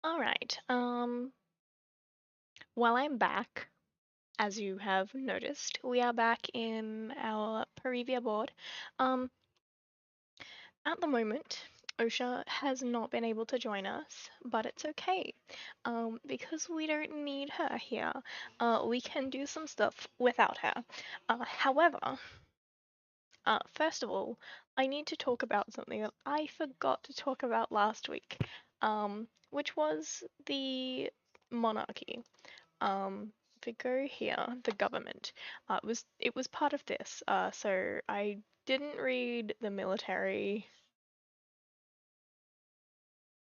All right. Well, I'm back. As you have noticed, we are back in our Parivia board. Um, at the moment, Osha has not been able to join us, but it's okay. Because we don't need her here. We can do some stuff without her. However, first of all, I need to talk about something that I forgot to talk about last week, which was the monarchy. If we go here, the government. It was part of this. So I didn't read the military.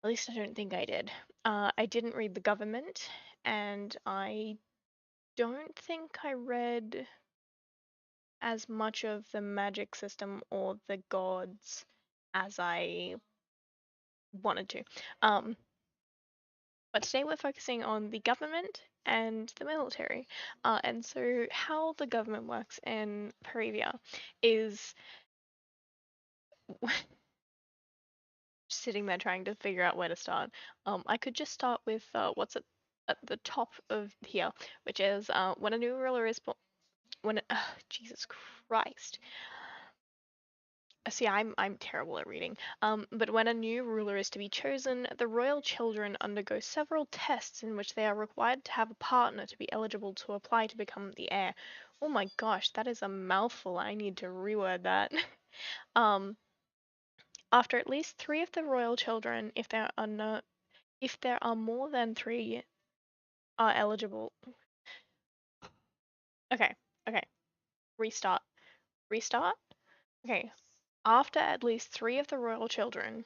At least I don't think I did. I didn't read the government, and I don't think I read as much of the magic system or the gods as I wanted to. Um, but today we're focusing on the government and the military. And so, how the government works in Perivia is sitting there trying to figure out where to start. I could just start with what's at the top of here, which is when a new ruler is born. When Jesus Christ. See, I'm terrible at reading. But when a new ruler is to be chosen, the royal children undergo several tests in which they are required to have a partner to be eligible to apply to become the heir. Oh my gosh, that is a mouthful. I need to reword that. um, After at least three of the royal children, if there are more than three, are eligible. Okay, okay, restart, restart. Okay, after at least three of the royal children,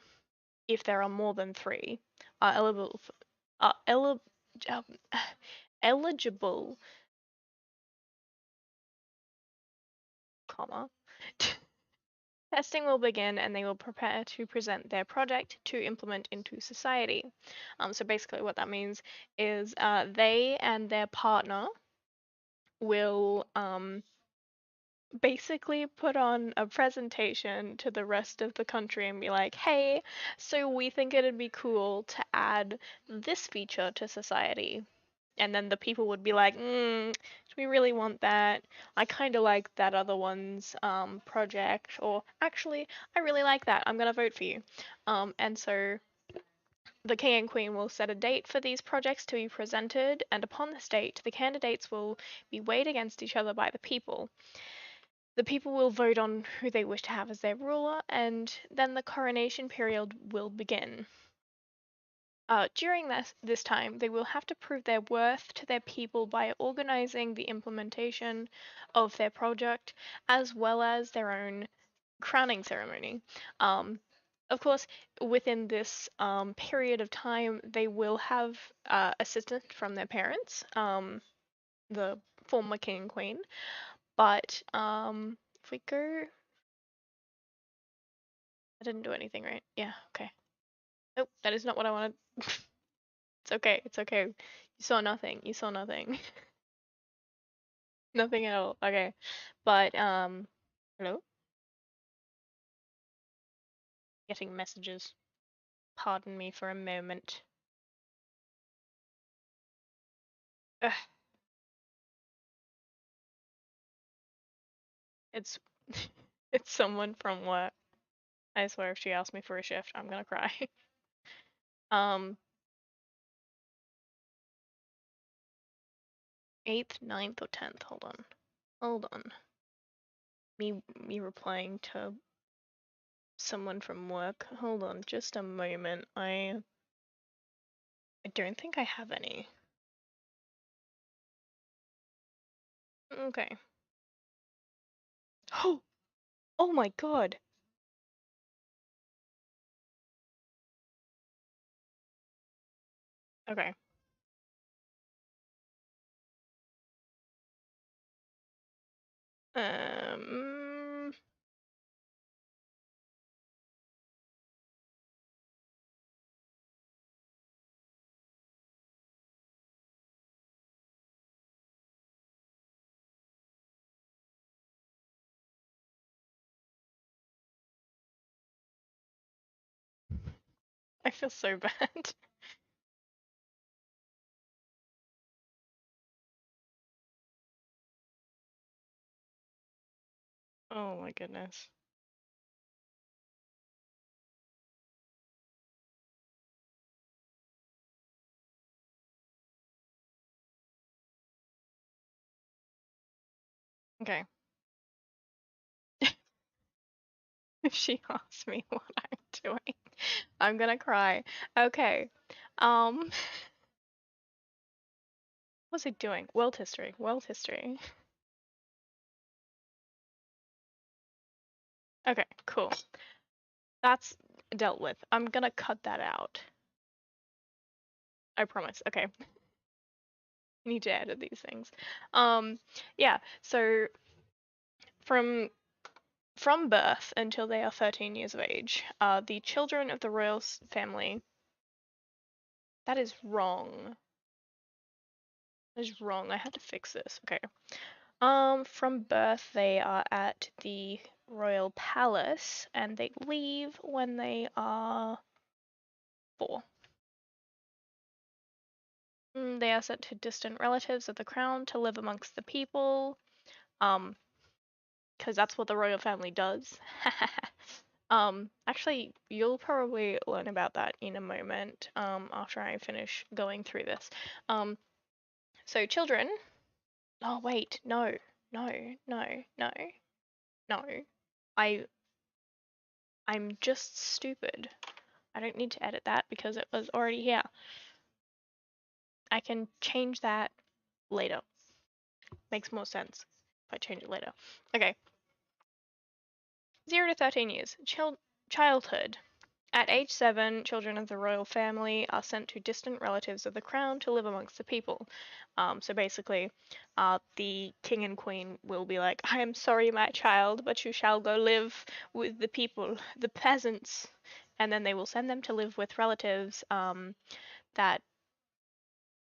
if there are more than three, are eligible, are um, eligible, comma. Testing will begin and they will prepare to present their project to implement into society. So basically, what that means is they and their partner will basically put on a presentation to the rest of the country and be like, hey, so we think it'd be cool to add this feature to society. And then the people would be like, do we really want that? I kind of like that other one's project, or actually, I really like that. I'm gonna vote for you. And so the king and queen will set a date for these projects to be presented, and upon this date, the candidates will be weighed against each other by the people. The people will vote on who they wish to have as their ruler, and then the coronation period will begin. During this time, they will have to prove their worth to their people by organizing the implementation of their project as well as their own crowning ceremony. Um, of course, within this period of time, they will have assistance from their parents, the former king and queen. But if we go, I didn't do anything right. Yeah, okay. Nope, that is not what I wanted. It's okay. It's okay. You saw nothing. You saw nothing. Nothing at all. Okay. But hello? Getting messages. Pardon me for a moment. Ugh, it's it's someone from work. I swear if she asks me for a shift, I'm gonna cry. um 8th, 9th, or 10th. Hold on. Hold on. Me replying to someone from work. Hold on just a moment. I don't think I have any. Okay. Oh, oh my god. Okay. Um, I feel so bad. Oh my goodness. Okay. If she asks me what I'm doing, I'm gonna cry. Okay. Um, what's it doing? World history. World history. Okay, cool. That's dealt with. I'm gonna cut that out. I promise. Okay. I need to edit these things. Um, yeah. So from from birth until they are 13 years of age, the children of the royal family. That is wrong. That is wrong. I had to fix this. Okay. From birth, they are at the royal palace, and they leave when they are 4. They are sent to distant relatives of the crown to live amongst the people. Um, because that's what the royal family does. Actually, you'll probably learn about that in a moment, after I finish going through this. So children. Oh wait, no, no, no, no, no. I I'm just stupid. I don't need to edit that because it was already here. I can change that later. Makes more sense if I change it later. Okay. 0 to 13 years. Childhood. At age 7, children of the royal family are sent to distant relatives of the crown to live amongst the people. So basically, the king and queen will be like, I am sorry, my child, but you shall go live with the people, the peasants. And then they will send them to live with relatives that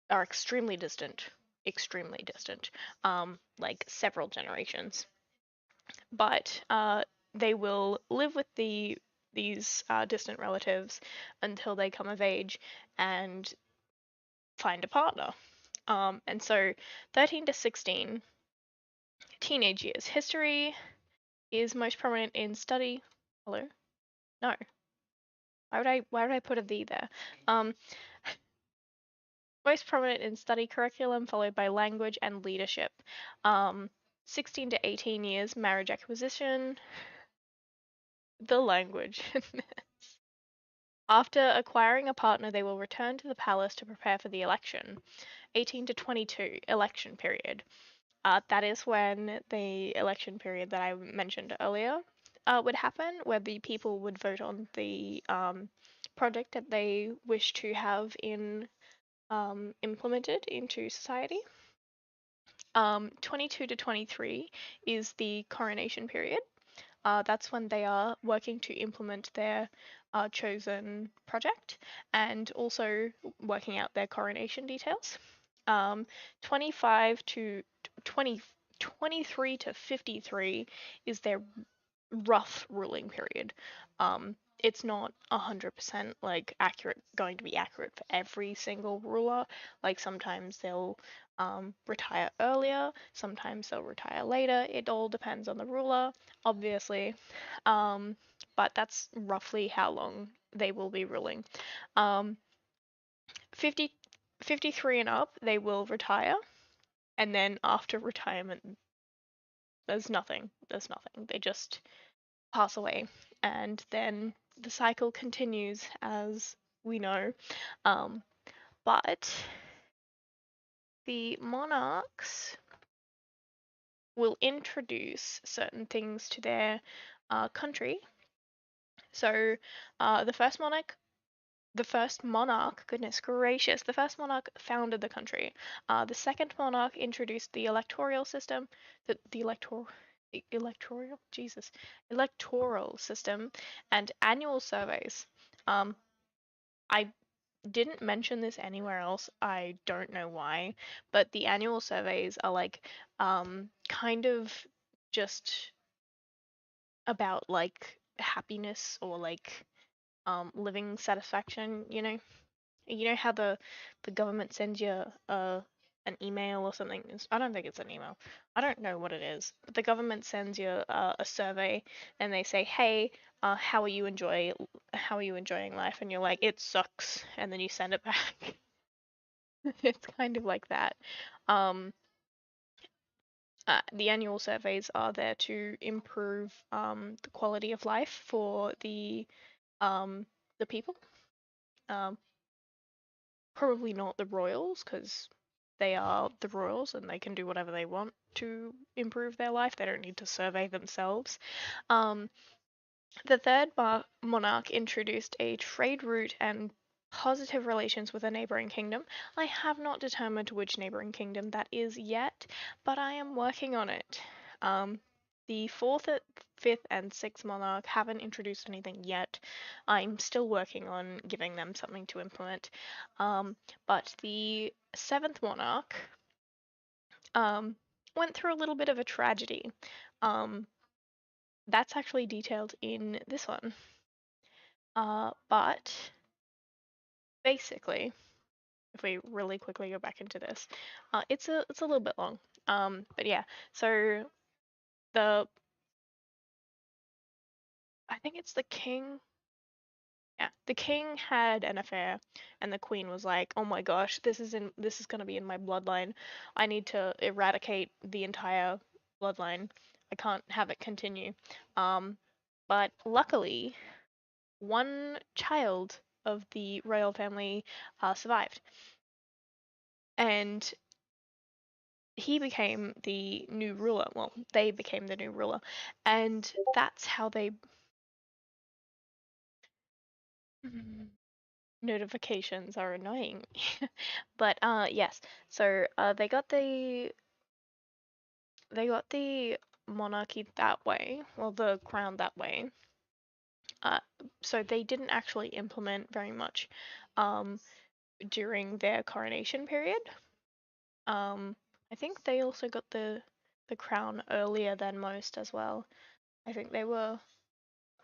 are extremely distant, like several generations. But they will live with these distant relatives until they come of age and find a partner. And so 13 to 16, teenage years. History is most prominent in study. Hello? No. Why would I put a "the" there? Um, most prominent in study curriculum, followed by language and leadership. 16 to 18 years, marriage acquisition. The language. After acquiring a partner, they will return to the palace to prepare for the election. 18 to 22, election period. That is when the election period that I mentioned earlier would happen, where the people would vote on the project that they wish to have implemented into society. 22 to 23 is the coronation period. That's when they are working to implement their chosen project and also working out their coronation details. 25 to 20, 23 to 53 is their rough ruling period. It's not 100% like going to be accurate for every single ruler. Like sometimes they'll retire earlier, sometimes they'll retire later. It all depends on the ruler, obviously. But that's roughly how long they will be ruling. Um, 50, 53 and up, they will retire, and then after retirement, there's nothing. There's nothing. They just pass away, and then the cycle continues as we know. Um, but the monarchs will introduce certain things to their country. So the first monarch, goodness gracious, the first monarch founded the country. The second monarch introduced the electoral system, the electoral system, and annual surveys. I didn't mention this anywhere else. I don't know why, but the annual surveys are like kind of just about like happiness or like living satisfaction, you know? You know how the government sends you an email or something. I don't think it's an email. I don't know what it is. But the government sends you a survey, and they say, "Hey, how are you enjoying life?" And you're like, "It sucks," and then you send it back. It's kind of like that. Um, the annual surveys are there to improve the quality of life for um, the people. Um, Probably not the royals, because they are the royals and they can do whatever they want to improve their life. They don't need to survey themselves. Um, the third monarch introduced a trade route and positive relations with a neighboring kingdom. I have not determined which neighboring kingdom that is yet, but I am working on it. Um, the fourth, fifth, and sixth monarch haven't introduced anything yet. I'm still working on giving them something to implement. But the seventh monarch um, went through a little bit of a tragedy. Um, that's actually detailed in this one. But basically, if we really quickly go back into this, it's a little bit long. But yeah, so the I think it's the king. Yeah, the king had an affair, and the queen was like, "Oh my gosh, this is gonna be in my bloodline. I need to eradicate the entire bloodline. I can't have it continue." Um, but luckily, one child of the royal family survived, and he became the new ruler. Well, they became the new ruler, and that's how they. Notifications are annoying. But yes, so they got the monarchy that way, well, the crown that way. Uh, so they didn't actually implement very much um during their coronation period. I think they also got the crown earlier than most as well. I think they were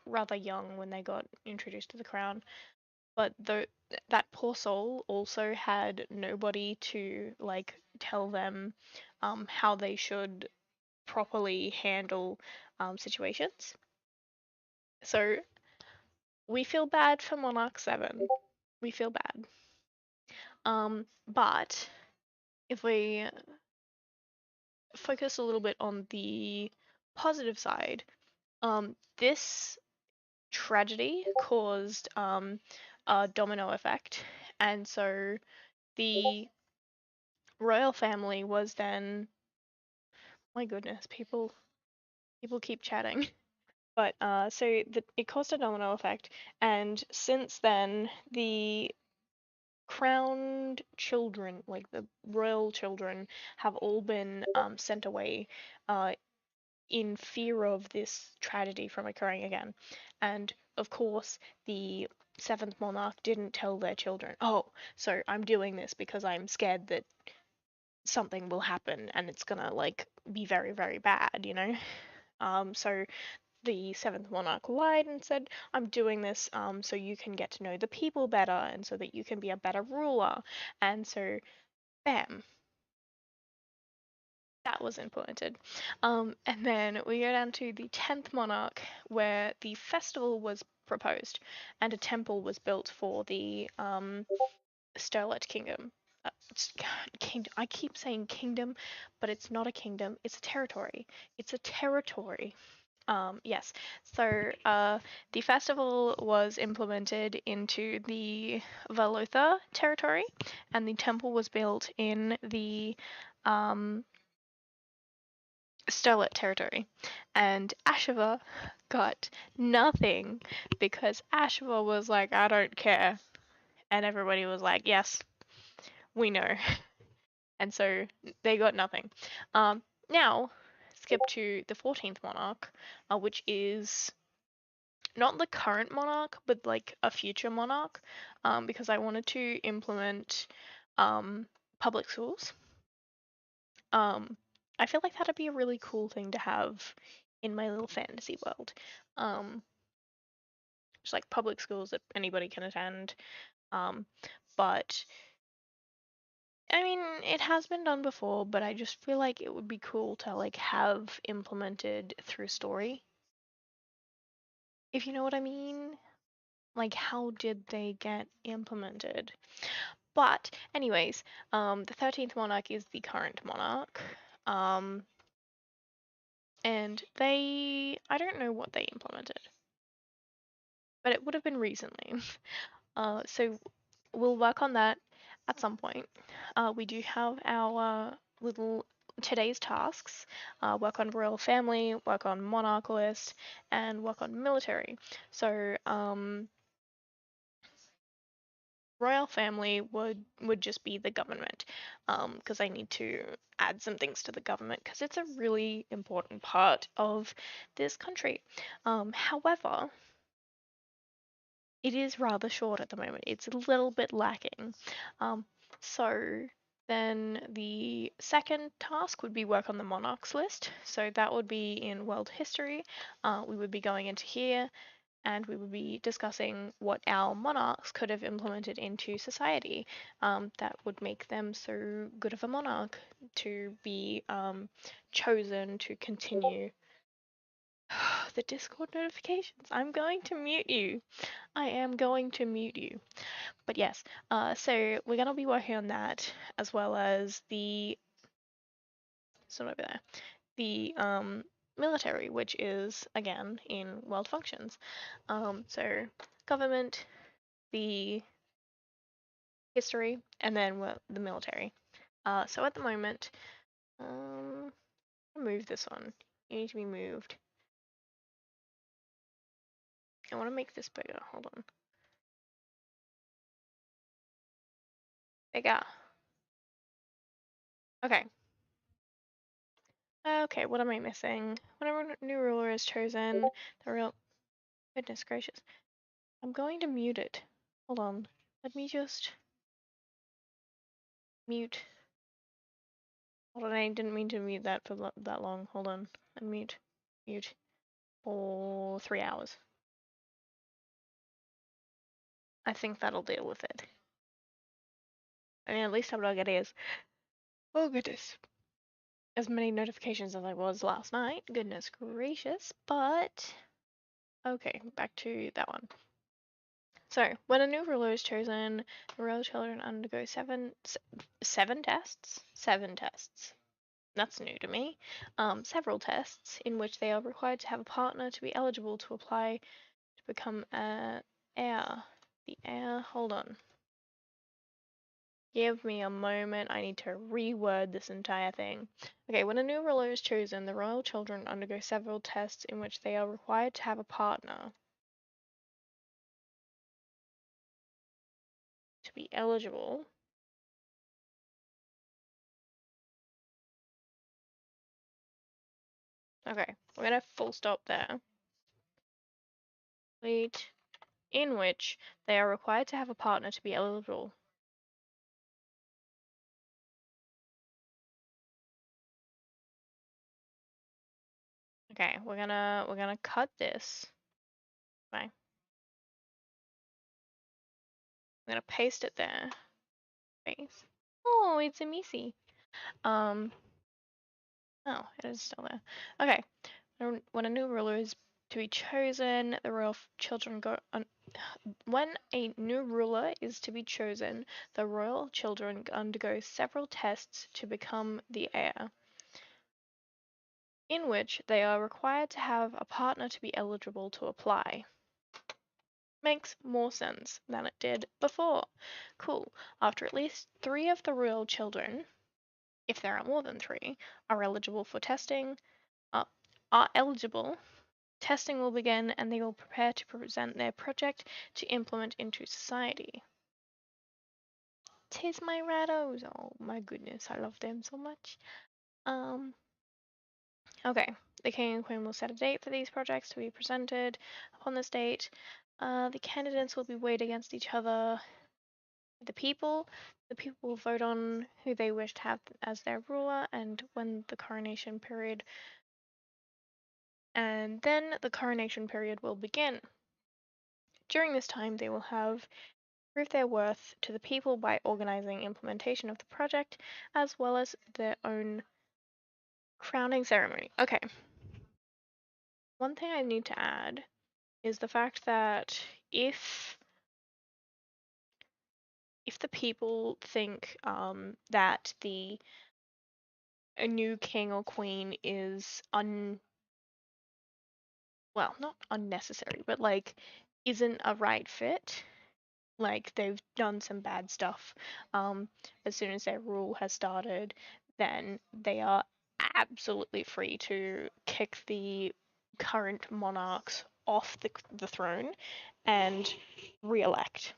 rather young when they got introduced to the crown. But that poor soul also had nobody to like tell them how they should properly handle situations. So we feel bad for Monarch 7. We feel bad. But if we focus a little bit on the positive side, this tragedy caused a domino effect, and so the royal family was then, my goodness, people keep chatting. But it caused a domino effect, and since then the crowned children, like the royal children, have all been sent away uh, in fear of this tragedy from occurring again. And of course, the seventh monarch didn't tell their children, "Oh, so I'm doing this because I'm scared that something will happen and it's gonna like be very, very bad," you know? So the seventh monarch lied and said, "I'm doing this so you can get to know the people better and so that you can be a better ruler." And so, bam, that was implemented. And then we go down to the 10th monarch, where the festival was proposed and a temple was built for the Sterlet kingdom. Kingdom. I keep saying kingdom, but it's not a kingdom. It's a territory. It's a territory. Yes. So the festival was implemented into the Valotha territory, and the temple was built in the um, Sterlet territory. And Asheva got nothing because Asheva was like, "I don't care." And everybody was like, "Yes, we know." And so they got nothing. Now, skip to the 14th monarch, which is not the current monarch, but like a future monarch, because I wanted to implement public schools. I feel like that'd be a really cool thing to have in my little fantasy world. Um, just like public schools that anybody can attend. Um, but I mean, it has been done before, but I just feel like it would be cool to like have implemented through story. If you know what I mean? Like, how did they get implemented? But, anyways, the 13th monarch is the current monarch. Um, and I don't know what they implemented, but it would have been recently. So we'll work on that at some point. We do have our little today's tasks, work on royal family, work on monarch list, and work on military. So royal family would just be the government, because I need to add some things to the government because it's a really important part of this country. However, it is rather short at the moment. It's a little bit lacking. Um, so then the second task would be work on the monarchs list. So that would be in world history. We would be going into here and we would be discussing what our monarchs could have implemented into society, that would make them so good of a monarch to be chosen to continue. The Discord notifications. I'm going to mute you. I am going to mute you. But yes, so we're going to be working on that as well as the, so over there, the military, which is again in world functions. So government, the history, and then the military. So at the moment, move this one. You need to be moved. I want to make this bigger. Hold on. Bigger. Okay. Okay, what am I missing? Whenever a new ruler is chosen, the real... Goodness gracious. I'm going to mute it. Hold on. Let me just mute. Hold on, I didn't mean to mute that for that long. Hold on. Unmute. Mute. For 3 hours. I think that'll deal with it. I mean, at least I'm not getting oh goodness, as many notifications as I was last night. Goodness gracious. But okay, back to that one. So, when a new ruler is chosen, the royal children undergo seven tests? 7 tests. That's new to me. Several tests in which they are required to have a partner to be eligible to apply to become an heir. The heir, hold on. Give me a moment, I need to reword this entire thing. Okay, when a new ruler is chosen, the royal children undergo several tests in which they are required to have a partner to be eligible. Okay, we're gonna full stop there. Wait, in which they are required to have a partner to be eligible. Okay, we're gonna cut this. Bye. I'm gonna paste it there. Paste. Oh, it's a Missy. Oh, it is still there. Okay. When a new ruler is to be chosen, the royal children go on. When a new ruler is to be chosen, the royal children undergo several tests to become the heir, in which they are required to have a partner to be eligible to apply. Makes more sense than it did before. Cool. After at least 3 of the royal children, if there are more than 3, are eligible for testing, are eligible, testing will begin and they will prepare to present their project to implement into society. 'Tis my Rados. Oh my goodness, I love them so much. Okay, the king and queen will set a date for these projects to be presented. Upon this date, the candidates will be weighed against each other. The people will vote on who they wish to have as their ruler, and when the coronation period, and then the coronation period will begin. During this time, they will have prove their worth to the people by organizing implementation of the project as well as their own crowning ceremony. Okay. One thing I need to add is the fact that if the people think that a new king or queen is well, not unnecessary, but like isn't a right fit, like they've done some bad stuff, as soon as their rule has started, then they are absolutely free to kick the current monarchs off the throne and re-elect.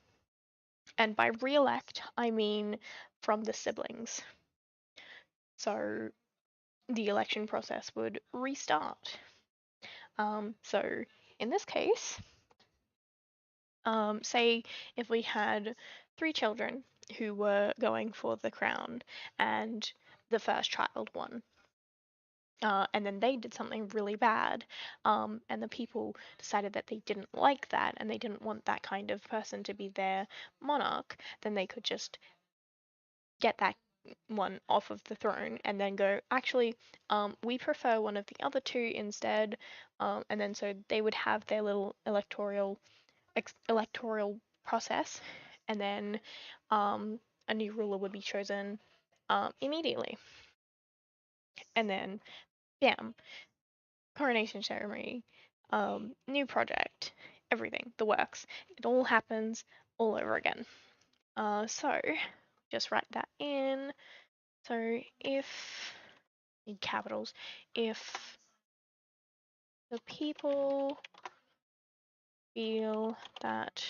And by re-elect, I mean from the siblings. So the election process would restart. So in this case, say if we had 3 children who were going for the crown and the first child won. And then they did something really bad, and the people decided that they didn't like that and they didn't want that kind of person to be their monarch, then they could just get that one off of the throne and then go, actually, we prefer one of the other two instead. And then so they would have their little electoral process, and then a new ruler would be chosen immediately. And then, bam, coronation ceremony, new project, everything, the works. It all happens all over again. So, just write that in. So, if, in capitals, if the people feel that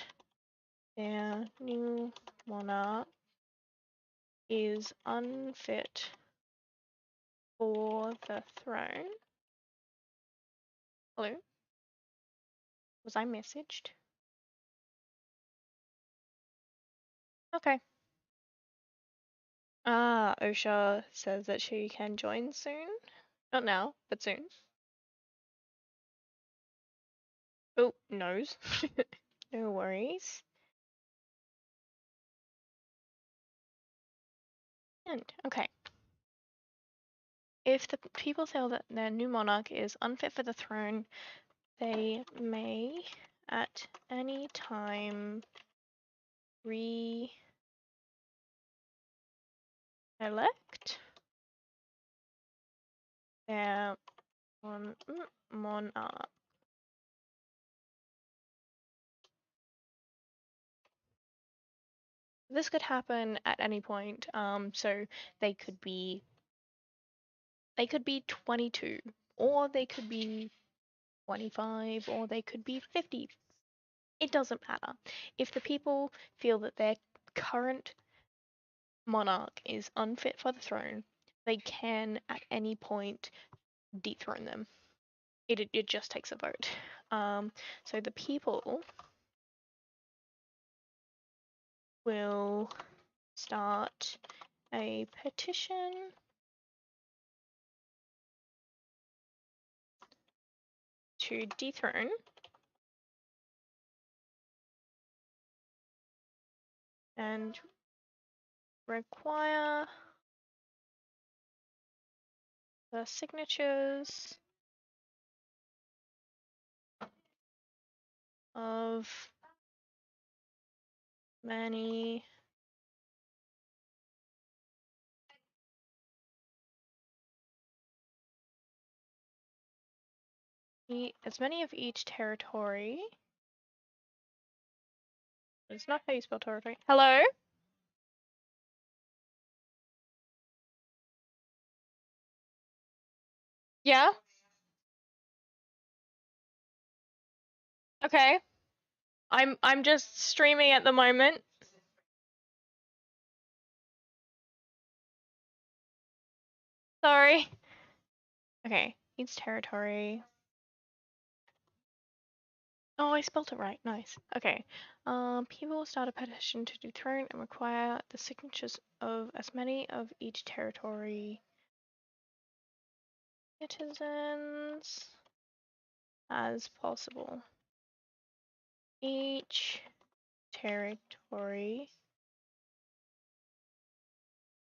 their new monarch is unfit for the throne. Hello? Was I messaged? Okay. Osha says that she can join soon. Not now, but soon. Oh, knows. No worries. And, okay. If the people feel that their new monarch is unfit for the throne, they may at any time re-elect their monarch. This could happen at any point. So they could be 22, or they could be 25, or they could be 50. It doesn't matter. If the people feel that their current monarch is unfit for the throne, they can at any point dethrone them. It just takes a vote. So the people will start a petition to dethrone and require the signatures of many as many of each territory. It's not how you spell territory. Hello? Yeah? Okay. I'm just streaming at the moment. Sorry. Okay, each territory. Oh, I spelled it right. Nice. Okay. People will start a petition to dethrone and require the signatures of as many of each territory citizens as possible. Each territory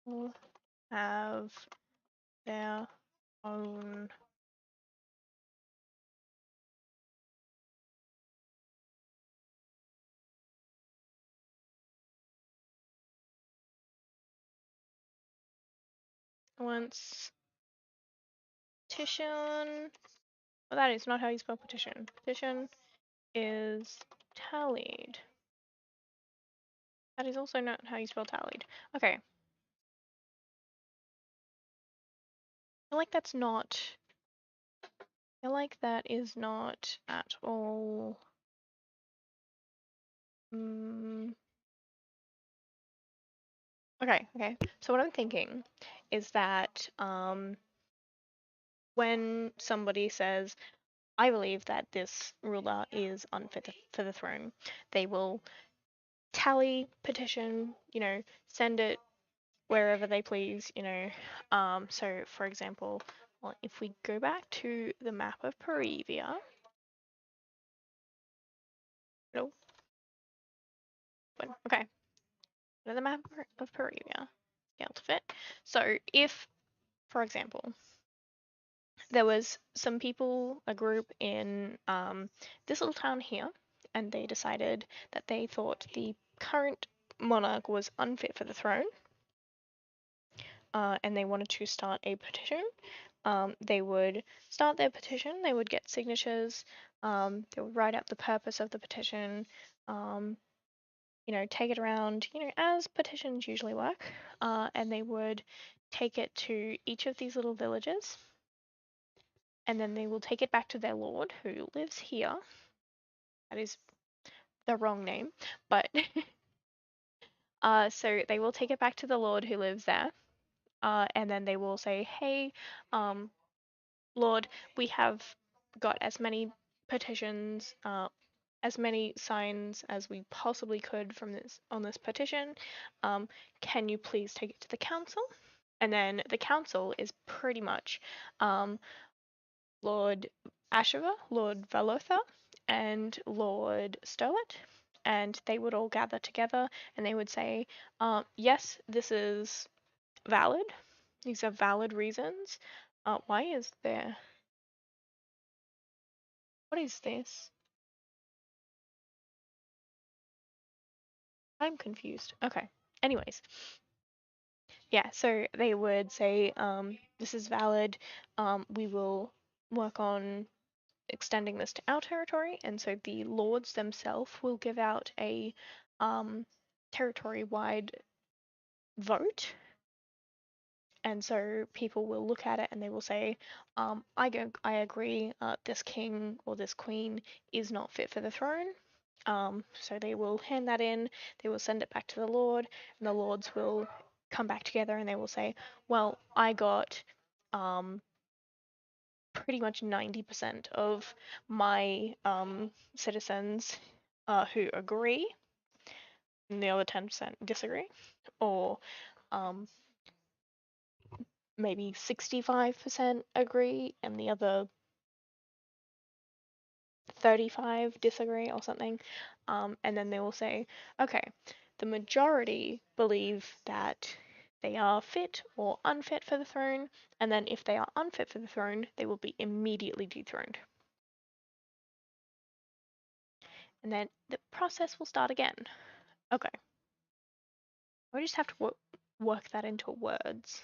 will have their own once petition. Well, that is not how you spell petition. Petition is tallied. That is also not how you spell tallied. Okay. I feel like that's not. I feel like that is not at all. Okay, okay. So what I'm thinking is that when somebody says, I believe that this ruler is unfit for the throne, they will tally petition, send it wherever they please, So, for example, well, if we go back to the map of Perivia, no, okay, go to the map of Perivia, scale to fit. So, if, for example, there was some people, a group in this little town here, and they decided that they thought the current monarch was unfit for the throne, and they wanted to start a petition. They would start their petition, they would get signatures, they would write out the purpose of the petition, take it around, as petitions usually work, and they would take it to each of these little villages, and then they will take it back to their lord who lives here. That is the wrong name, but so they will take it back to the lord who lives there, and then they will say, hey, Lord, we have got as many petitions, as many signs as we possibly could from this on this petition. Can you please take it to the council? And then the council is pretty much Lord Asheva, Lord Valotha, and Lord Stowett, and they would all gather together and they would say, yes, this is valid. These are valid reasons. Why is there? What is this? I'm confused. Okay. Anyways, yeah, so they would say, this is valid. We will work on extending this to our territory, and so the lords themselves will give out a territory-wide vote, and so people will look at it and they will say, I agree, this king or this queen is not fit for the throne. So they will hand that in, they will send it back to the Lord, and the Lords will come back together and they will say, well, I got pretty much 90% of my citizens who agree, and the other 10% disagree, or maybe 65% agree and the other 35 disagree or something. And then they will say, okay, the majority believe that they are fit or unfit for the throne, and then if they are unfit for the throne, they will be immediately dethroned. And then the process will start again. Okay. We just have to work that into words.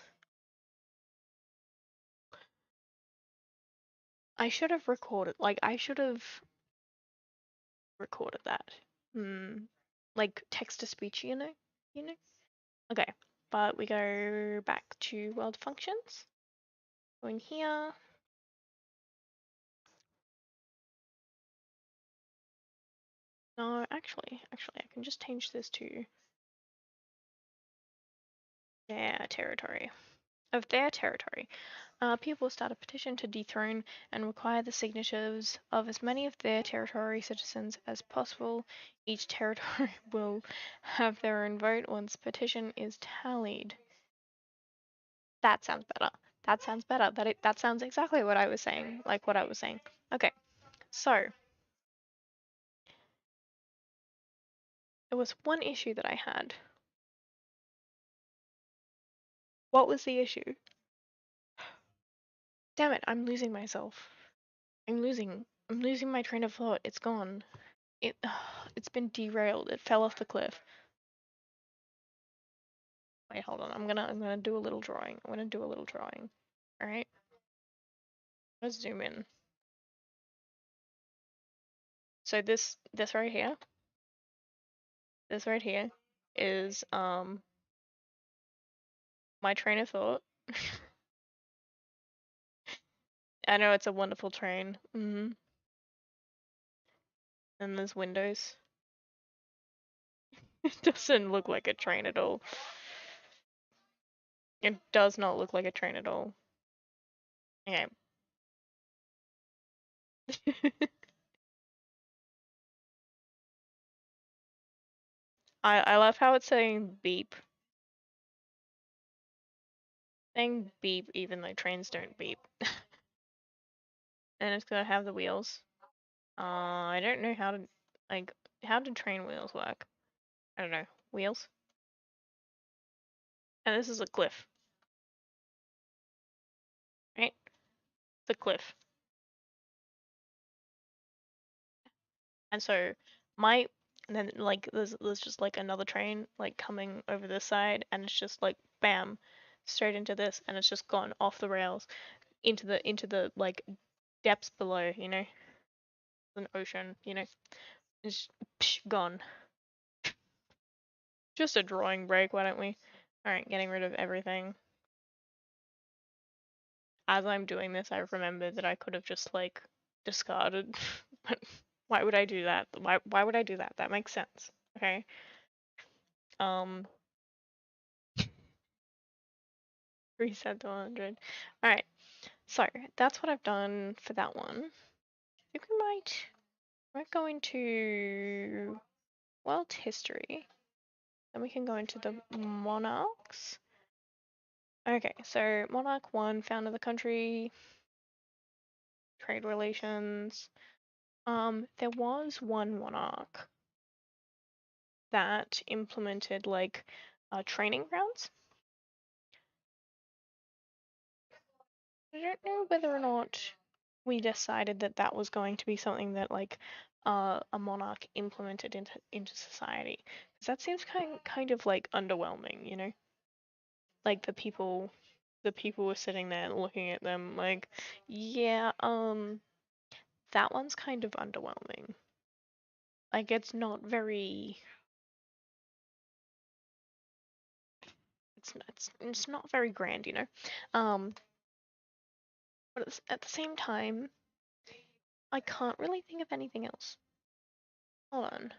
I should have recorded that. Like text to speech, you know? Okay, but we go back to world functions. Go in here. No, actually, I can just change this to their territory. Of their territory. People will start a petition to dethrone and require the signatures of as many of their territory citizens as possible. Each territory will have their own vote once petition is tallied. That sounds better. That sounds better. That sounds exactly what I was saying. Like what I was saying. Okay, so There was one issue that I had. What was the issue? Damn it, I'm losing myself. I'm losing my train of thought. It's gone. It it's been derailed. It fell off the cliff. Wait, hold on. I'm gonna do a little drawing. I'm gonna do a little drawing. All right. Let's zoom in. So this right here, is my train of thought. I know it's a wonderful train. And there's windows. It doesn't look like a train at all. It does not look like a train at all. Okay. I love how it's saying beep. Saying beep even though trains don't beep. And it's gonna have the wheels. I don't know how to how do train wheels work? I don't know. Wheels? And this is a cliff. Right? The cliff. And so my and then like there's just like another train like coming over this side and it's just like bam straight into this and it's just gone off the rails into the like depths below, you know? An ocean, you know. It's gone. Just a drawing break, why don't we? Alright, getting rid of everything. As I'm doing this, I remember that I could have just like discarded. But why would I do that? Why would I do that? That makes sense. Okay. Reset to 100. Alright. So that's what I've done for that one. I think we're going to world history. Then we can go into the monarchs. Okay, so monarch 1, founded the country, trade relations. There was one monarch that implemented like training grounds. I don't know whether or not we decided that that was going to be something that like a monarch implemented into society, because that seems kind of like underwhelming, you know? Like the people were sitting there looking at them like, yeah, that one's kind of underwhelming. Like it's not very. It's not very grand, you know. Um, but at the same time, I can't really think of anything else. Hold on.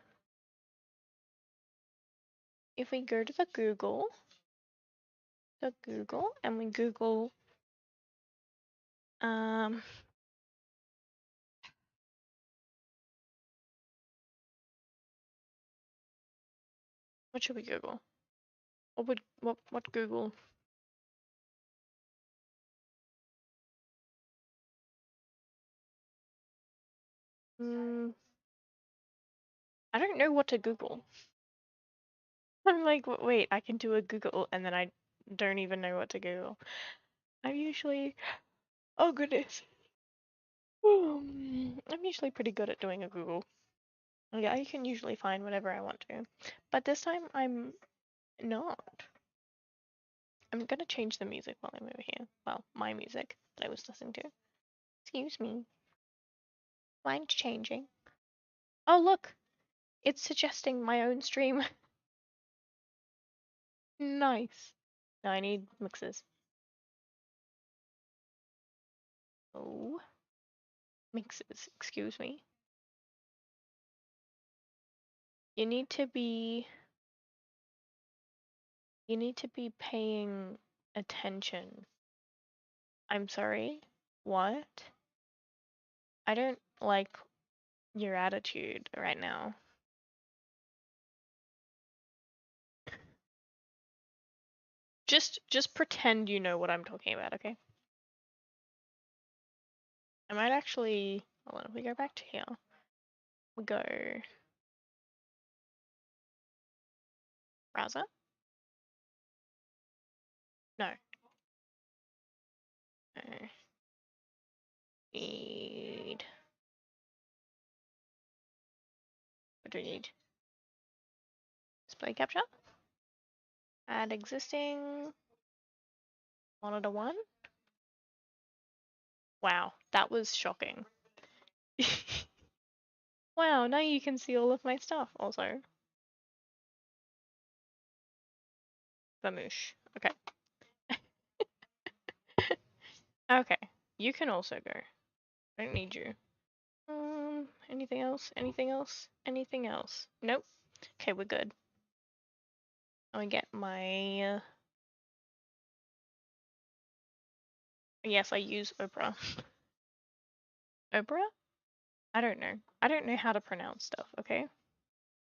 If we go to the Google, and we Google, um, what should we Google? What Google? Mm, I don't know what to Google. I'm like, wait, I can do a Google, and then I don't even know what to Google. I'm usually, oh goodness, I'm usually pretty good at doing a Google. Yeah, I can usually find whatever I want to, but this time I'm not. I'm gonna change the music while I'm over here. Well, my music that I was listening to. Excuse me. Mind changing? Oh, look! It's suggesting my own stream. Nice. Now I need mixes. Oh. Mixes, excuse me. You need to be. You need to be paying attention. I'm sorry? What? I don't like your attitude right now. Just pretend you know what I'm talking about, okay? I might actually, hold on, if we go back to here, we go Browser? No. No. Need. What do we need? Display capture? Add existing. Monitor 1? Wow, that was shocking. Wow, now you can see all of my stuff also. Vamoosh. Okay. Okay. You can also go. I don't need you. Anything else? Anything else? Anything else? Nope. Okay, we're good. Let me get my. Yes, I use Opera. Opera? I don't know. I don't know how to pronounce stuff, okay?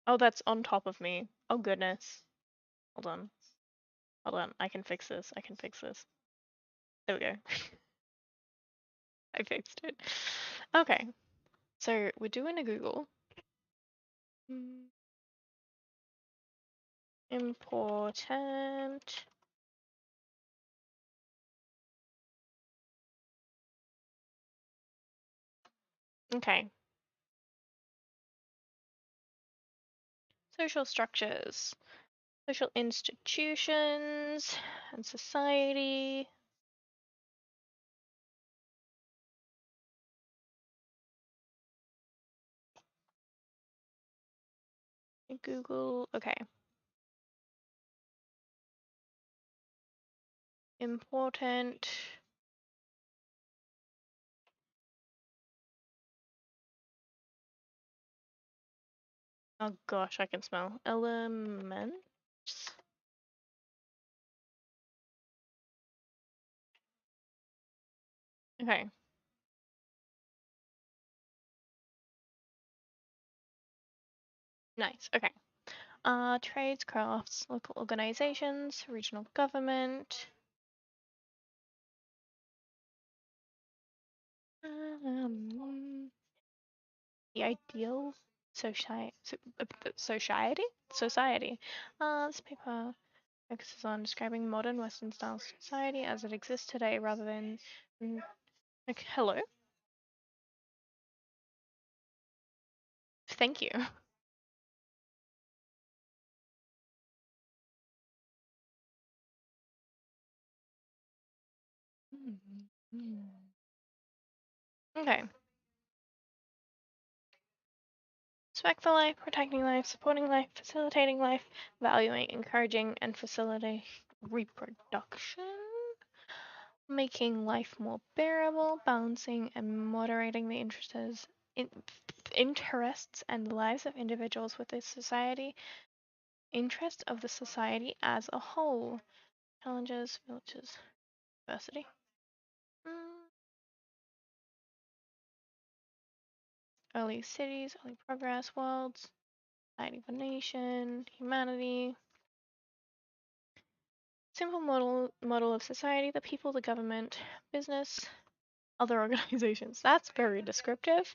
Oh, that's on top of me. Oh, goodness. Hold on. Hold on. I can fix this. I can fix this. There we go. I fixed it. Okay. So we're doing a Google. Important. Okay. Social structures. Social institutions and society. Google. Okay. Important. Oh gosh, I can smell elements. Okay. Nice. Okay. Trades, crafts, local organizations, regional government. The ideal society. This paper focuses on describing modern Western style society as it exists today rather than. Like, hello? Thank you. Okay. Respect for life, protecting life, supporting life, facilitating life, valuing, encouraging, and facilitating reproduction, making life more bearable, balancing and moderating the interests and lives of individuals with the society, interest of the society as a whole, challenges, villages, diversity. Early cities, early progress, worlds, society of a nation, humanity. Simple model of society, the people, the government, business, other organizations. That's very descriptive.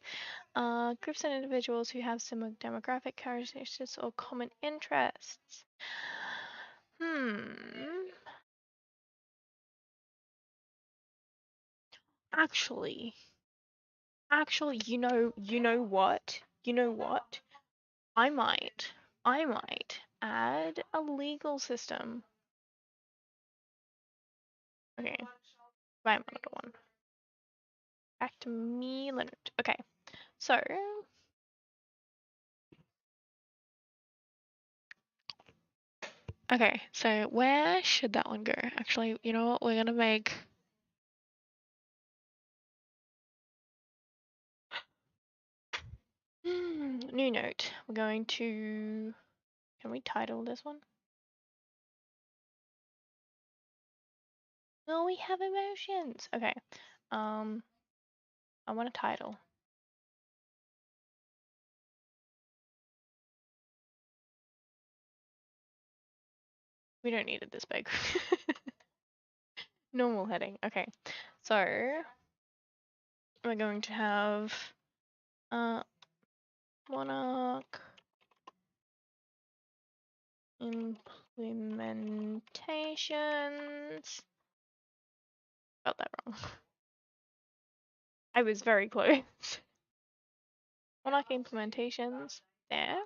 Groups and individuals who have similar demographic characteristics or common interests. Actually, you know what? You know what? I might add a legal system. Okay, right, another one. Back to me, Leonard. Okay, so okay, so where should that one go? Actually, you know what? We're gonna make new note. We're going to. Can we title this one? Oh, we have emotions. Okay. I want a title. We don't need it this big. Normal heading. Okay. So we're going to have monarch Implementations. Got that wrong. I was very close. Monarch implementations there.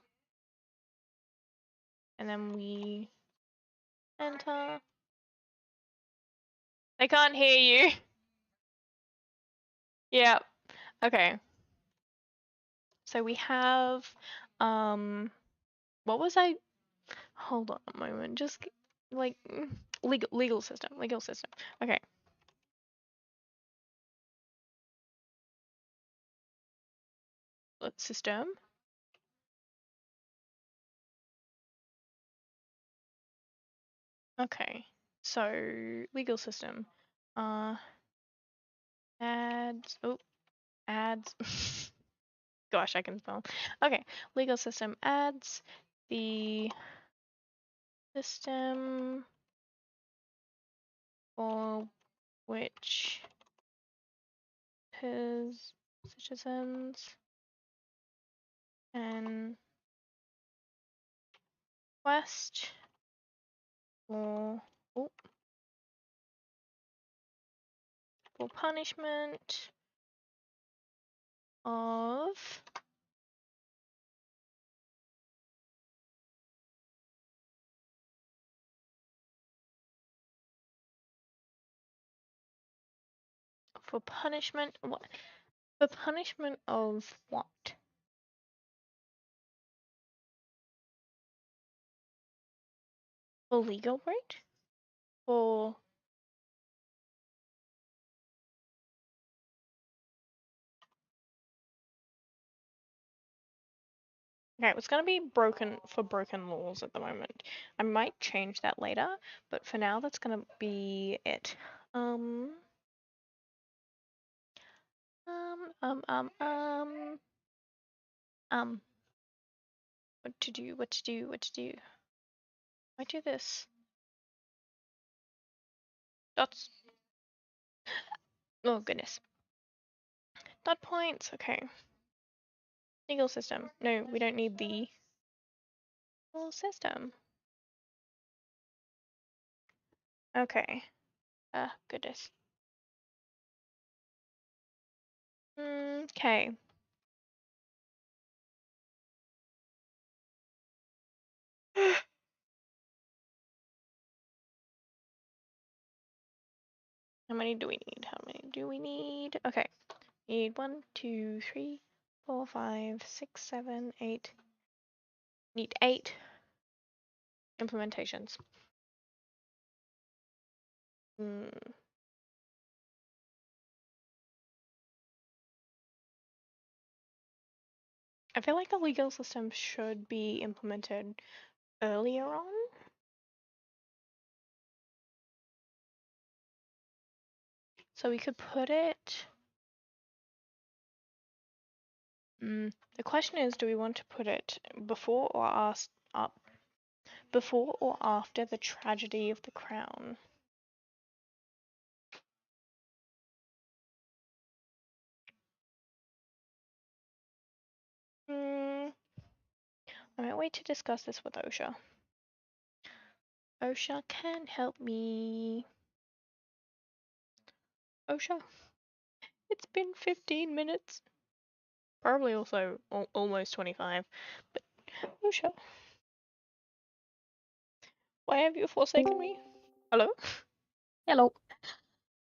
And then we enter. I can't hear you. Yeah. Okay. So we have what was I? Hold on a moment. Just like legal system. Okay. Let's system. Okay. So legal system. Ads. Oh, ads. Gosh, I can spell. Okay. Legal system adds the system for which his citizens can request for punishment of what? For punishment of what? For legal right? For okay, it's gonna be broken laws at the moment. I might change that later, but for now that's gonna be it. What to do? I do this. Dots. Oh goodness. Dot points. Okay. Legal system. No, we don't need the legal system. Okay. Goodness. Okay. How many do we need? Okay. Need 1, 2, 3, 4, 5, 6, 7, 8. Need 8 implementations. I feel like the legal system should be implemented earlier on. So we could put it. The question is, do we want to put it before or after the tragedy of the crown? I might wait to discuss this with OSHA. OSHA can help me. OSHA, it's been 15 minutes. Probably also almost 25, but OSHA, why have you forsaken me? Hello? Hello.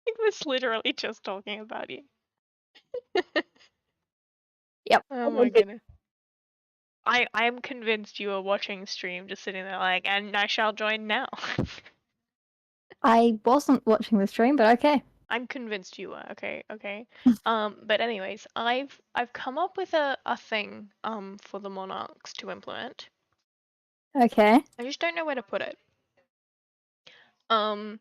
I was literally just talking about you. Yep. Oh my goodness. I am convinced you are watching stream, just sitting there like, and I shall join now. I wasn't watching the stream, but okay. I'm convinced you were. Okay. But anyways, I've come up with a thing for the monarchs to implement. Okay. I just don't know where to put it. Okay.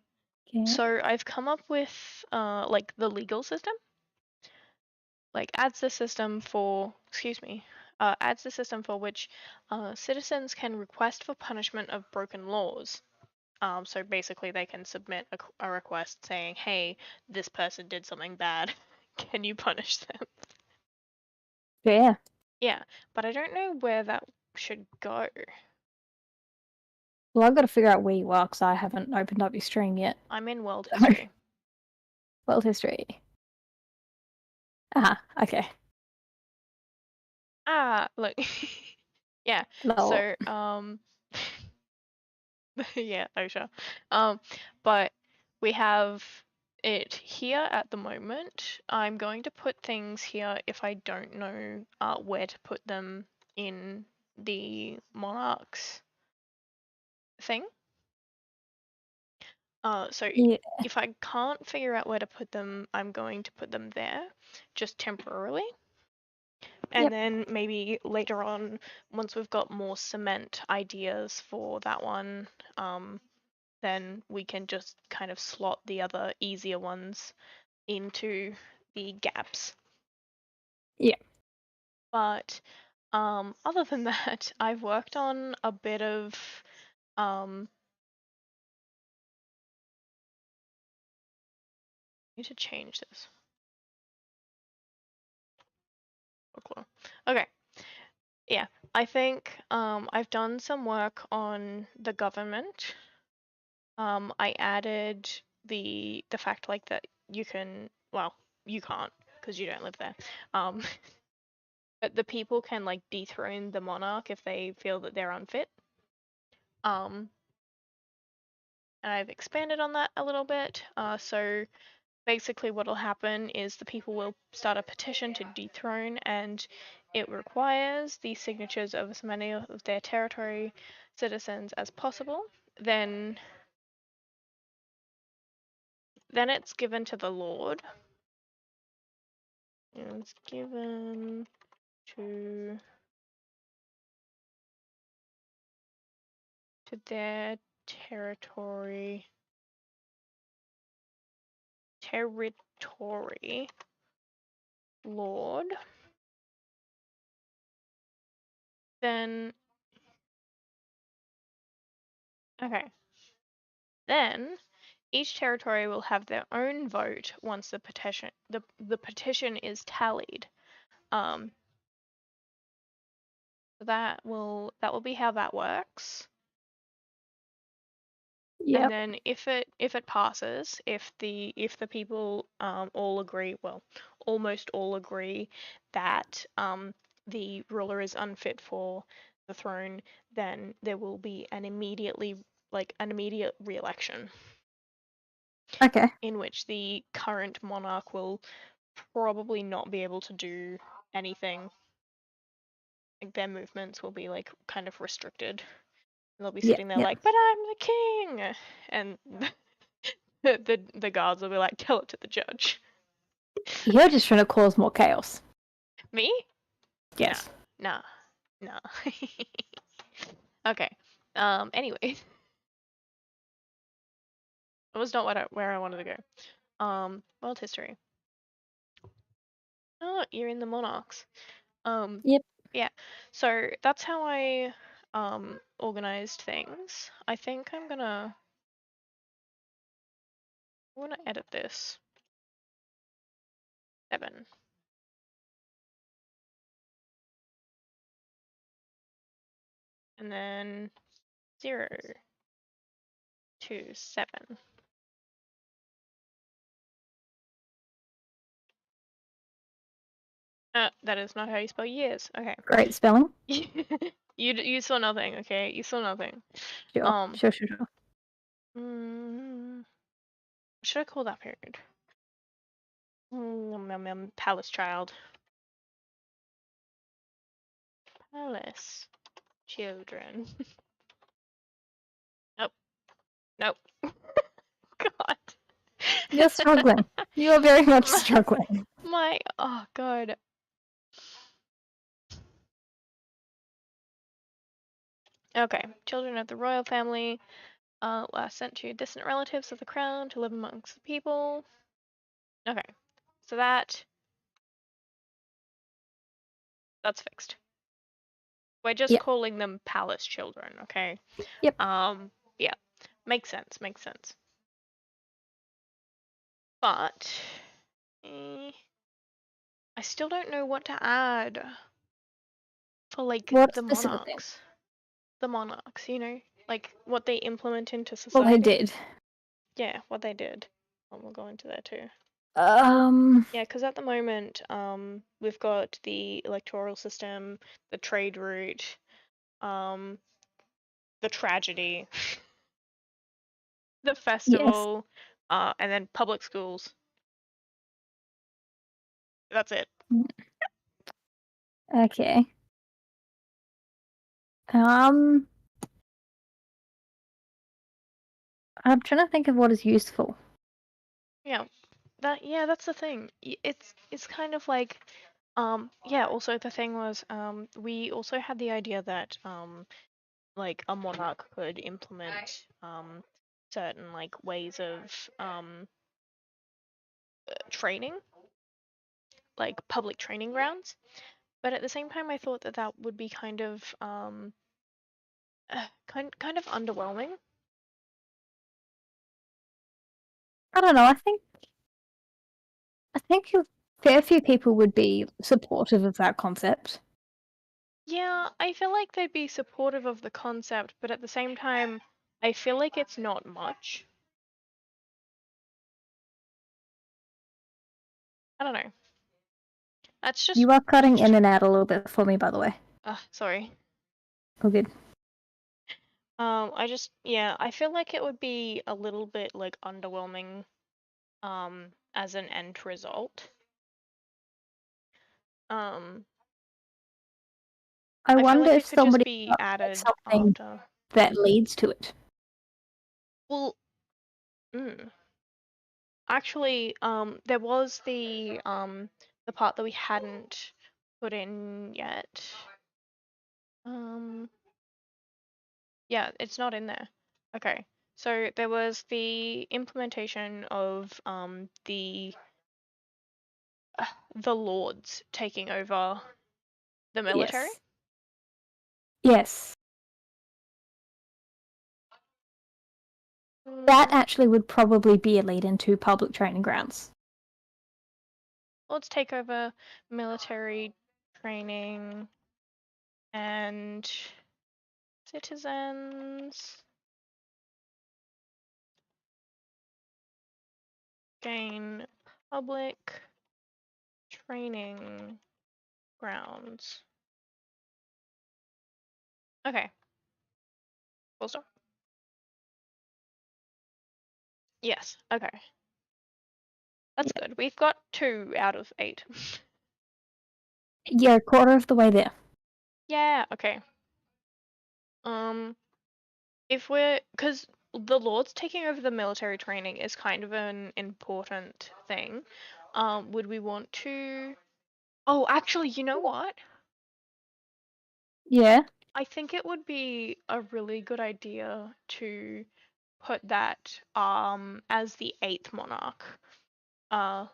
So I've come up with like the legal system. Like adds the system for which citizens can request for punishment of broken laws. So basically they can submit a request saying, hey, this person did something bad. Can you punish them? Yeah. Yeah, but I don't know where that should go. Well, I've got to figure out where you are because I haven't opened up your stream yet. I'm in world So- history. World history. Okay. Look. Yeah. Lol. So, yeah, OSHA. But we have it here at the moment. I'm going to put things here if I don't know where to put them in the monarchs thing. So Yeah. if I can't figure out where to put them, I'm going to put them there, just temporarily. And Yep. then maybe later on, once we've got more cement ideas for that one, then we can just kind of slot the other easier ones into the gaps. Yeah. But other than that, I've worked on a bit of need to change this. Okay. Yeah, I think I've done some work on the government. I added the fact like that you can, well, you can't because you don't live there. But the people can like dethrone the monarch if they feel that they're unfit. And I've expanded on that a little bit. So basically what'll happen is the people will start a petition to dethrone, and it requires the signatures of as many of their territory citizens as possible. Then it's given to the Lord. It's given to their territory Lord. Then okay. Then each territory will have their own vote once the petition is tallied. That will be how that works. Yep. And then if it passes, if the people all agree, well, almost all agree that the ruler is unfit for the throne, then there will be an immediate re-election. Okay. In which the current monarch will probably not be able to do anything. Like their movements will be like kind of restricted. They'll be sitting there like, but I'm the king, and the guards will be like, tell it to the judge. You're just trying to cause more chaos. Me? Yes. Nah. Okay. Anyway, it was not where I wanted to go. World history. Oh, you're in the monarchs. Yep. Yeah. So that's how I organized things. I think I'm gonna edit this. 7. And then 0 to 7. That is not how you spell years. Okay. Great spelling. You saw nothing, okay? You saw nothing. Sure. Sure. What should I call that period? Palace child. Palace children. Nope. God. You're struggling. You are very much struggling. Oh God. Okay, children of the royal family were sent to distant relatives of the crown to live amongst the people. Okay, so that's fixed. We're just calling them palace children, okay? Yep. Yeah, makes sense. But I still don't know what to add for like What the specific thing? monarchs. The monarchs, you know. like what they implement into Well, they society. did. Yeah, what they did. We'll go into that too. Um, Yeah, because at the moment, we've got the electoral system, the trade route, um, the tragedy, the yes. festival, and then public schools. That's it. Okay. Um, I'm trying to think of what is useful. Yeah, that's the thing. It's kind of like, yeah. Also, the thing was, we also had the idea that, like a monarch could implement, certain like ways of, training, like public training grounds. But at the same time, I thought that that would be kind of, kind of underwhelming. I don't know. I think a fair few people would be supportive of that concept. Yeah, I feel like they'd be supportive of the concept, but at the same time, I feel like it's not much. I don't know. That's just You are cutting in and out a little bit for me, by the way. sorry. Oh, good. Yeah, I feel like it would be a little bit like underwhelming, as an end result. Um, I I feel wonder like if it could just somebody be makes added something after. that leads to it. Well, actually, there was the part that we hadn't put in yet. Yeah, it's not in there. Okay. So there was the implementation of, the lords taking over the military. Yes. Yes. That Mm, actually would probably be a lead into public training grounds. Lords take over military training and citizens gain public training grounds. Okay. Full stop. Yes. Okay. That's Yeah. good. We've got 2 out of 8. You're a quarter of the way there. Yeah. Okay. Um, if we're, because the Lords taking over the military training is kind of an important thing. Would we want to? Oh, actually, you know what? Yeah. I think it would be a really good idea to put that, as the 8th monarch. I'm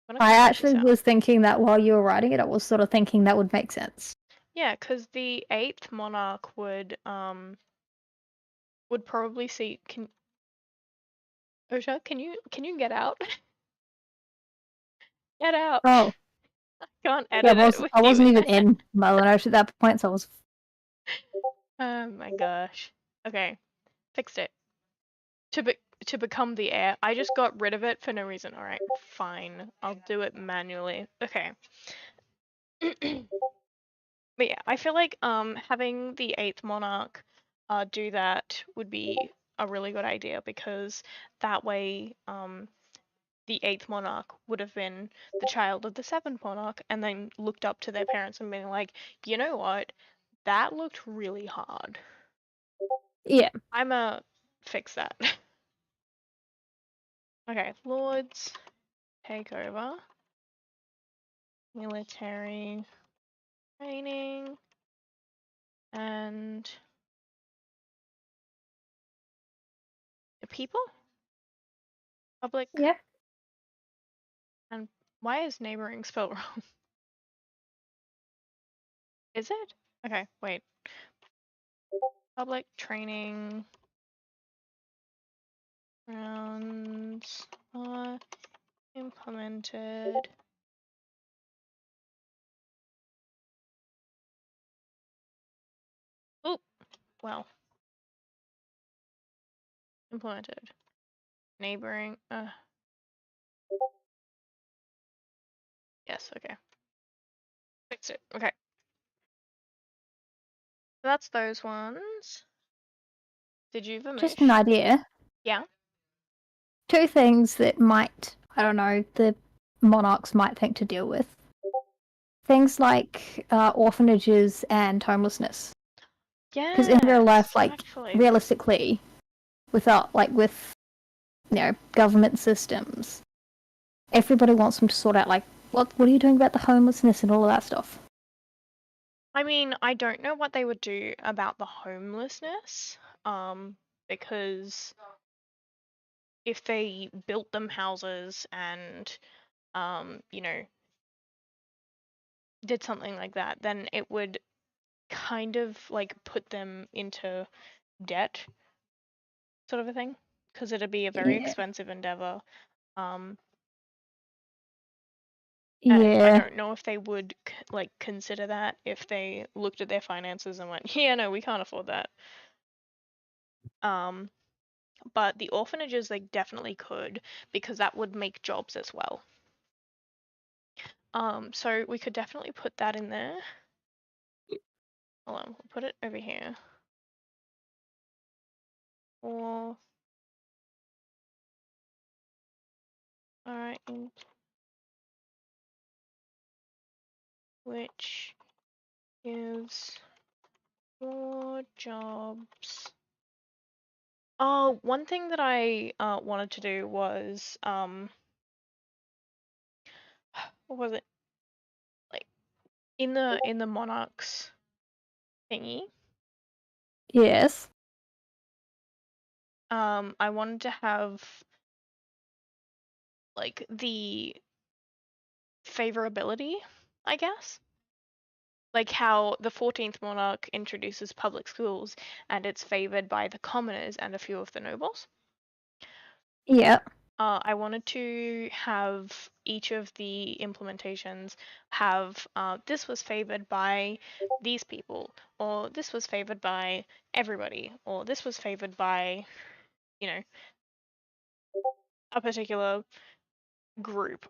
gonna I type this actually out. was thinking that while you were writing it, I was sort of thinking that would make sense. Yeah, because the 8th monarch would probably see. Can Osha, can you get out? Get out. Oh, Can't yeah, edit it with I you wasn't in even there. in Malinoche at that point, so I was. Oh my gosh. Okay, fixed it. To be to become the heir. I just got rid of it for no reason. All right, fine. I'll do it manually. Okay. But yeah, I feel like having the 8th monarch do that would be a really good idea, because that way the 8th monarch would have been the child of the 7th monarch and then looked up to their parents and been like, you know what? That looked really hard. Yeah. I'ma fix that. Okay, lords take over military training and the people? Public. Yeah. And why is neighboring spelled wrong? Is it? Okay, wait. Public training rounds are implemented. well. Implemented. Neighboring. Yes, okay. Fixed it. Okay. So that's those ones. Did you Vermouth? Just an idea. Yeah. Two things that might, I don't know, the monarchs might think to deal with. Things like orphanages and homelessness. Yeah. Because in real life, like, actually. realistically, without, like, with, you know, government systems, everybody wants them to sort out, like, what are you doing about the homelessness and all of that stuff? I mean, I don't know what they would do about the homelessness, because if they built them houses and, you know, did something like that, then it would kind of like put them into debt, sort of a thing, because it'd be a very Yeah. expensive endeavor. And I Yeah. don't know if they would like consider that if they looked at their finances and went, yeah, no, we can't afford that. But the orphanages they definitely could, because that would make jobs as well. So we could definitely put that in there. Hold on, we'll put it over here. Or alright, which gives more jobs. Oh, one thing that I wanted to do was what was it? Like in the monarchs thingy. Yes. I wanted to have like the favorability, I guess. Like how the 14th monarch introduces public schools and it's favored by the commoners and a few of the nobles. Yeah. I wanted to have each of the implementations have this was favored by these people, or this was favored by everybody, or this was favored by, you know, a particular group.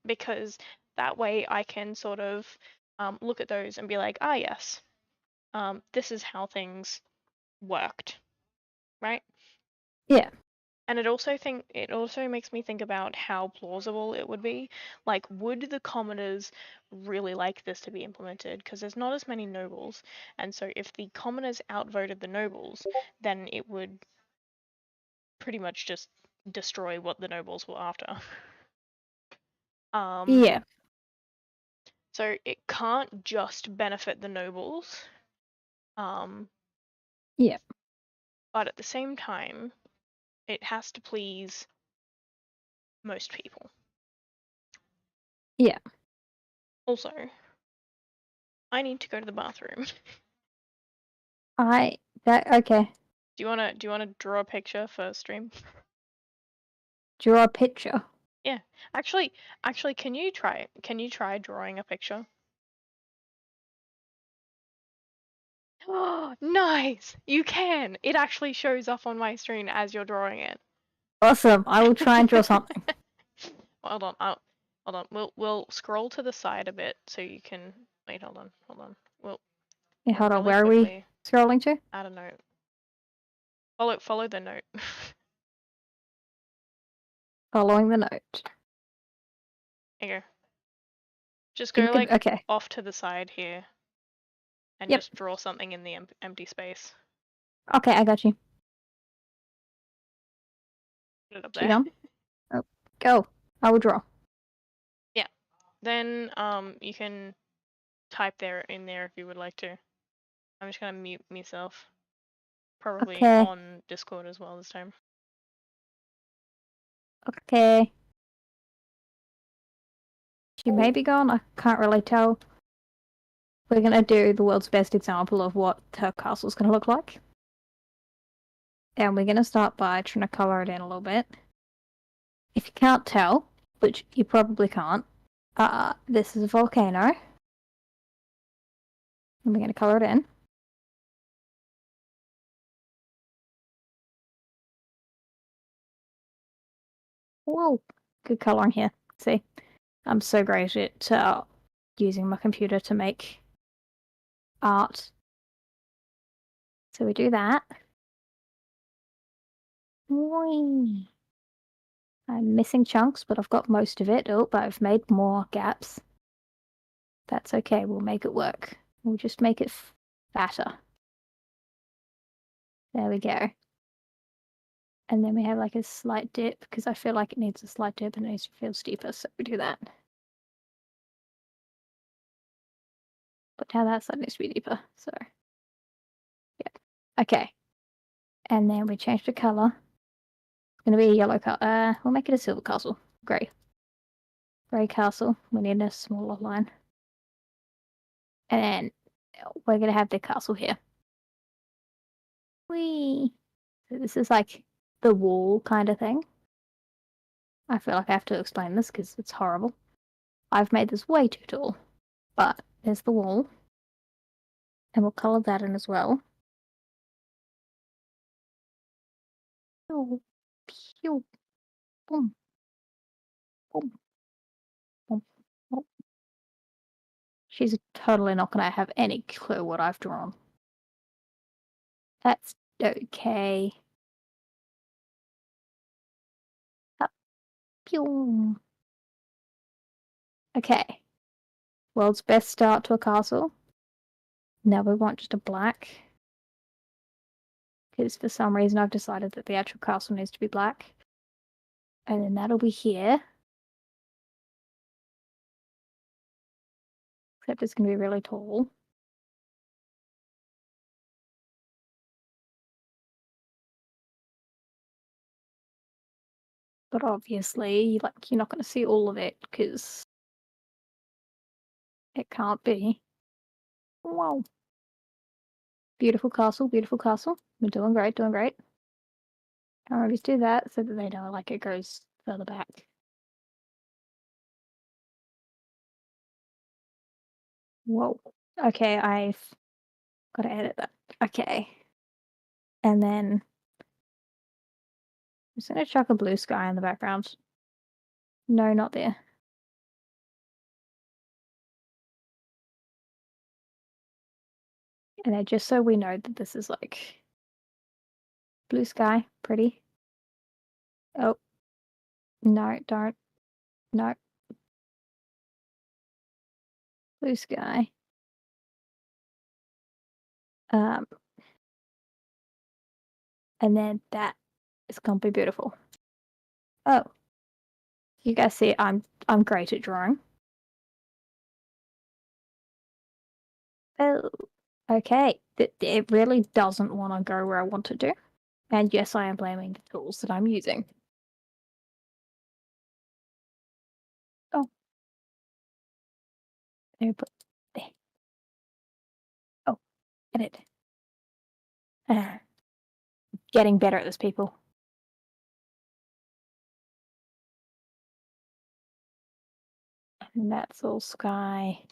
Because that way I can sort of look at those and be like, ah, yes, this is how things worked, right? Yeah. And it also makes me think about how plausible it would be. Like, would the commoners really like this to be implemented? Because there's not as many nobles, and so if the commoners outvoted the nobles, then it would pretty much just destroy what the nobles were after. Yeah. So it can't just benefit the nobles. Yeah. But at the same time, it has to please most people. Yeah. Also, I need to go to the bathroom. Okay. Do you wanna draw a picture for stream? Draw a picture. Yeah. Actually, can you try drawing a picture? Oh, nice! You can! It actually shows up on my screen as you're drawing it. Awesome. I will try and draw something. Hold on, hold on. We'll scroll to the side a bit so you can wait, hold on. Yeah, hold on. really Where are we scrolling to? add a note. Follow the note. Following the note. There you go. Just go like Okay. off to the side here and Yep. just draw something in the empty space. Okay, I got you. Put it up You there. done? Oh, go. I will draw. Yeah. Then you can type in there if you would like to. I'm just gonna mute myself. Probably Okay. on Discord as well this time. Okay. She may be gone. I can't really tell. We're gonna do the world's best example of what her castle's gonna look like. And we're gonna start by trying to color it in a little bit. If you can't tell, which you probably can't, this is a volcano. And we're gonna color it in. Whoa, good coloring here. See, I'm so great at using my computer to make art. So we do that. Whee. I'm missing chunks, but I've got most of it. Oh, but I've made more gaps. That's okay, we'll make it work. We'll just make it fatter. There we go. And then we have like a slight dip, because I feel like it needs a slight dip and it needs to feel steeper, so we do that. But now that side needs to be deeper, so yeah. Okay. And then we change the color. It's gonna be a yellow color. We'll make it a silver castle. Grey. Grey castle. We need a smaller line. And then we're gonna have the castle here. Whee! So this is like the wall kind of thing. I feel like I have to explain this because it's horrible. I've made this way too tall. But there's the wall. And we'll color that in as well. Pew, pew, boom, boom, boom, boom. She's totally not going to have any clue what I've drawn. That's okay. Up, pew. Okay. World's best start to a castle. Now we want just a black. Because for some reason I've decided that the actual castle needs to be black. And then that'll be here. Except it's going to be really tall. But obviously, like, you're not going to see all of it because it can't be. Wow. Beautiful castle, beautiful castle. We're doing great, doing great. I'll always do that so that they know like it goes further back. Whoa. Okay, I've got to edit that. Okay. And then I'm just going to chuck a blue sky in the background. No, not there. And then just so we know that this is like blue sky, pretty. Oh. No, don't. No. Blue sky. And then that is gonna be beautiful. Oh. You guys see I'm great at drawing. Oh. Okay. It really doesn't want to go where I want it to. And yes, I am blaming the tools that I'm using. Oh. There, put there. Oh, edit. Getting better at this, people. And that's all sky.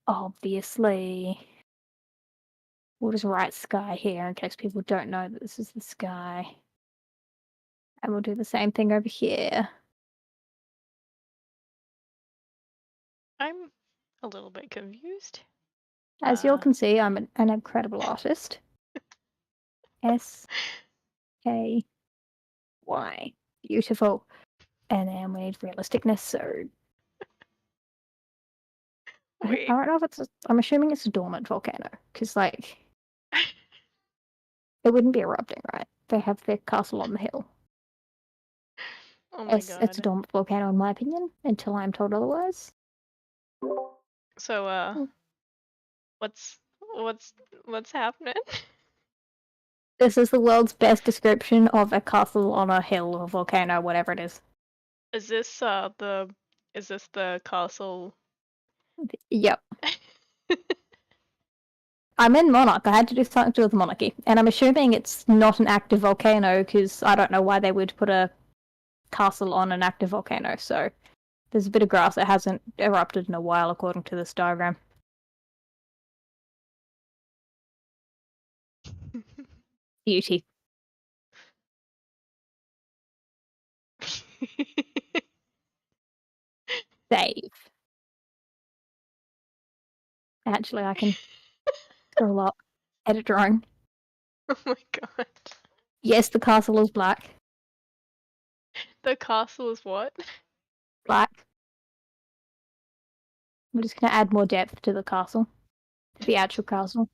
Obviously. We'll just write sky here in case people don't know that this is the sky. And we'll do the same thing over here. I'm a little bit confused. As you all can see, I'm an incredible artist. S-K-Y. Beautiful. And then we need realisticness, so... Wait. I don't know if it's... I'm assuming it's a dormant volcano, because, like... it wouldn't be erupting, right? They have their castle on the hill. Oh my god. It's a dormant volcano, in my opinion, until I'm told otherwise. So, what's happening? This is the world's best description of a castle on a hill or volcano, whatever it is. Is this the castle? Yep. I'm in Monarch. I had to do something to do with monarchy. And I'm assuming it's not an active volcano because I don't know why they would put a castle on an active volcano. So there's a bit of grass that hasn't erupted in a while according to this diagram. Beauty. Save. Actually, I can scroll up. Edit drawing. Oh my god. Yes, the castle is black. The castle is what? Black. I'm just gonna add more depth to the castle. To the actual castle.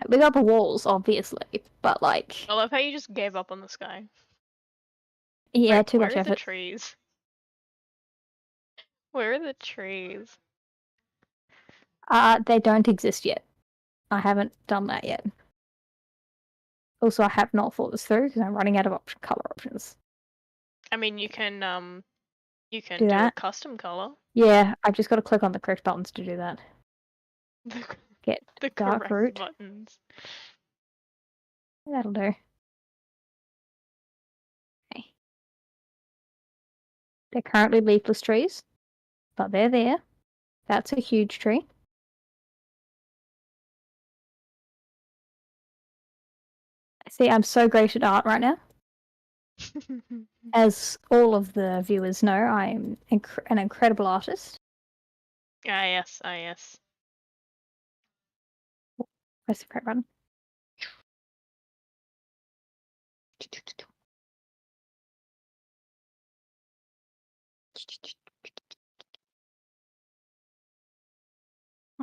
We got the walls, obviously, but like, I love how you just gave up on the sky. yeah, Wait, too where much are the effort. trees? Where are the trees? They don't exist yet. I haven't done that yet. Also, I have not thought this through because I'm running out of color options. I mean, you can Do do a that? custom color. Yeah, I've just got to click on the correct buttons to do that. The, Get the dark correct root. buttons. That'll do. Okay. They're currently leafless trees, but they're there. That's a huge tree. See, I'm so great at art right now. As all of the viewers know, I'm an incredible artist. Ah yes, ah yes. Press the correct button.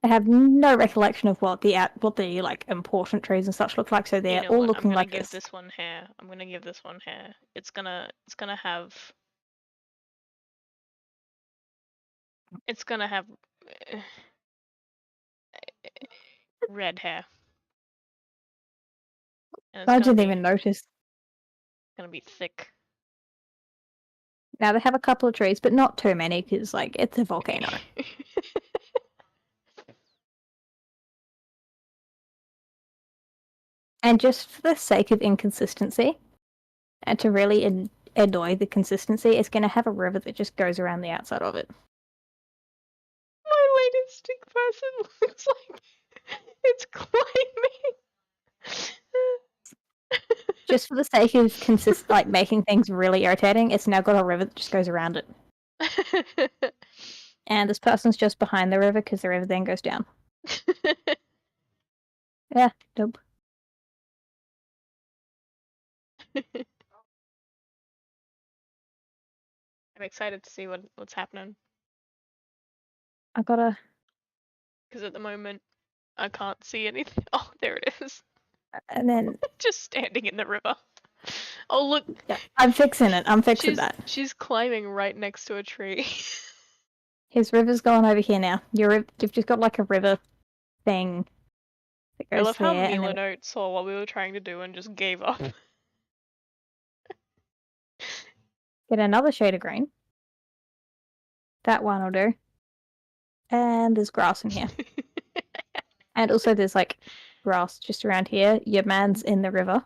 I have no recollection of what the like important trees and such look like, so they're You know all what? I'm looking gonna like give this. this one hair. I'm gonna give this one hair. It's gonna have uh, red hair. And it's I didn't even notice. gonna be thick. Now they have a couple of trees, but not too many because like it's a volcano. And just for the sake of inconsistency, and to really annoy the consistency, it's going to have a river that just goes around the outside of it. My latest stick person looks like it's climbing. Just for the sake of like making things really irritating, it's now got a river that just goes around it. And this person's just behind the river because the river then goes down. Yeah, dope. I'm excited to see what's happening. I gotta. Because at the moment, I can't see anything. Oh, there it is. And then. Just standing in the river. Oh, look. Yeah, I'm fixing it. I'm fixing that. She's climbing right next to a tree. His river's going over here now. You've just got like a river thing that goes I love how there. Mila Note saw what we were trying to do and just gave up. Get another shade of green. That one will do. And there's grass in here. And also there's like grass just around here. Your man's in the river.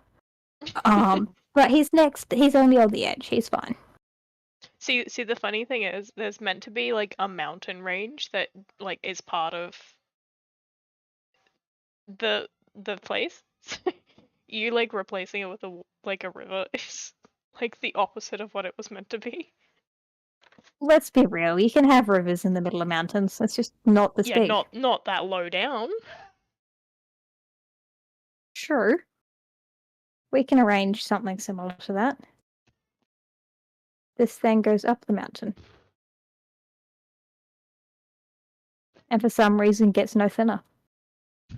But he's next. He's only on the edge. He's fine. See, the funny thing is, there's meant to be like a mountain range that like is part of the place. You like replacing it with a river is like the opposite of what it was meant to be. Let's be real. You can have rivers in the middle of mountains. It's just not this big. Not that low down. Sure. We can arrange something similar to that. This thing goes up the mountain. And for some reason gets no thinner.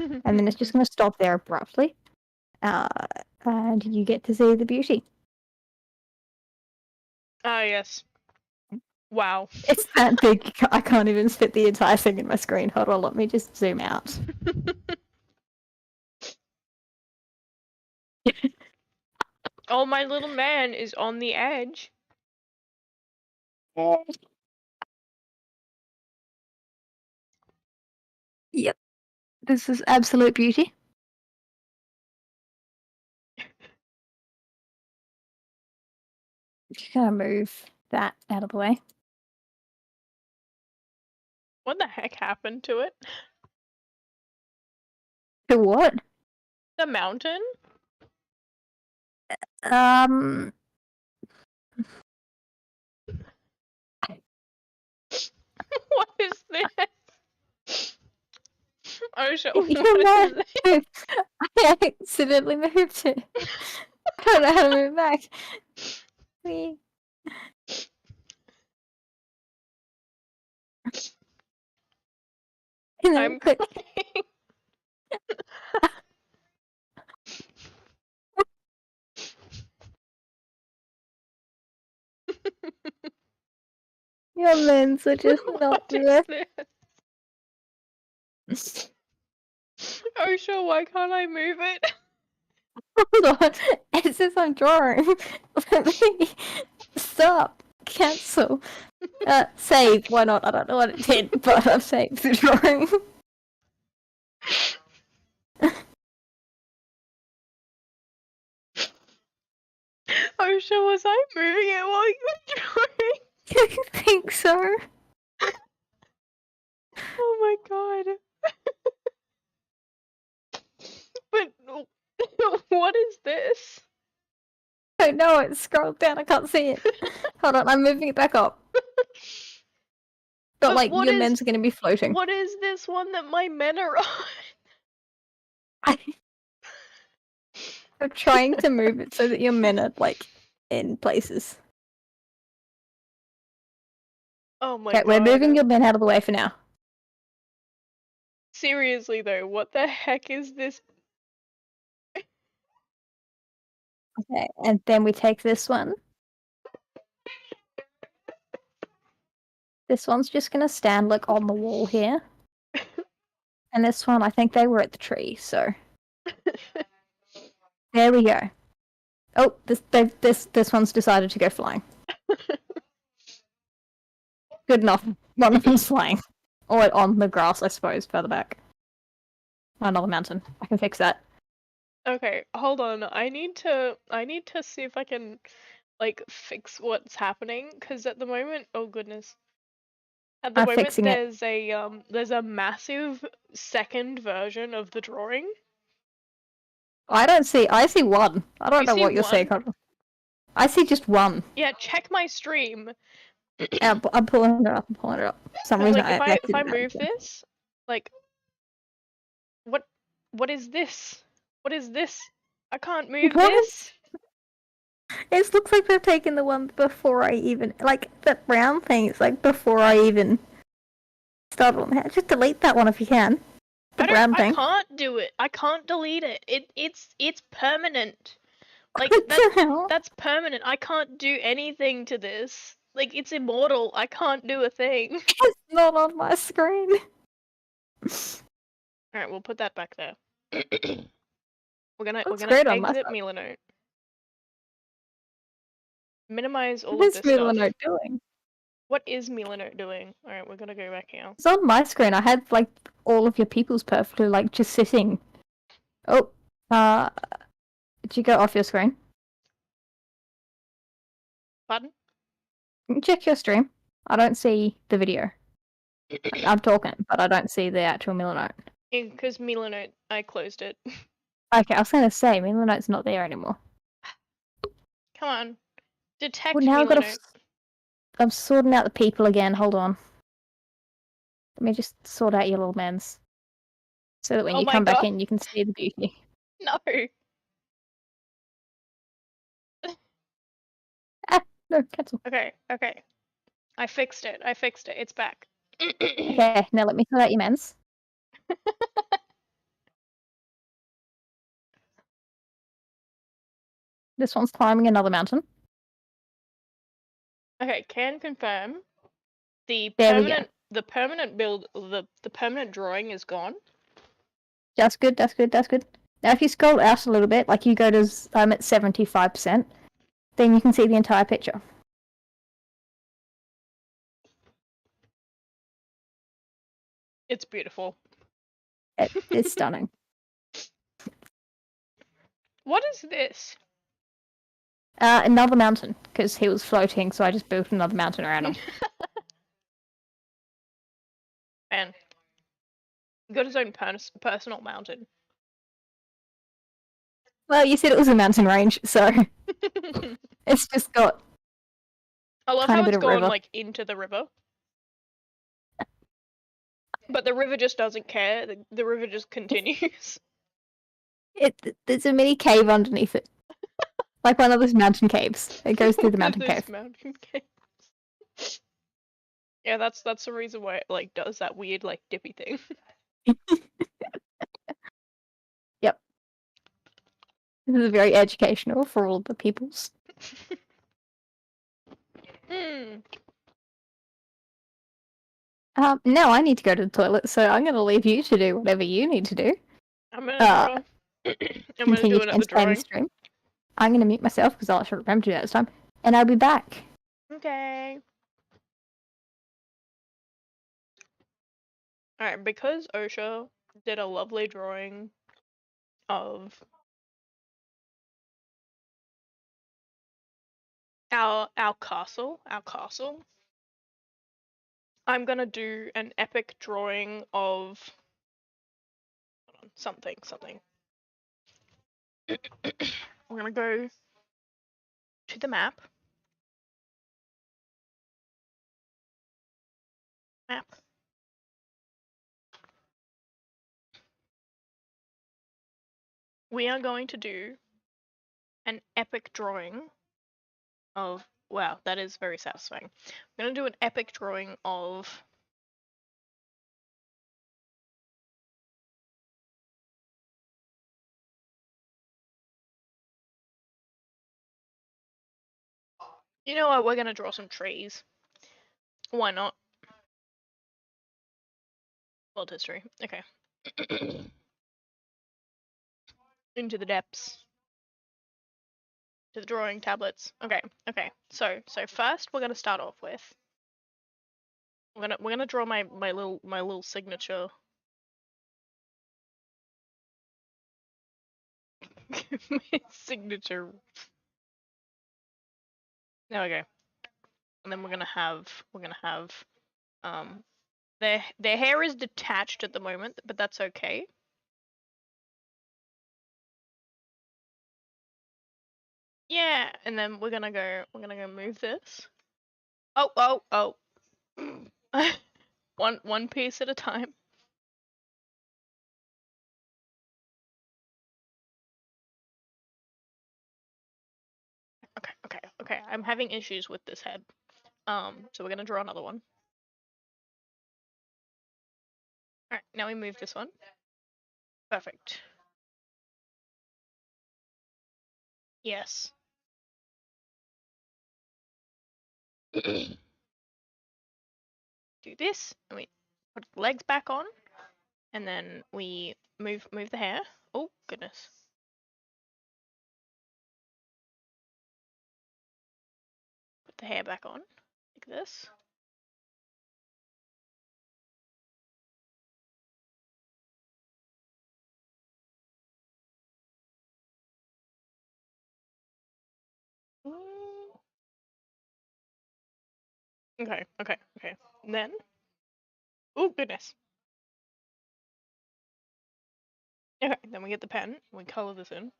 And then it's just going to stop there abruptly. And you get to see the beauty. Ah, yes. Wow. It's that big, I can't even fit the entire thing in my screen. Hold on, let me just zoom out. Oh, my little man is on the edge. Yep. This is absolute beauty. Just gonna move that out of the way. What the heck happened to it? To what? The mountain? What is this? Oh shit! You What is this? I accidentally moved it. I don't know how to move back. Me. And then I'm click. crying. Your lens are just not What is there. this? Oh sure, why can't I move it? Hold on. It says I'm drawing. Let me stop. Cancel. Save. Why not? I don't know what it did, but I've saved the drawing. Oh sure, was I moving it while you were drawing? I think so. Oh my god. But what is this? I don't know. It's scrolled down. I can't see it. Hold on. I'm moving it back up. But like what your is- men's are going to be floating. What is this one that my men are on? I'm trying to move it so that your men are like in places. Oh my Okay, god. we're moving your men out of the way for now. Seriously though, what the heck is this? Okay, and then we take this one. This one's just gonna stand like on the wall here. And this one, I think they were at the tree, so there we go. Oh, this one's decided to go flying. Good enough. One of them's flying. Or on the grass, I suppose, further back. Another mountain. I can fix that. Okay, hold on. I need to see if I can like fix what's happening because at the moment, oh goodness. At the I'm moment fixing it. there's a massive second version of the drawing. I see one. I don't You know see what you're saying. I see just one. Yeah, check my stream. I'm pulling it up. I'm pulling it up. For some reason, Like if I didn't move this, like what is this? What is this? I can't move What? this. It looks like they've taken the one before I even like that brown thing. It's like before I even started on that. Just delete that one if you can. The brown thing. I can't do it. I can't delete it. It's permanent. Like What the hell? that's permanent. I can't do anything to this. Like it's immortal. I can't do a thing. It's not on my screen. Alright, we'll put that back there. we're gonna great on my exit side. Milanote. Minimize all What of is this stuff. Milanote doing? What is Milanote doing? Alright, we're gonna go back here. It's on my screen. I had like all of your peoples perfectly like just sitting. Oh, did you go off your screen? Pardon? Check your stream. I don't see the video. I'm talking, but I don't see the actual Milanote. Because Milanote, I closed it. Okay, I was gonna say Milanote's not there anymore. Come on. Detect Well, now Milanote. I'm sorting out the people again. Hold on. Let me just sort out your little mens. So that when you come back in, you can see the beauty. No. No, cancel. Okay. I fixed it. It's back. Okay, now let me sort out your mens. This one's climbing another mountain. Okay, can confirm. The There we go. permanent build, the permanent drawing is gone. That's good. Now, if you scroll out a little bit, like you go to at 75%, then you can see the entire picture. It's beautiful. It's stunning. What is this? Another mountain, because he was floating, so I just built another mountain around him. Man, he got his own personal mountain. Well, you said it was a mountain range, so it's just got. I love how it's gone like into the river. But the river just doesn't care. The river just continues. There's a mini cave underneath it. Like one of those mountain caves. It goes through the Look at mountain this cave. mountain cave. Yeah, that's the reason why it like does that weird like dippy thing. Yep. This is very educational for all the peoples. Now I need to go to the toilet, so I'm going to leave you to do whatever you need to do. I'm gonna draw. I'm gonna Continue do to another entertain the drawing. stream. I'm going to mute myself because I should remember to do that this time, and I'll be back. Okay. Alright, because Osha did a lovely drawing of our castle, I'm gonna do an epic drawing of something. We're gonna go to the map. We are going to do an epic drawing of, wow, that is very satisfying. I'm gonna do an epic drawing of you know what, we're gonna draw some trees. Why not? World history. Okay. Into the depths. To the drawing tablets. Okay. So first we're gonna start off with we're gonna draw my little signature. My signature. There we go. And then we're gonna have their hair is detached at the moment, but that's okay. Yeah, and then we're gonna go move this. Oh. one piece at a time. Okay. I'm having issues with this head. So we're gonna draw another one. Alright, now we move this one. Perfect. Yes. Do this, and we put the legs back on, and then we move the hair. Oh goodness. Put the hair back on, like this. Okay. And then, oh goodness. Okay, then we get the pen. We color this in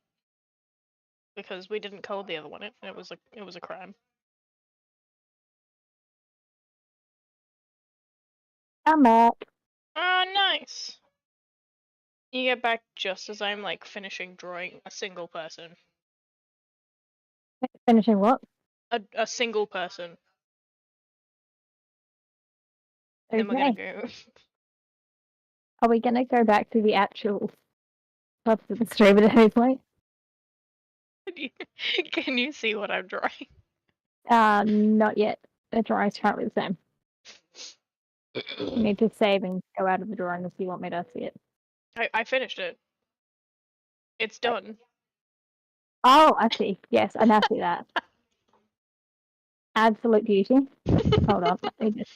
because we didn't color the other one. It was a crime. I'm back. Ah, nice. You get back just as I'm like finishing drawing a single person. Finishing what? A single person. And then we're gonna go. Are we gonna go back to the actual purpose of the stream at any point? Can you see what I'm drawing? Not yet. The drawing's currently the same. You need to save and go out of the drawing if you want me to see it. I finished it. It's done. Oh, I see. Yes, I now see that. Absolute beauty. Hold on, let me just.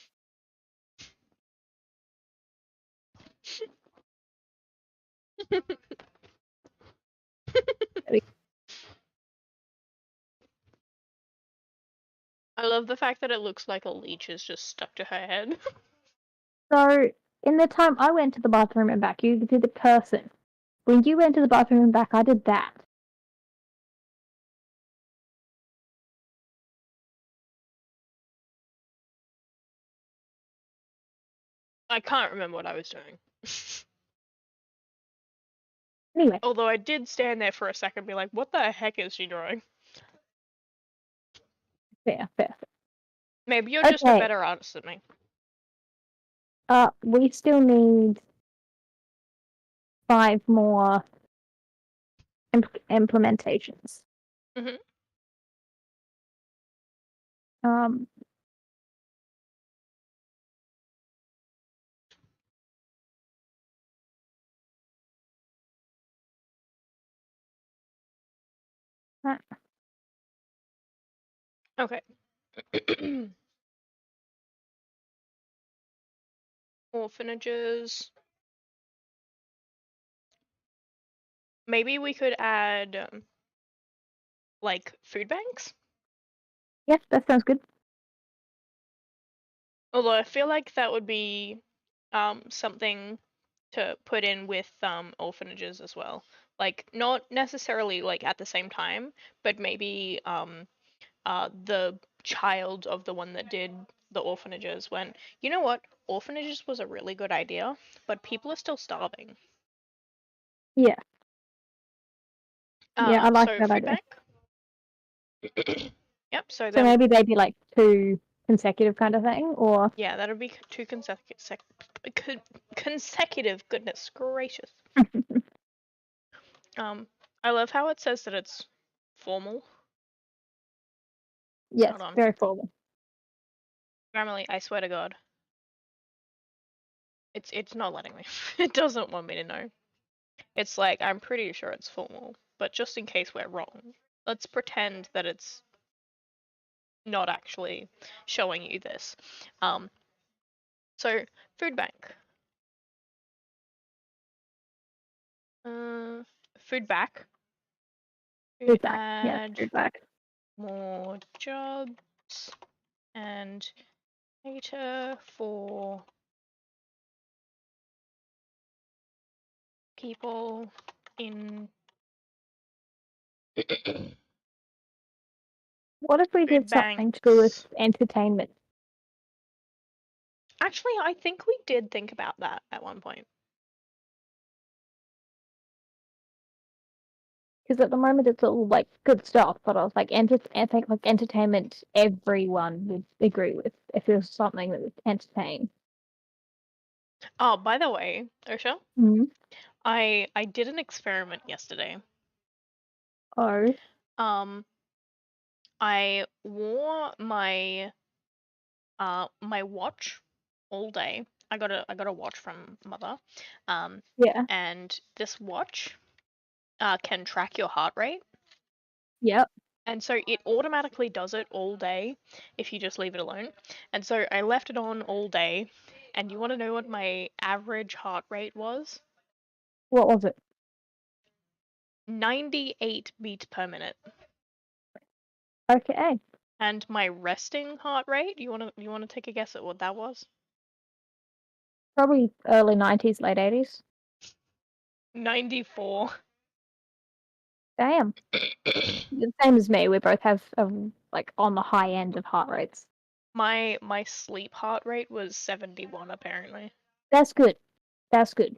I love the fact that it looks like a leech is just stuck to her head. So, in the time I went to the bathroom and back, you did the person. When you went to the bathroom and back, I did that. I can't remember what I was doing. Anyway, Although I did stand there for a second and be like, what the heck is she doing? fair, fair. Maybe you're just a Okay. better artist than me. We still need 5 more implementations. Mhm. Um, uh, Okay. Orphanages. Maybe we could add like food banks. yeah, that sounds good. Although I feel like that would be something to put in with orphanages as well. Like not necessarily like at the same time, but maybe the child of the one that did the orphanages went, you know what? Orphanages was a really good idea, but people are still starving. Yeah, yeah, I like So that food idea. bank. Yep. So So then, maybe they'd be like 2 consecutive kind of thing, or yeah, that'll be two consecutive. Goodness gracious. I love how it says that it's formal. yes, Hold on, very formal. Grammarly. I swear to God, it's not letting me. It doesn't want me to know. It's like I'm pretty sure it's formal, but just in case we're wrong, let's pretend that it's not actually showing you this. Um, so food bank. Food back. To Feedback. Yes, add feedback. more jobs and data for people in What if we food did something to do with banks. entertainment? Actually, I think we did think about that at one point. Because at the moment it's all like good stuff, but I was like, I think like entertainment, everyone would agree with if it was something that would entertain. Oh, by the way, Osha, Mm-hmm. I did an experiment yesterday. Oh, Um, I wore my watch all day. I got a watch from mother. Um, yeah, and this watch can track your heart rate. yep. And so it automatically does it all day if you just leave it alone. And so I left it on all day. And you want to know what my average heart rate was? What was it? 98 beats per minute. Okay, And my resting heart rate, you want to take a guess at what that was? probably early 90s, late 80s. 94. Damn. The same as me. We both have like on the high end of heart rates. My sleep heart rate was 71 apparently. That's good. That's good.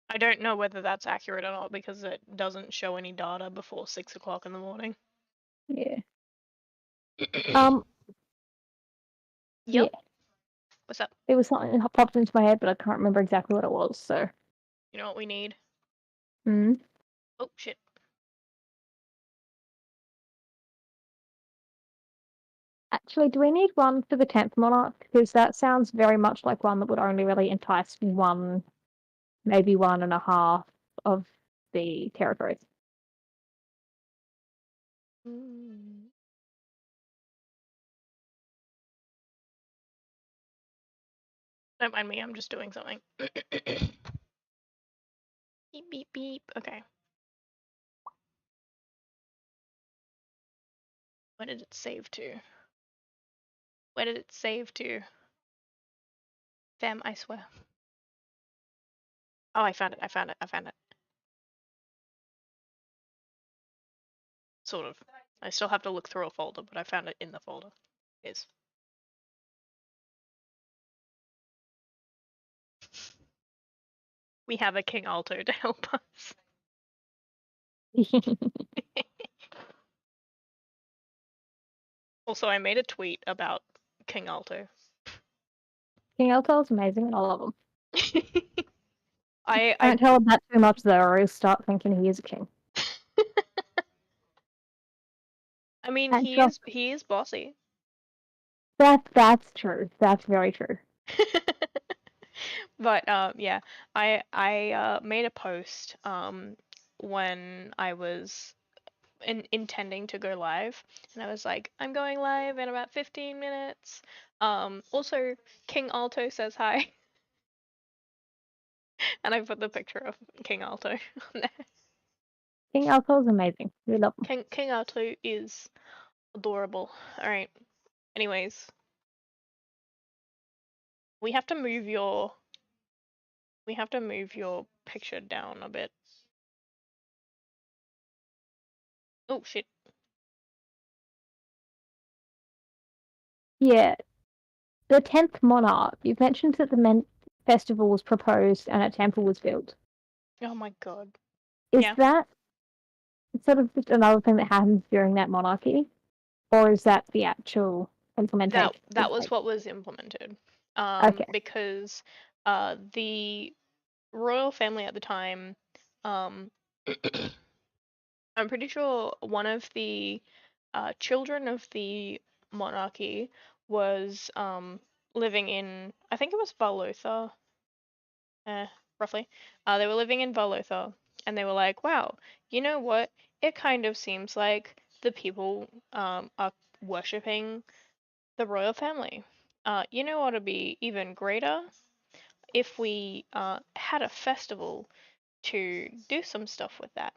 I don't know whether that's accurate or not because it doesn't show any data before 6 o'clock in the morning. Yeah. Um. Yep. Yeah. What's up? It was something that popped into my head, but I can't remember exactly what it was. So. You know what we need? Hmm. Oh shit. Actually, do we need one for the 10th monarch? Because that sounds very much like one that would only really entice one, maybe 1.5 of the territories. Mm. Don't mind me, I'm just doing something. Beep beep beep. Okay. Where did it save to? Where did it save to? Damn, I swear. Oh, I found it. I found it. I found it. Sort of. I still have to look through a folder, but I found it in the folder. It is. We have a King Alto to help us. Also, I made a tweet about King Alto. King Alto's amazing and I love him. I Don't tell him that too much though, or he'll start thinking he is a king. I mean, And he is bossy. That's true. That's very true. But yeah, I made a post when I was intending to go live, and I was like, I'm going live in about 15 minutes. Also, King Alto says hi, and I put the picture of King Alto on there. King Alto's amazing. We love him. King Alto is adorable. All right. Anyways, we have to move your picture down a bit. Oh shit. Yeah. The 10th monarch, you've mentioned that the festival was proposed and a temple was built. Oh my god. Is Yeah. that sort of just another thing that happens during that monarchy? Or is that the actual implementation? That was what was implemented. Okay. Because the royal family at the time, I'm pretty sure one of the children of the monarchy was living in, I think it was Valotha, roughly. They were living in Valotha, and they were like, wow, you know what? It kind of seems like the people are worshipping the royal family. You know what would be even greater? If we had a festival to do some stuff with that.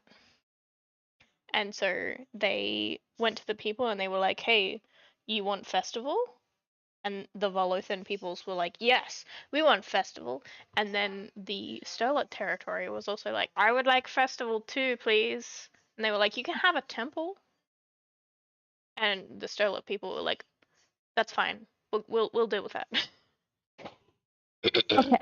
And so they went to the people and they were like, hey, you want festival? And the Volothan peoples were like, yes, we want festival. And then the Sterlet territory was also like, I would like festival too, please. And they were like, you can have a temple. And the Sterlet people were like, that's fine. We'll deal with that. Okay.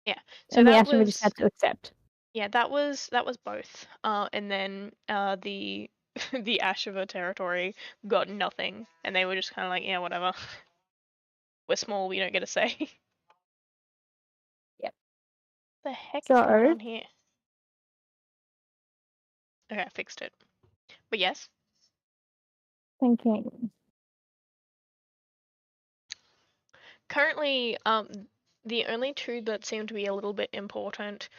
Yeah. So And we that actually just was had to accept. yeah, that was both. And then the the Asheva territory got nothing, and they were just kind of like, yeah, whatever. We're small, we don't get a say. Yep. The heck is going So, on here? Okay, I fixed it. But yes, thinking. currently, the only two that seem to be a little bit important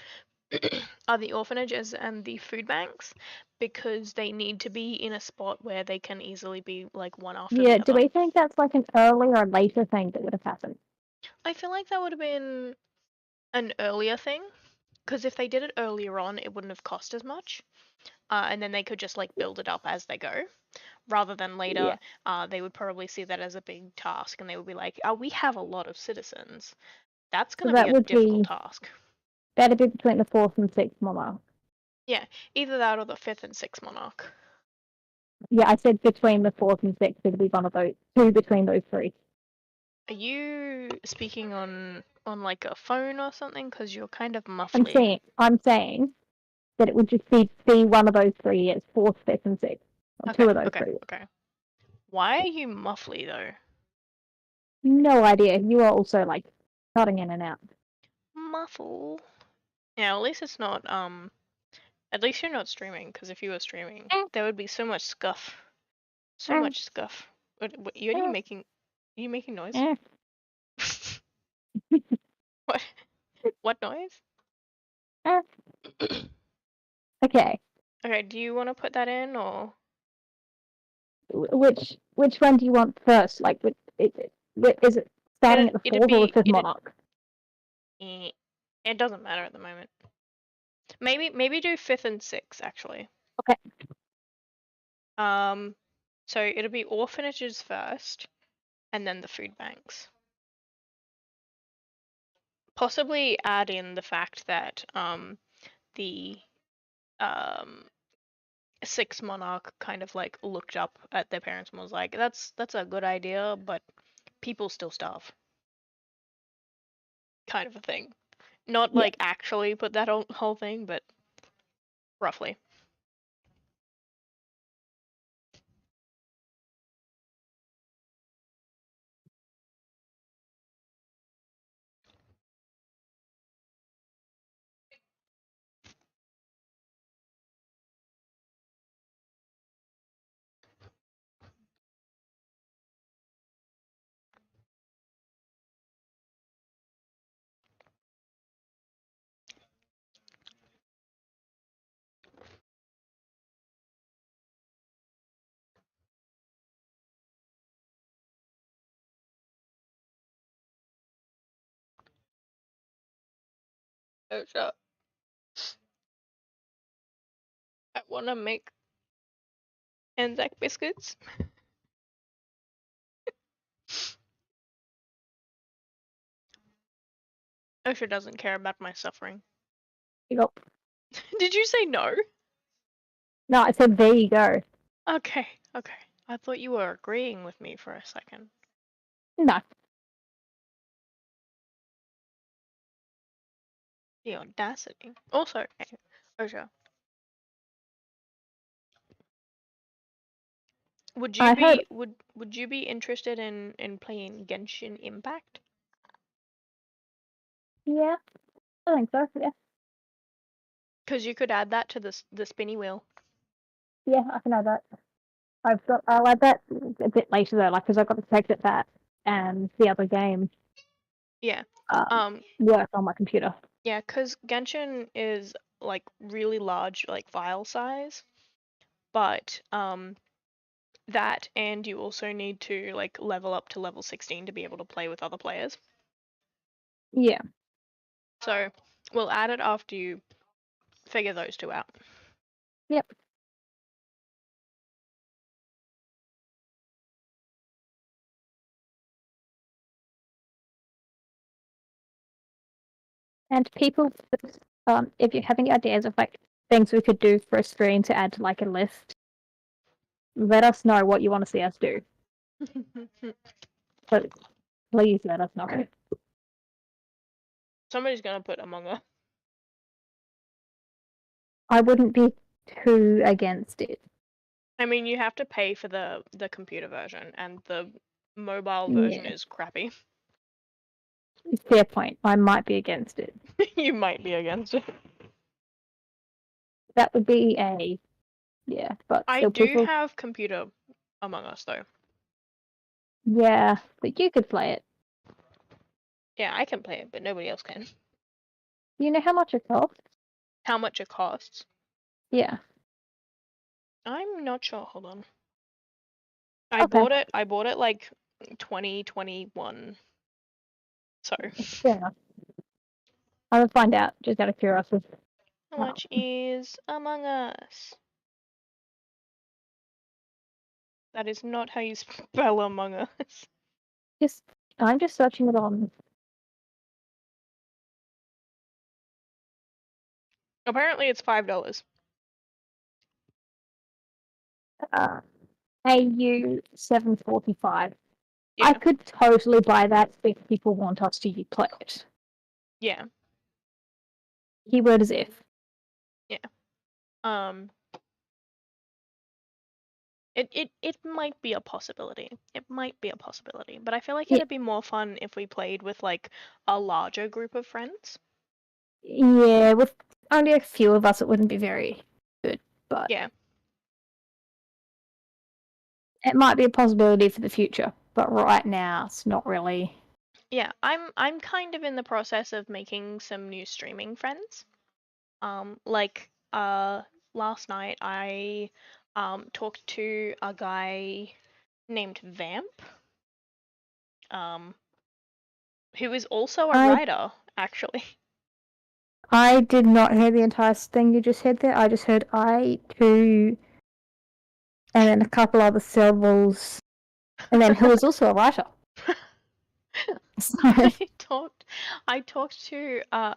are the orphanages and the food banks because they need to be in a spot where they can easily be like one after Yeah, the do other. we think that's like an earlier or later thing that would have happened? I feel like that would have been an earlier thing because if they did it earlier on, it wouldn't have cost as much. And then they could just like build it up as they go rather than later. Yeah. They would probably see that as a big task and they would be like, oh, we have a lot of citizens. That's So going to be that a would difficult be task. that'd be between the 4th and 6th monarch. Yeah, either that or the 5th and 6th monarch. Yeah, I said between the 4th and 6th, it'd be one of those two between those three. Are you speaking on like a phone or something? Because you're kind of I'm muffly. saying that it would just be one of those three years, 4th, 5th, and 6th. Or two Okay, of those okay, three. okay. Why are you muffly though? No idea. You are also like cutting in and out. Muffle. Yeah, at least it's not at least you're not streaming, because if you were streaming, Eh, there would be so much scuff. So eh, much scuff. What, eh, are you making noise? eh. What? What noise? Eh. Okay. Okay, do you want to put that in or? Which one do you want first? Like, is it starting at the It'd 4th or the be 5th monarch? it doesn't matter at the moment. Maybe do 5th and 6th actually. Okay. So it'll be orphanages first, and then the food banks. Possibly add in the fact that the um 6th monarch kind of like looked up at their parents and was like, that's a good idea, but people still starve. Kind of a thing. Not Yeah. like actually put that whole thing, but roughly. Oh, sure. I want to make Anzac biscuits. Osha doesn't care about my suffering. You go. Did you say no? No, I said there you go. Okay, okay. I thought you were agreeing with me for a second. No. The audacity. Also, Osha, would you I heard. be would you be interested in playing Genshin Impact? Yeah, I think so. Yeah. Because you could add that to the spinny wheel. Yeah, I can add that. I'll add that a bit later though, like because I've got to check that and the other game Yeah. work on my computer. Yeah, because Genshin is like really large, like file size, but that and you also need to like level up to level 16 to be able to play with other players. Yeah. So we'll add it after you figure those two out. Yep. And people, if you have any ideas of like things we could do for a stream to add to like a list, let us know what you want to see us do. But please let us know. Somebody's gonna put Among Us. I wouldn't be too against it. I mean, you have to pay for the computer version, and the mobile version Yeah. is crappy. Fair point. I might be against it. You might be against it. That would be a but I still do people. have computer Among Us though. Yeah, but you could play it. Yeah, I can play it, but nobody else can. You know how much it costs? How much it costs? Yeah. I'm not sure. Hold on. Okay. I bought it like 2021. So. Fair enough. I will find out just out of curiosity. How much is Among Us? That is not how you spell Among Us. I'm just searching it on. Apparently, it's $5. AU 745. Yeah. I could totally buy that if people want us to play it. Yeah. Keyword is if. Yeah. It might be a possibility. It might be a possibility, but I feel like it'd be more fun if we played with like a larger group of friends. Yeah, with only a few of us, it wouldn't be very good, but yeah, it might be a possibility for the future. But right now, it's not really. Yeah, I'm kind of in the process of making some new streaming friends. Last night I talked to a guy named Vamp, who is also a writer, actually. I did not hear the entire thing you just said there. I just heard I, two, and then a couple other syllables, and then who was also a writer. So. I talked to a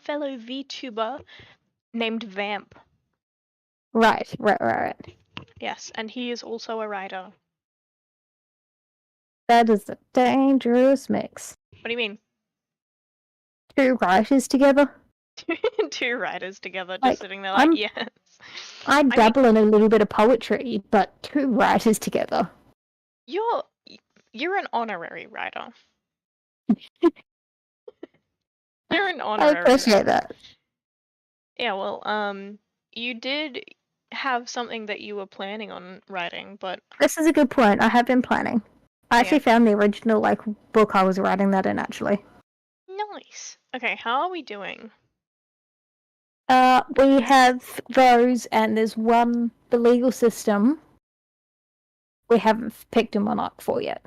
fellow VTuber named Vamp. Right. Yes, and he is also a writer. That is a dangerous mix. What do you mean? two writers together. Two writers together, just Like, sitting there like, yes. I mean, dabble in a little bit of poetry, but two writers together. you're an honorary writer. You're an I honorary appreciate writer. that. Yeah, well, you did have something that you were planning on writing, but This is a good point. I have been planning. I actually yeah. found the original book I was writing that in actually. Nice. Okay, how are we doing? We have those, and there's one, the legal system. We haven't picked a monarch for yet.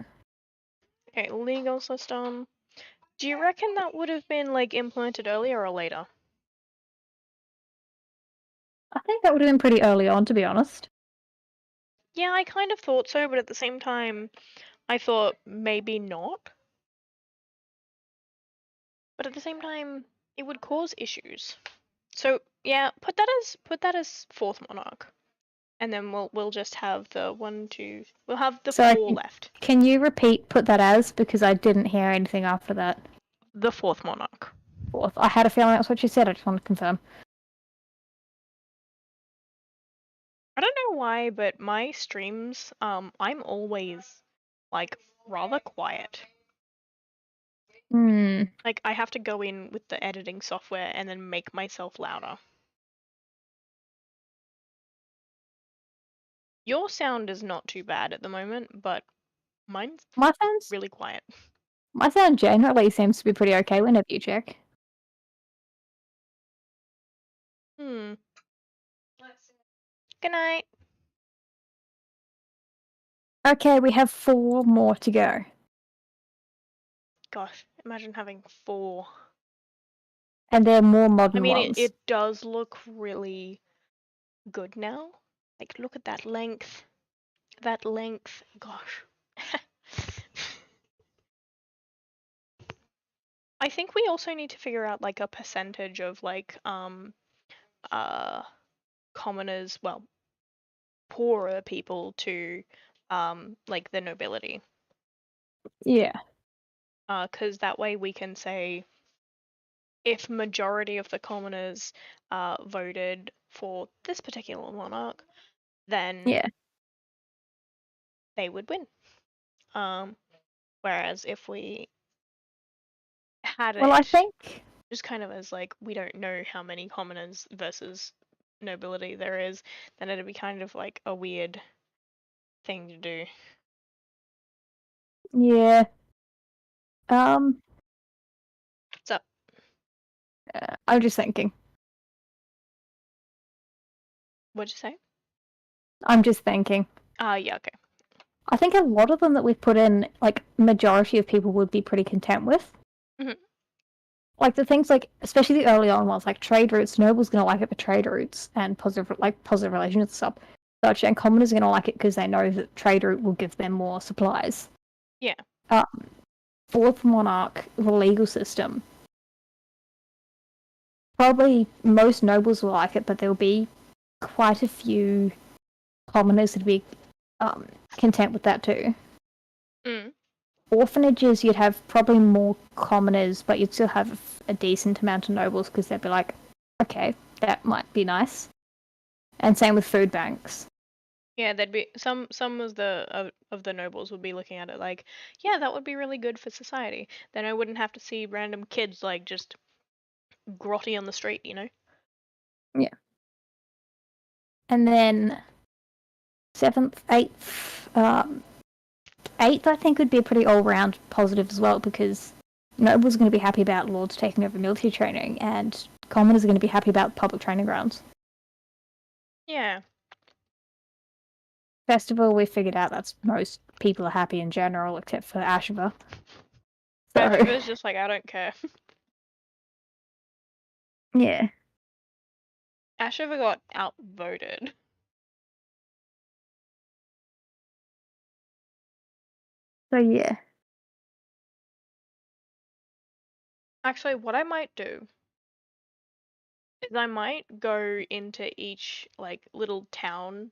Okay, legal system. Do you reckon that would have been like implemented earlier or later? I think that would have been pretty early on, to be honest. Yeah, I kind of thought so, but at the same time, I thought maybe not. But at the same time, it would cause issues. So yeah, put that as fourth monarch, and then we'll just have the one, two. We'll have the So four left. can you put that as, because I didn't hear anything after that. The fourth monarch. Fourth. I had a feeling that's what you said. I just want to confirm. I don't know why, but my streams, I'm always like rather quiet. Hmm. Like I have to go in with the editing software and then make myself louder. Your sound is not too bad at the moment, but mine's My sound, really quiet. my sound generally seems to be pretty okay whenever you check. Hmm. Good night. Okay, we have 4 more to go. Gosh, imagine having 4. And they're more I modern mean, ones. it does look really good now. Like, look at that length. That length. Gosh. I think we also need to figure out like a percentage of like commoners, well, poorer people to like the nobility. Yeah. Because that way we can say if majority of the commoners voted for this particular monarch, then Yeah. they would win. Whereas if we had Well, I it think just kind of as like we don't know how many commoners versus nobility there is, then it'd be kind of like a weird thing to do. yeah. Um So I'm just thinking. what'd you say? I'm just thinking. Yeah, okay. I think a lot of them that we've put in, like, majority of people would be pretty content with. Mhm. Like the things like, especially the early on ones, like trade routes. Noble's gonna like it for trade routes and positive relations and stuff. Such, and commoners are gonna like it because they know that trade route will give them more supplies. Yeah. Fourth monarch, the legal system. Probably most nobles will like it, but there'll be quite a few commoners that'd be content with that too. Mm. Orphanages, you'd have probably more commoners, but you'd still have a decent amount of nobles because they'd be like, okay, that might be nice. And same with food banks. Yeah, there'd be some of the nobles would be looking at it like, yeah, that would be really good for society. Then I wouldn't have to see random kids like just grotty on the street, you know? Yeah. And then 7th, 8th, 8th, I think would be a pretty all-round positive as well because nobles are going to be happy about lords taking over military training, and commoners are going to be happy about public training grounds. Yeah. Festival, we figured out that's most people are happy in general, except for Asheva. So, Ashiva's just like, I don't care. yeah. Ashiva got outvoted. So, yeah. Actually, what I might do is I might go into each like little town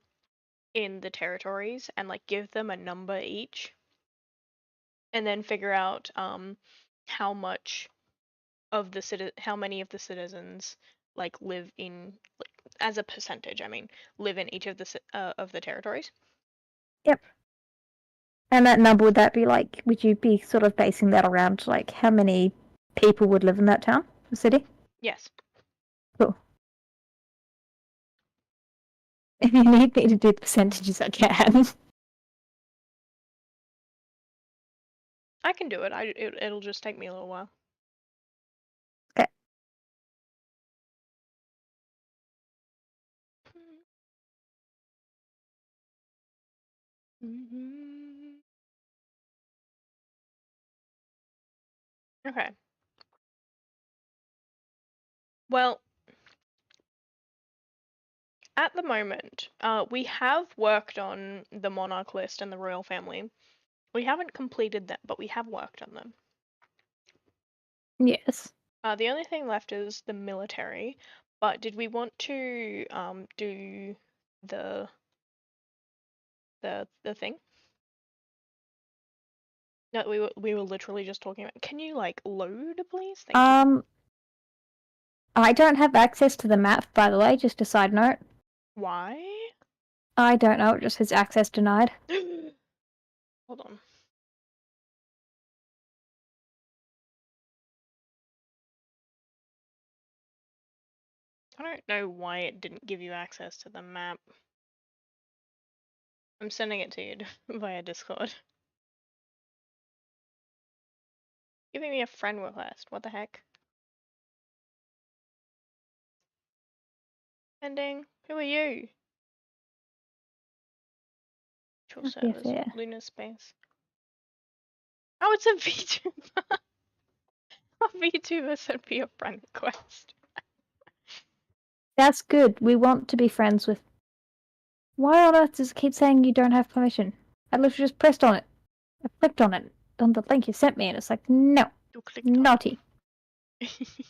in the territories and like give them a number each and then figure out how much of the how many of the citizens like live in, like, as a percentage, I mean, live in each of the territories. Yep. And that number, would that be like, would you be sort of basing that around like how many people would live in that town, the city? Yes. Cool. If you need me to do the percentages, I can. I can do it. It'll just take me a little while. Okay. Okay. Well, at the moment, we have worked on the monarch list and the royal family. We haven't completed them, but we have worked on them. Yes. The only thing left is the military. But did we want to do the thing? No, we were literally just talking about. Can you like load, please? Thank you. I don't have access to the map, by the way, just a side note. Why? I don't know, it just says access denied. Hold on. I don't know why it didn't give you access to the map. I'm sending it to you via Discord. Giving me a friend request. What the heck? Ending. Who are you? Virtual Yeah, servers. fair. Lunar space. Oh, it's a VTuber. A VTuber sent me a friend request. That's good. We want to be friends with. Why on earth does it keep saying you don't have permission? I literally just pressed on it. I clicked on it, on the link you sent me, and it's like, no. You clicked Naughty. on it.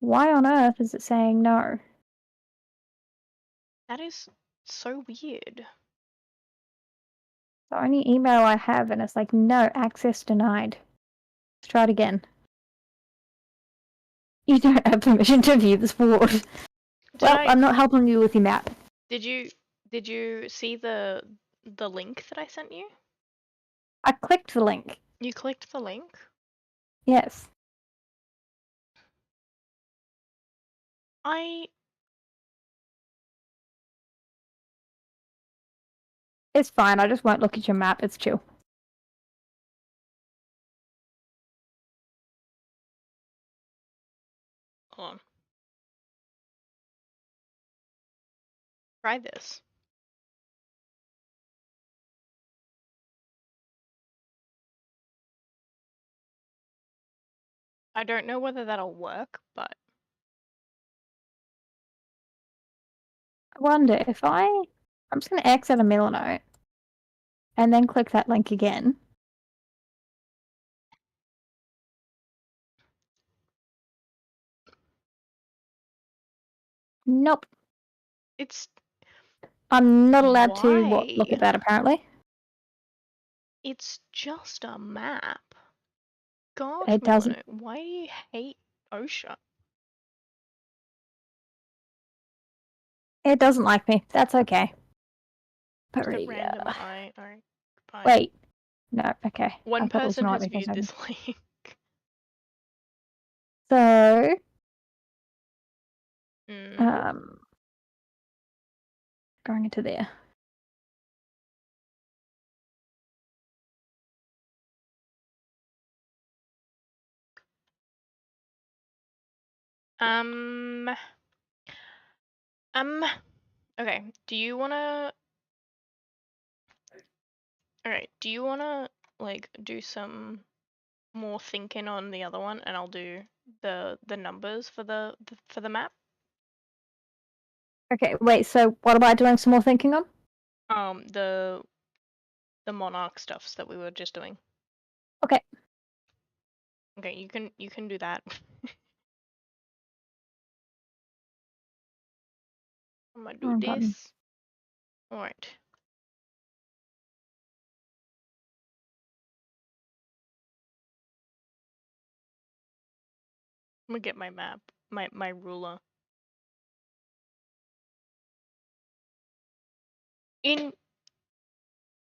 Why on earth is it saying no? That is so weird. The only email I have, and it's like, no, access denied. Let's try it again. You don't have permission to view this board. Well, I'm not helping you with your map. Did you see the link that I sent you? I clicked the link. You clicked the link? Yes. It's fine, I just won't look at your map, it's chill. Hold on. Try this. I don't know whether that'll work, but I wonder if I'm just going to X out a Milanote and then click that link again. Nope. I'm not allowed to look at that apparently. It's just a map. Gosh, It doesn't. Milano, why do you hate OSHA? It doesn't like me. That's okay. But Just a random Alright, fine. Wait. No, okay. One person has viewed this link. So going into there. Okay, do you wanna like do some more thinking on the other one, and I'll do the numbers for the map? Okay, wait, so what am I doing some more thinking on? The monarch stuffs that we were just doing. Okay. Okay, you can do that. I'm gonna do this. Alright. I'm gonna get my map, my ruler. In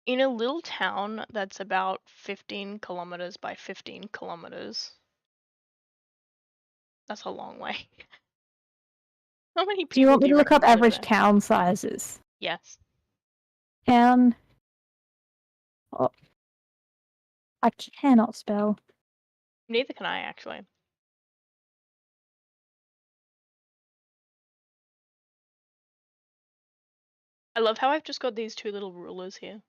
a little town that's about 15 kilometers by 15 kilometers. That's a long way. How many Do you people want me do you to look reckon up would live average there? town sizes? Yes. Town. Oh, I cannot spell. Neither can I, actually. I love how I've just got these two little rulers here.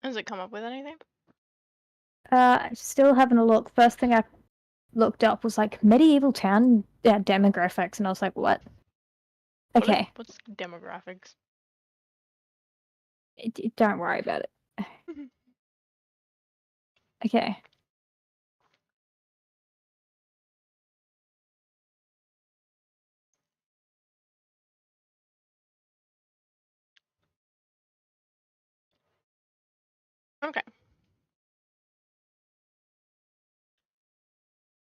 Has it come up with anything? Still having a look. First thing I looked up was like medieval town demographics, and I was like, what? Okay, What's demographics? don't worry about it. Okay. Okay.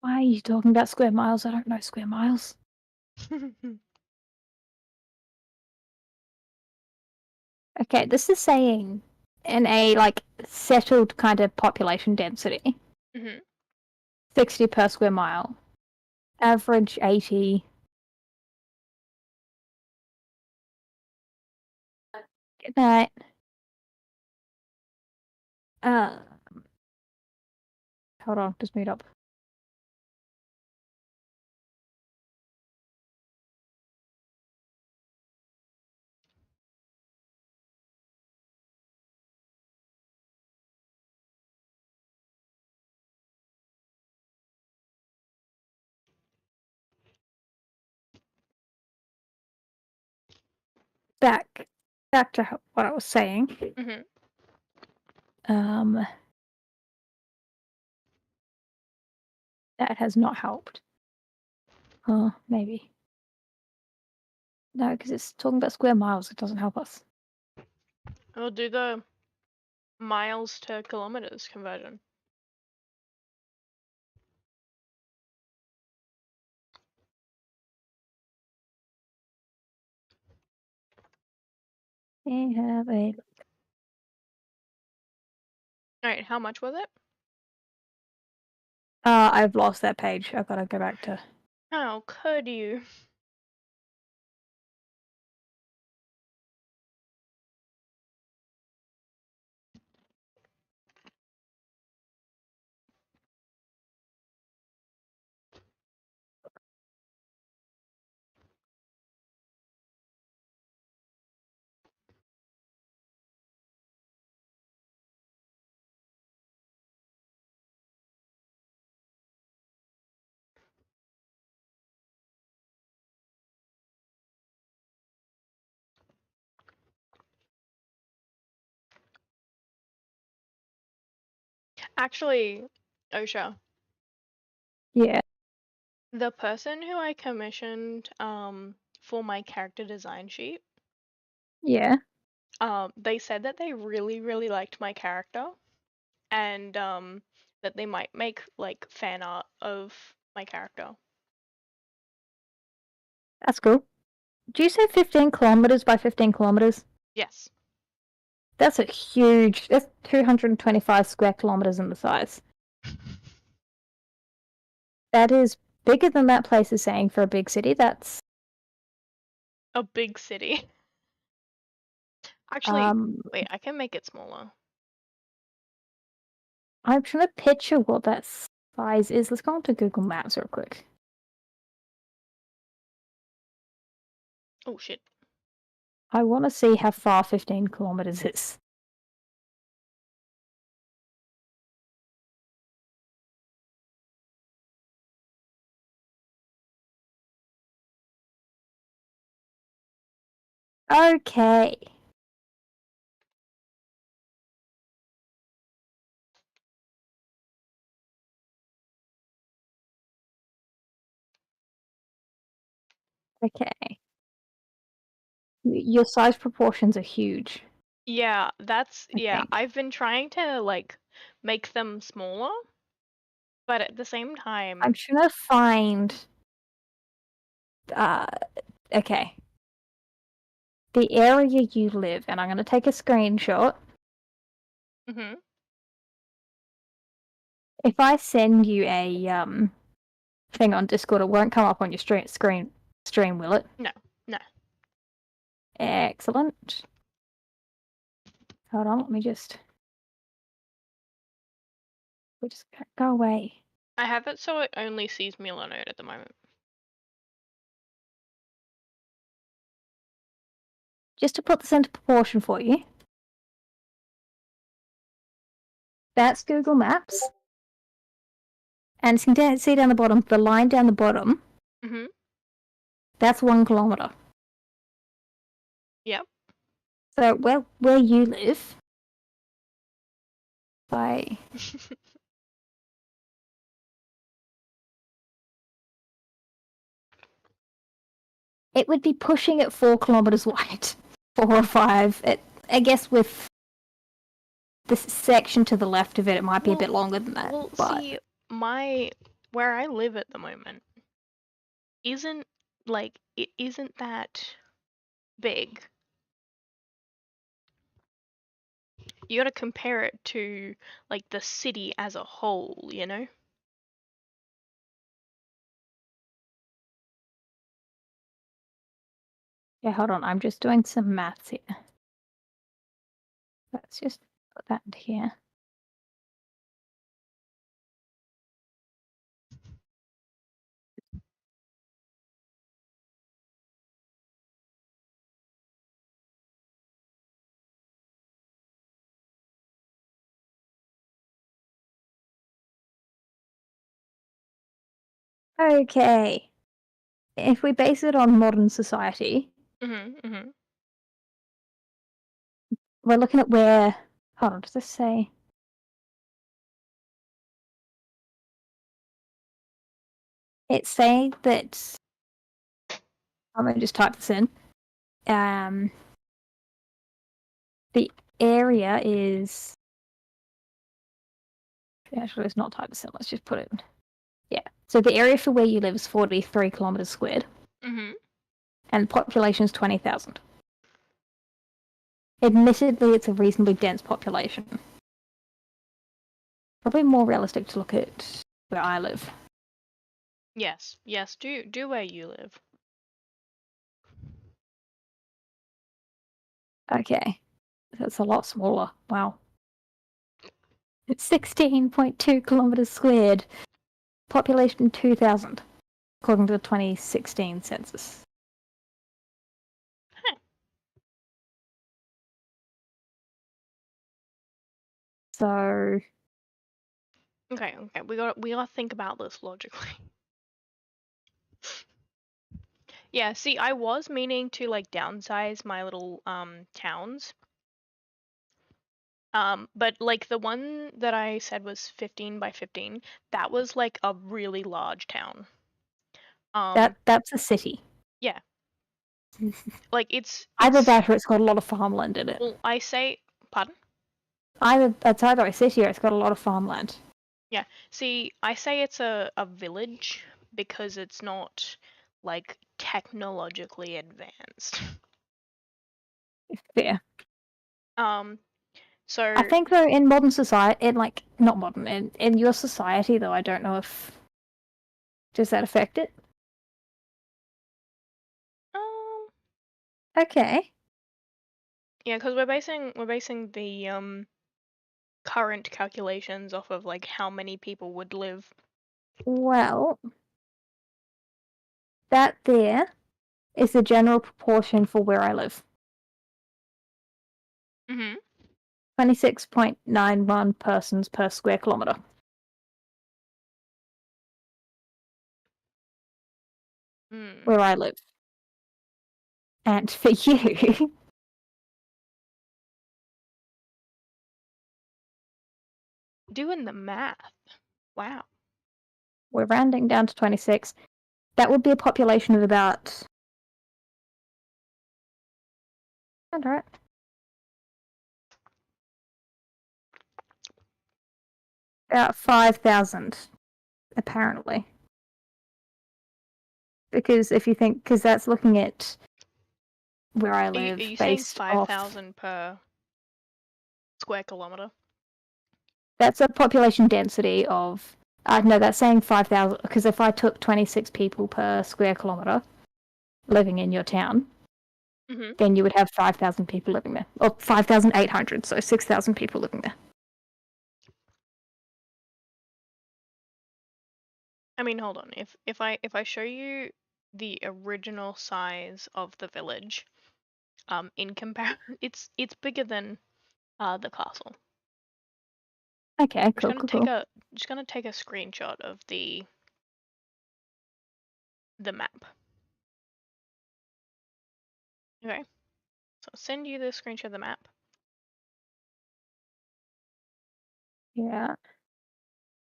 Why are you talking about square miles? I don't know square miles. Okay, this is saying in a like settled kind of population density, 60 per square mile, average 80. Good night. Uh, Hold on, just mute up. Back to what I was saying. That has not helped. Oh, maybe. No, because it's talking about square miles. It doesn't help us. We'll do the miles to kilometers conversion. We have a. Alright, how much was it? I've lost that page. I've got to go back to. How could you? Actually, Osha, Yeah. the person who I commissioned for my character design sheet, Yeah. they said that they really, really liked my character and that they might make like fan art of my character. That's cool. Do you say 15 kilometers by 15 kilometers? Yes. That's a huge. That's 225 square kilometers in the size. That is bigger than that place is saying for a big city. That's A big city. Actually, wait, I can make it smaller. I'm trying to picture what that size is. Let's go onto Google Maps real quick. Oh shit. I want to see how far 15 kilometers is. Okay. Okay. Your size proportions are huge, Yeah, I think. I've been trying to like make them smaller, but at the same I'm time, trying to find. Uh, okay. The area you live, and I'm going to take a screenshot. hmm If I send you a thing on Discord, it won't come up on your stream, will it? no, no. Excellent. Hold on, let me just. We just go away. I have it so it only sees Milanode at the moment. Just to put this into proportion for you. That's Google Maps. And you can see down the bottom, the line down the bottom, hmm that's 1 kilometre. Yep. So where you live, by it would be pushing it 4 kilometres wide, 4 or 5. I guess with the section to the left of it, it might be a bit longer than that. Well, But see, where I live at the moment isn't it isn't that big. You got to compare it to like the city as a whole, you know? yeah, hold on, I'm just doing some maths here. Let's just put that into here. Okay. If we base it on modern society, Mhm. we're looking at where. Hold on, does this say? It's saying that. I'm going to just type this in. The area is. Actually, let's not type this in. Let's just put it in. Yeah. So the area for where you live is 43 kilometres squared, Mhm. and the population is 20,000. Admittedly, it's a reasonably dense population. Probably more realistic to look at where I live. Yes. Yes, do where you live. Okay. That's a lot smaller. Wow. It's 16.2 kilometres squared. Population 2,000, according to the 2016 census. Huh. So, Okay. We got to think about this logically. Yeah, see, I was meaning to like downsize my little towns. But like the one that I said was 15 by 15, that was like a really large town. that's a city. Yeah. Like it's Either that or it's got a lot of farmland in it. well, I say pardon? It's either a city or it's got a lot of farmland. Yeah. See, I say it's a village because it's not like technologically advanced. Fair. So I think though in modern society, not modern, in your society though, I don't know if does that affect it. um Okay. yeah, because we're basing the current calculations off of like how many people would live. Well, that there is the general proportion for where I live. Mhm. 26.91 persons per square kilometre. Mm. Where I live. And for you, Doing the math. Wow. we're rounding down to 26. That would be a population of about All right. About 5,000, apparently. Because if you think, because that's looking at where I Are live you saying based off. 5,000 per square kilometer? That's a population density of. No, that's saying 5,000. Because if I took 26 people per square kilometer living in your town, then you would have 5,000 people living there, or 5,800. So 6,000 people living there. I mean, hold on. If I show you the original size of the village, in comparison, it's bigger than the castle. Okay, cool. Just gonna take a screenshot of the map. Okay, so I'll send you the screenshot of the map. Yeah.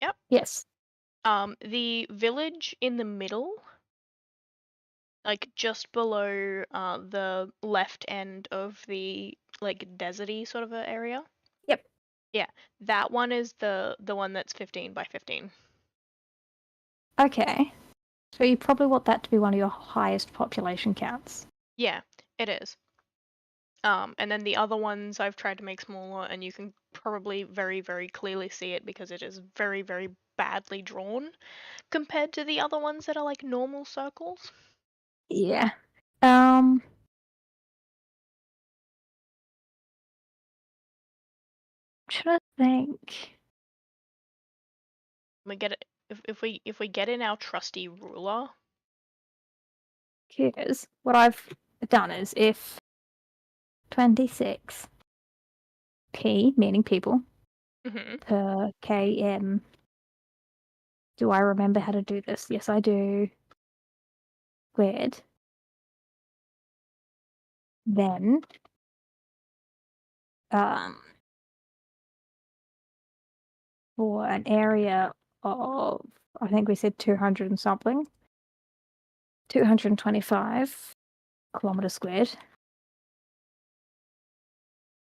Yep. Yes. The village in the middle, like just below the left end of the like deserty sort of a area. Yep. Yeah, that one is the one that's 15 by 15. Okay. So you probably want that to be one of your highest population counts. Yeah, it is. And then the other ones I've tried to make smaller, and you can probably very, very clearly see it because it is very, very badly drawn compared to the other ones that are like normal circles. Yeah. Trying to think. We get it if we get in our trusty ruler. Here's what I've done is if 26 P, meaning people, per km. Do I remember how to do this? Yes, I do. Squared. Then, for an area of, I think we said 200 and something, 225 kilometers squared.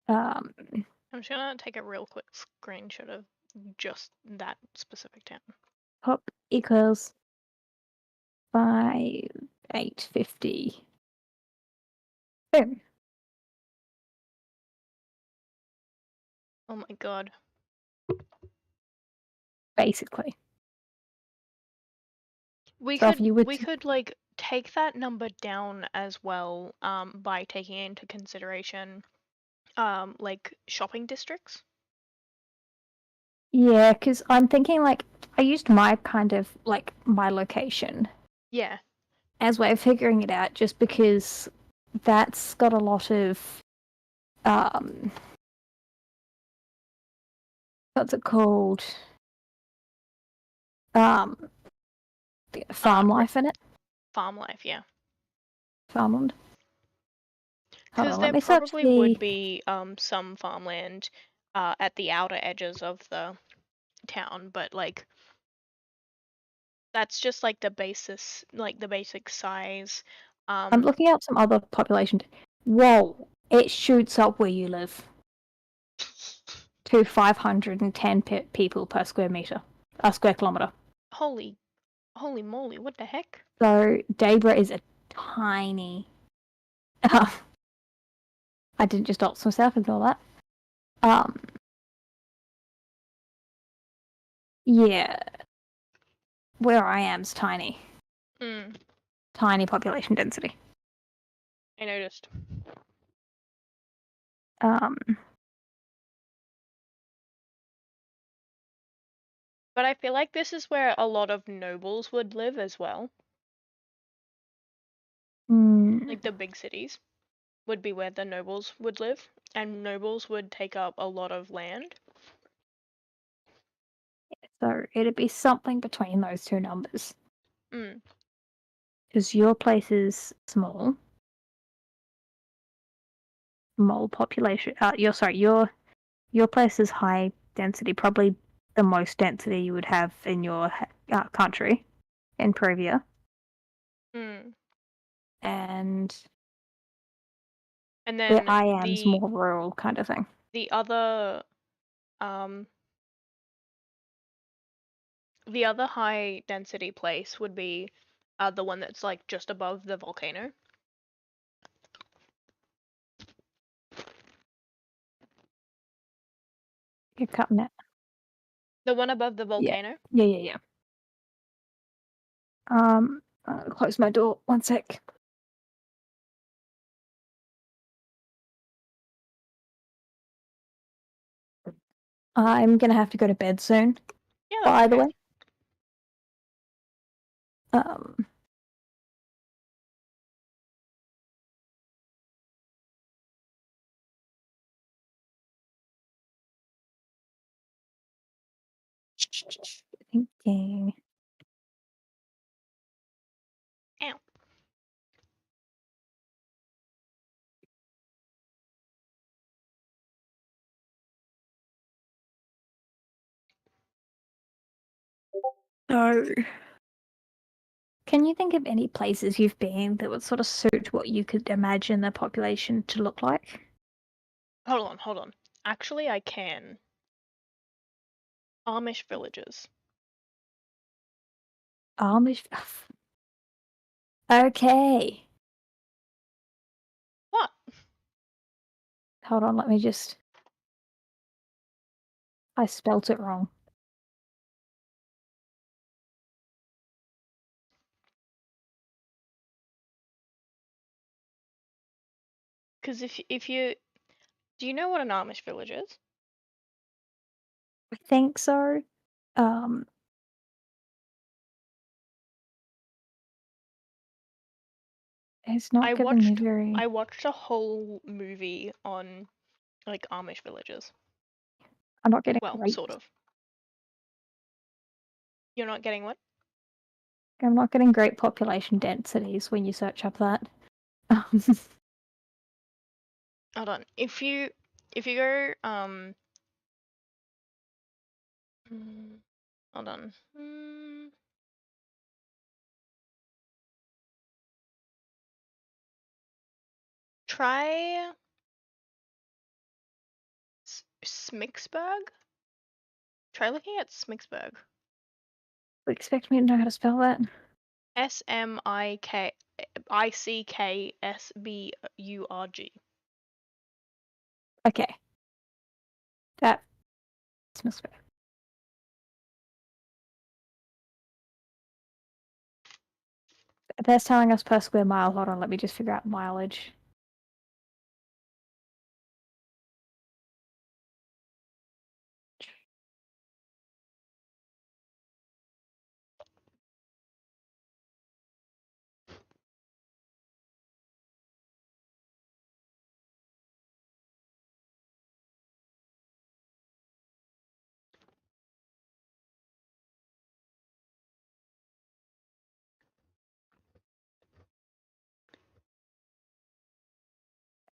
I'm just gonna take a real quick screenshot of just that specific town. Pop equals 5,850. Boom. Oh my god. Basically. We So could like take that number down as well, by taking into consideration like shopping districts. Yeah, because I'm thinking like I used my kind of like my location Yeah. as way of figuring it out, just because that's got a lot of what's it called? Farm life in it. Farm life, yeah. Farmland. Because there probably would be some farmland at the outer edges of the town, but like that's just like the basis, like the basic size. I'm looking at some other population. Whoa! It shoots up where you live to 510 people per square meter, square kilometer. Holy moly! What the heck? So Debra is a tiny. I didn't just dox myself, ignore that. Yeah. Where I am's tiny. Tiny population density. I noticed. But I feel like this is where a lot of nobles would live as well. Like the big cities would be where the nobles would live, and nobles would take up a lot of land. So it'd be something between those two numbers. Mm. Because your place is small. Small population. Your place is high density, probably the most density you would have in your country, in Privia. Mm. And And where then I am's more rural kind of thing. the other um the other high density place would be the one that's like just above the volcano. You're cutting it. The one above the Yeah. volcano. Yeah. I'll close my door. One sec. I'm gonna have to go to bed soon. Yeah, that's By the okay. way. Um. Thinking. Ow. So, can you think of any places you've been that would sort of suit what you could imagine the population to look like? Hold on. Actually, I can. Amish villages. Amish. Okay. What? Hold on, let me just. I spelt it wrong. Because if you do you know what an Amish village is? I think so. Um, it's not I giving me watched very. I watched a whole movie on like Amish villages. I'm not getting Well, great. sort of. You're not getting what? I'm not getting great population densities when you search up that. Um, Hold on. If you go hold on. Try Smicksburg. Try looking at Smicksburg. expect me to know how to spell that? SmickSburg. Okay, that smells good. That's telling us per square mile. Hold on, let me just figure out mileage.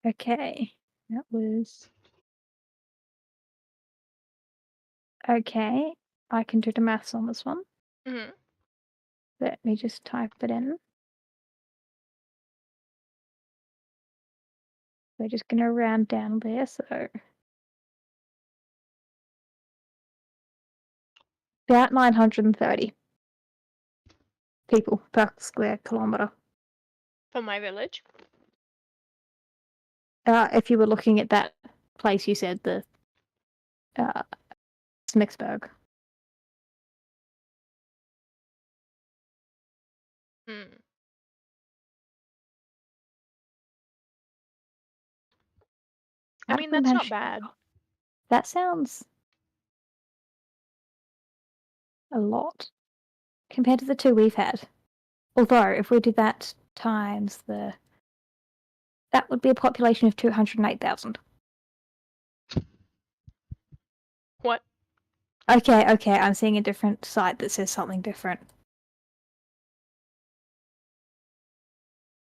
Okay, that was. Okay, I can do the maths on this one. Mm-hmm. Let me just type it in. We're just gonna round down there, so about 930 people per square kilometre. For my village. If you were looking at that place you said, the Smicksburg. Hmm. I How did mean, we that's not manage? bad. That sounds a lot compared to the two we've had. Although, if we did that times that would be a population of 208,000. What? Okay, I'm seeing a different site that says something different.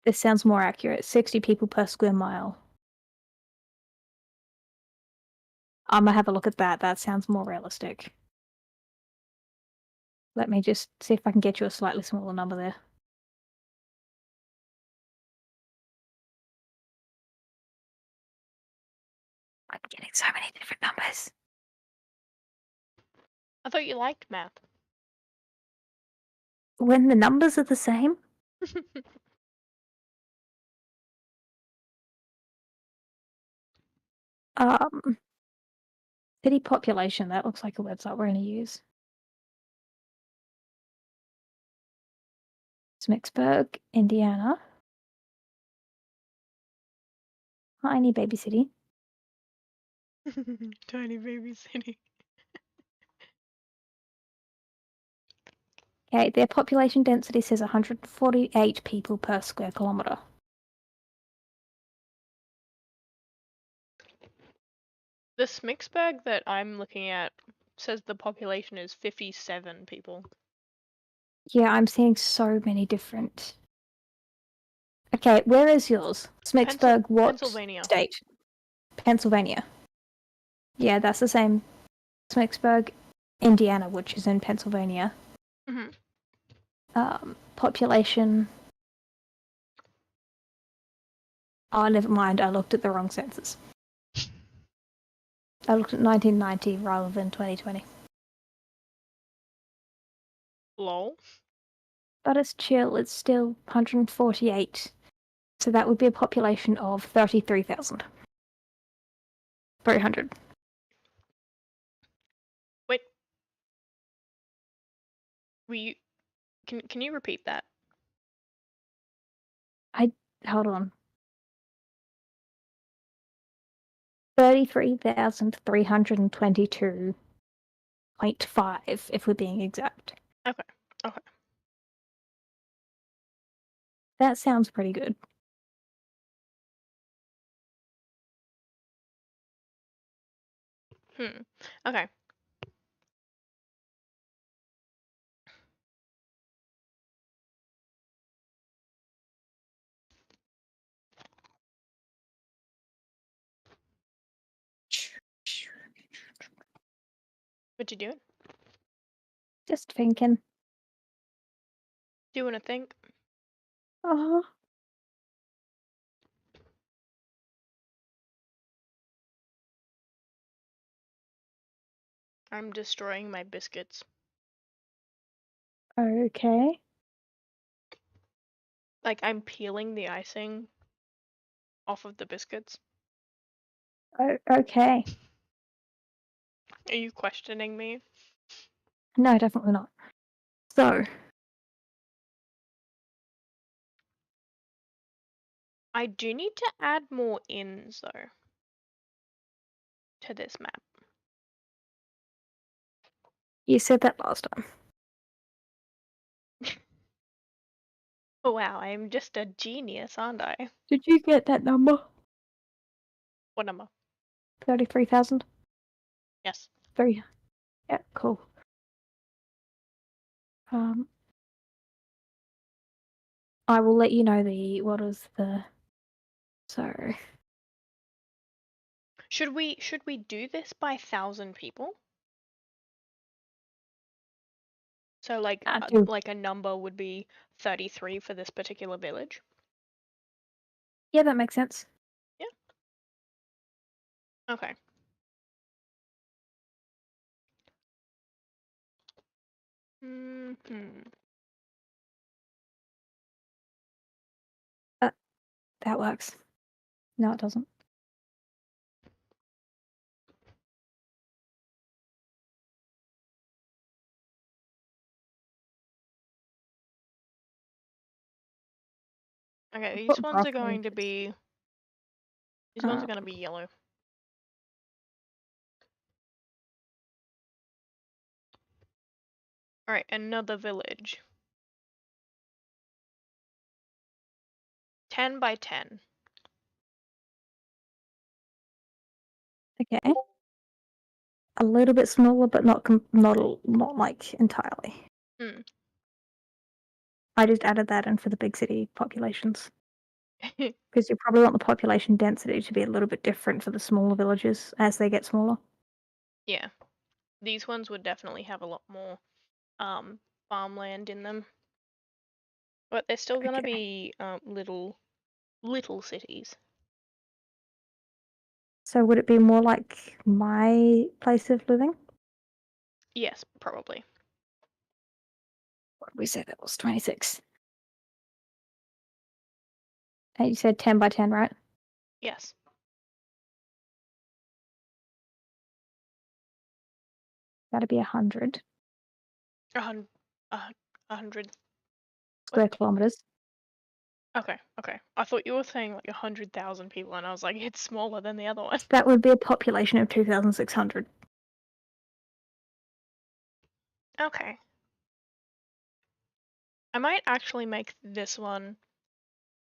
This sounds more accurate. 60 people per square mile. I'm gonna have a look at that. That sounds more realistic. Let me just see if I can get you a slightly smaller number there. getting so many different numbers. I thought you liked math. When the numbers are the same? City population, that looks like a website we're going to use. Smicksburg, Indiana. Tiny baby city. Tiny baby city. Okay, their population density says 148 people per square kilometre. The Smicksburg that I'm looking at says the population is 57 people. Yeah, I'm seeing so many different. Okay, where is yours? Smicksburg, what Pennsylvania. state? Pennsylvania. Yeah, that's the same. Smicksburg, Indiana, which is in Pennsylvania. Population. Oh, never mind. I looked at the wrong census. I looked at 1990 rather than 2020. Lol. But it's chill. It's still 148. So that would be a population of 33,000. 300. Wait. Can you repeat that? Hold on. 33,322.5, if we're being exact. Okay. That sounds pretty good. Okay. What you doing? Just thinking. Doing a think? Oh. I'm destroying my biscuits. Okay. Like, I'm peeling the icing off of the biscuits. Okay. Are you questioning me? No, definitely not. So. I do need to add more inns, though, to this map. You said that last time. Oh wow, I'm just a genius, aren't I? Did you get that number? What number? 33,000? Yes. 3. Yeah, cool. I will let you know what is the. So. Should we do this by 1,000 people? So like a number would be 33 for this particular village. Yeah, that makes sense. Yeah. Okay. That works. No, it doesn't. Okay, these ones are going to be. These ones are going to be yellow. All right, another village. 10 by 10. Okay. A little bit smaller, but not like entirely. I just added that in for the big city populations. Because you probably want the population density to be a little bit different for the smaller villages as they get smaller. Yeah. These ones would definitely have a lot more farmland in them. But they're still gonna be little cities. So would it be more like my place of living? Yes, probably. What did we say that was? 26. And you said 10 by 10, right? Yes. That'd be 100 A hun- a 100. square kilometers. Okay, okay. I thought you were saying like 100,000 people, and I was like, it's smaller than the other one. That would be a population of 2,600. Okay. I might actually make this one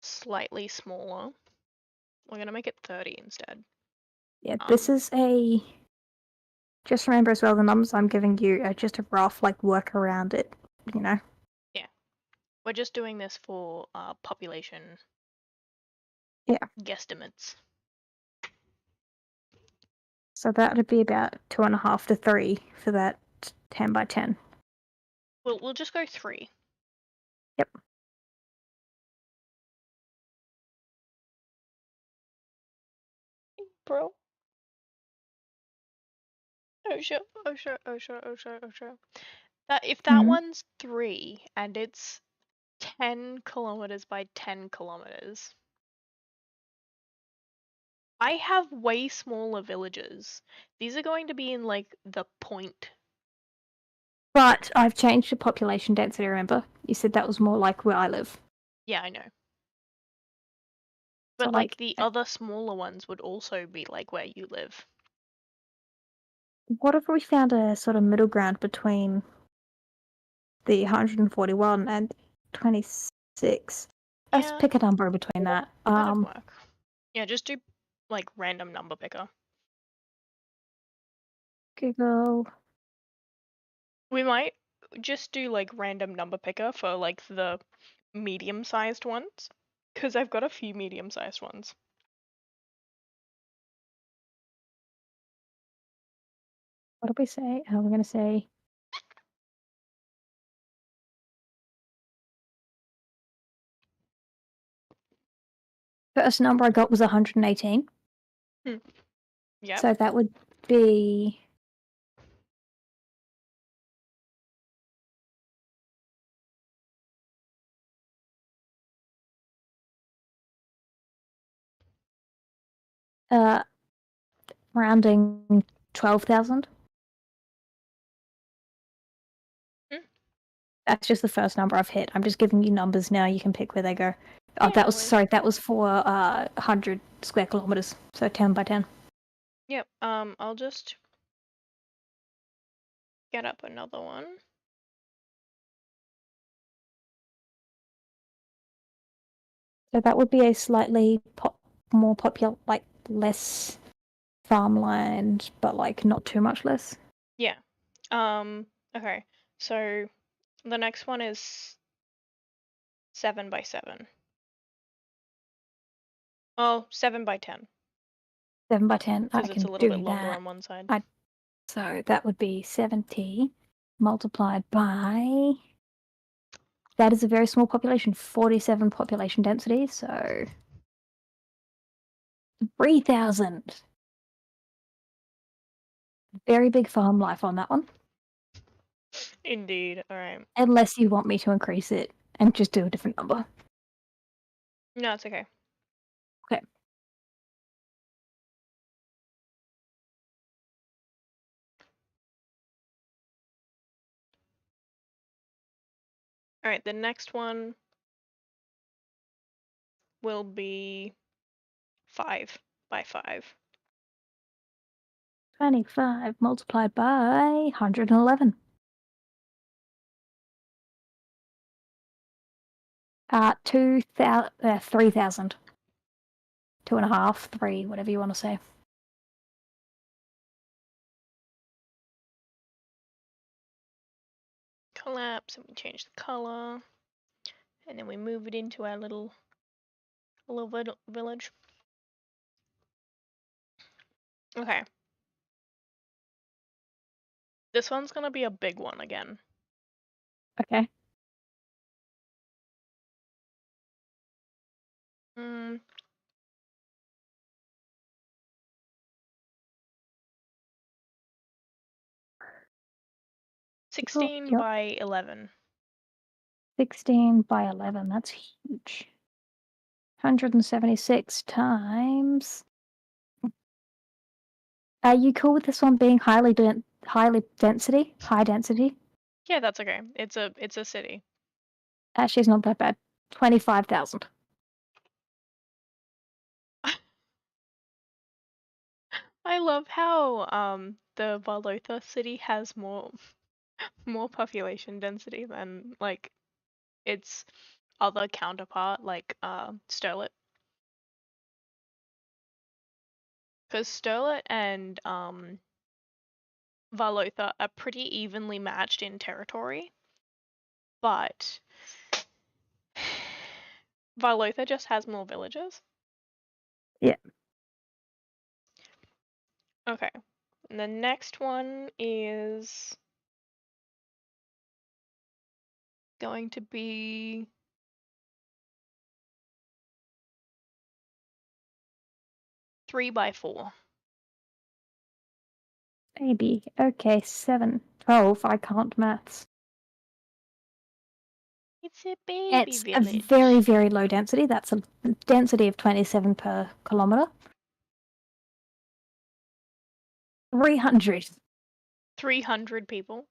slightly smaller. We're gonna make it 30 instead. Yeah, this is a. Just remember as well, the numbers I'm giving you are just a rough, like, work around it, you know? Yeah. We're just doing this for population Yeah. guesstimates. So that would be about 2.5 to 3 for that 10 by 10. We'll just go 3. Yep. Bro. Oh sure, oh sure, oh sure, oh sure, oh sure. That if that Mhm. one's 3 and it's 10 kilometers by 10 kilometers, I have way smaller villages. These are going to be in like the point. But I've changed the population density, remember? You said that was more like where I live. Yeah, I know. So, But like like, the other smaller ones would also be like where you live. what if we found a sort of middle ground between the 141 and 26? Let's Yeah, pick a number between that. that'd work. Yeah, just do like random number picker. Google. We might just do like random number picker for like the medium-sized ones, because I've got a few medium-sized ones. What did we say? We're going to say. First number I got was 118. Yep. So that would be. Uh, rounding 12,000. Mm. That's just the first number I've hit. I'm just giving you numbers now. You can pick where they go. Oh, Yeah, that no was worries. sorry. That was for 100 square kilometers. So 10 by 10. Yep. I'll just get up another one. So that would be a slightly more popular, like less farmland, but like not too much less. Yeah. Okay. So the next one is 7 by 7. Oh, 7 by 10, 7 by 10. I because it's a can little bit do longer that. on one side. So that would be 70 multiplied by. That is a very small population, 47 population density, so 3,000. Very big farm life on that one. Indeed. All right. Unless you want me to increase it and just do a different number. No, it's okay. Okay. All right. The next one will be 5 by 5. 25 multiplied by 111. 3,000. 2.5, 3, whatever you want to say. Collapse, and we change the color, and then we move it into our little village. Okay. This one's gonna be a big one again. Okay. Mm. 16 yep. by 11. 16 by 11. That's huge. 176 times. Are you cool with this one being high density? Yeah, that's okay. It's a city. Actually, it's not that bad. 25,000. I love how the Varlotha city has more population density than like its other counterpart, like Sterlet. Because Sterlet and Varlotha are pretty evenly matched in territory, but Varlotha just has more villages. Yeah. Okay. And the next one is going to be three by 4. Maybe. Okay, 7. 12. I can't maths. It's a baby It's village. a very, very low density. That's a density of 27 per kilometer. 300. 300 people.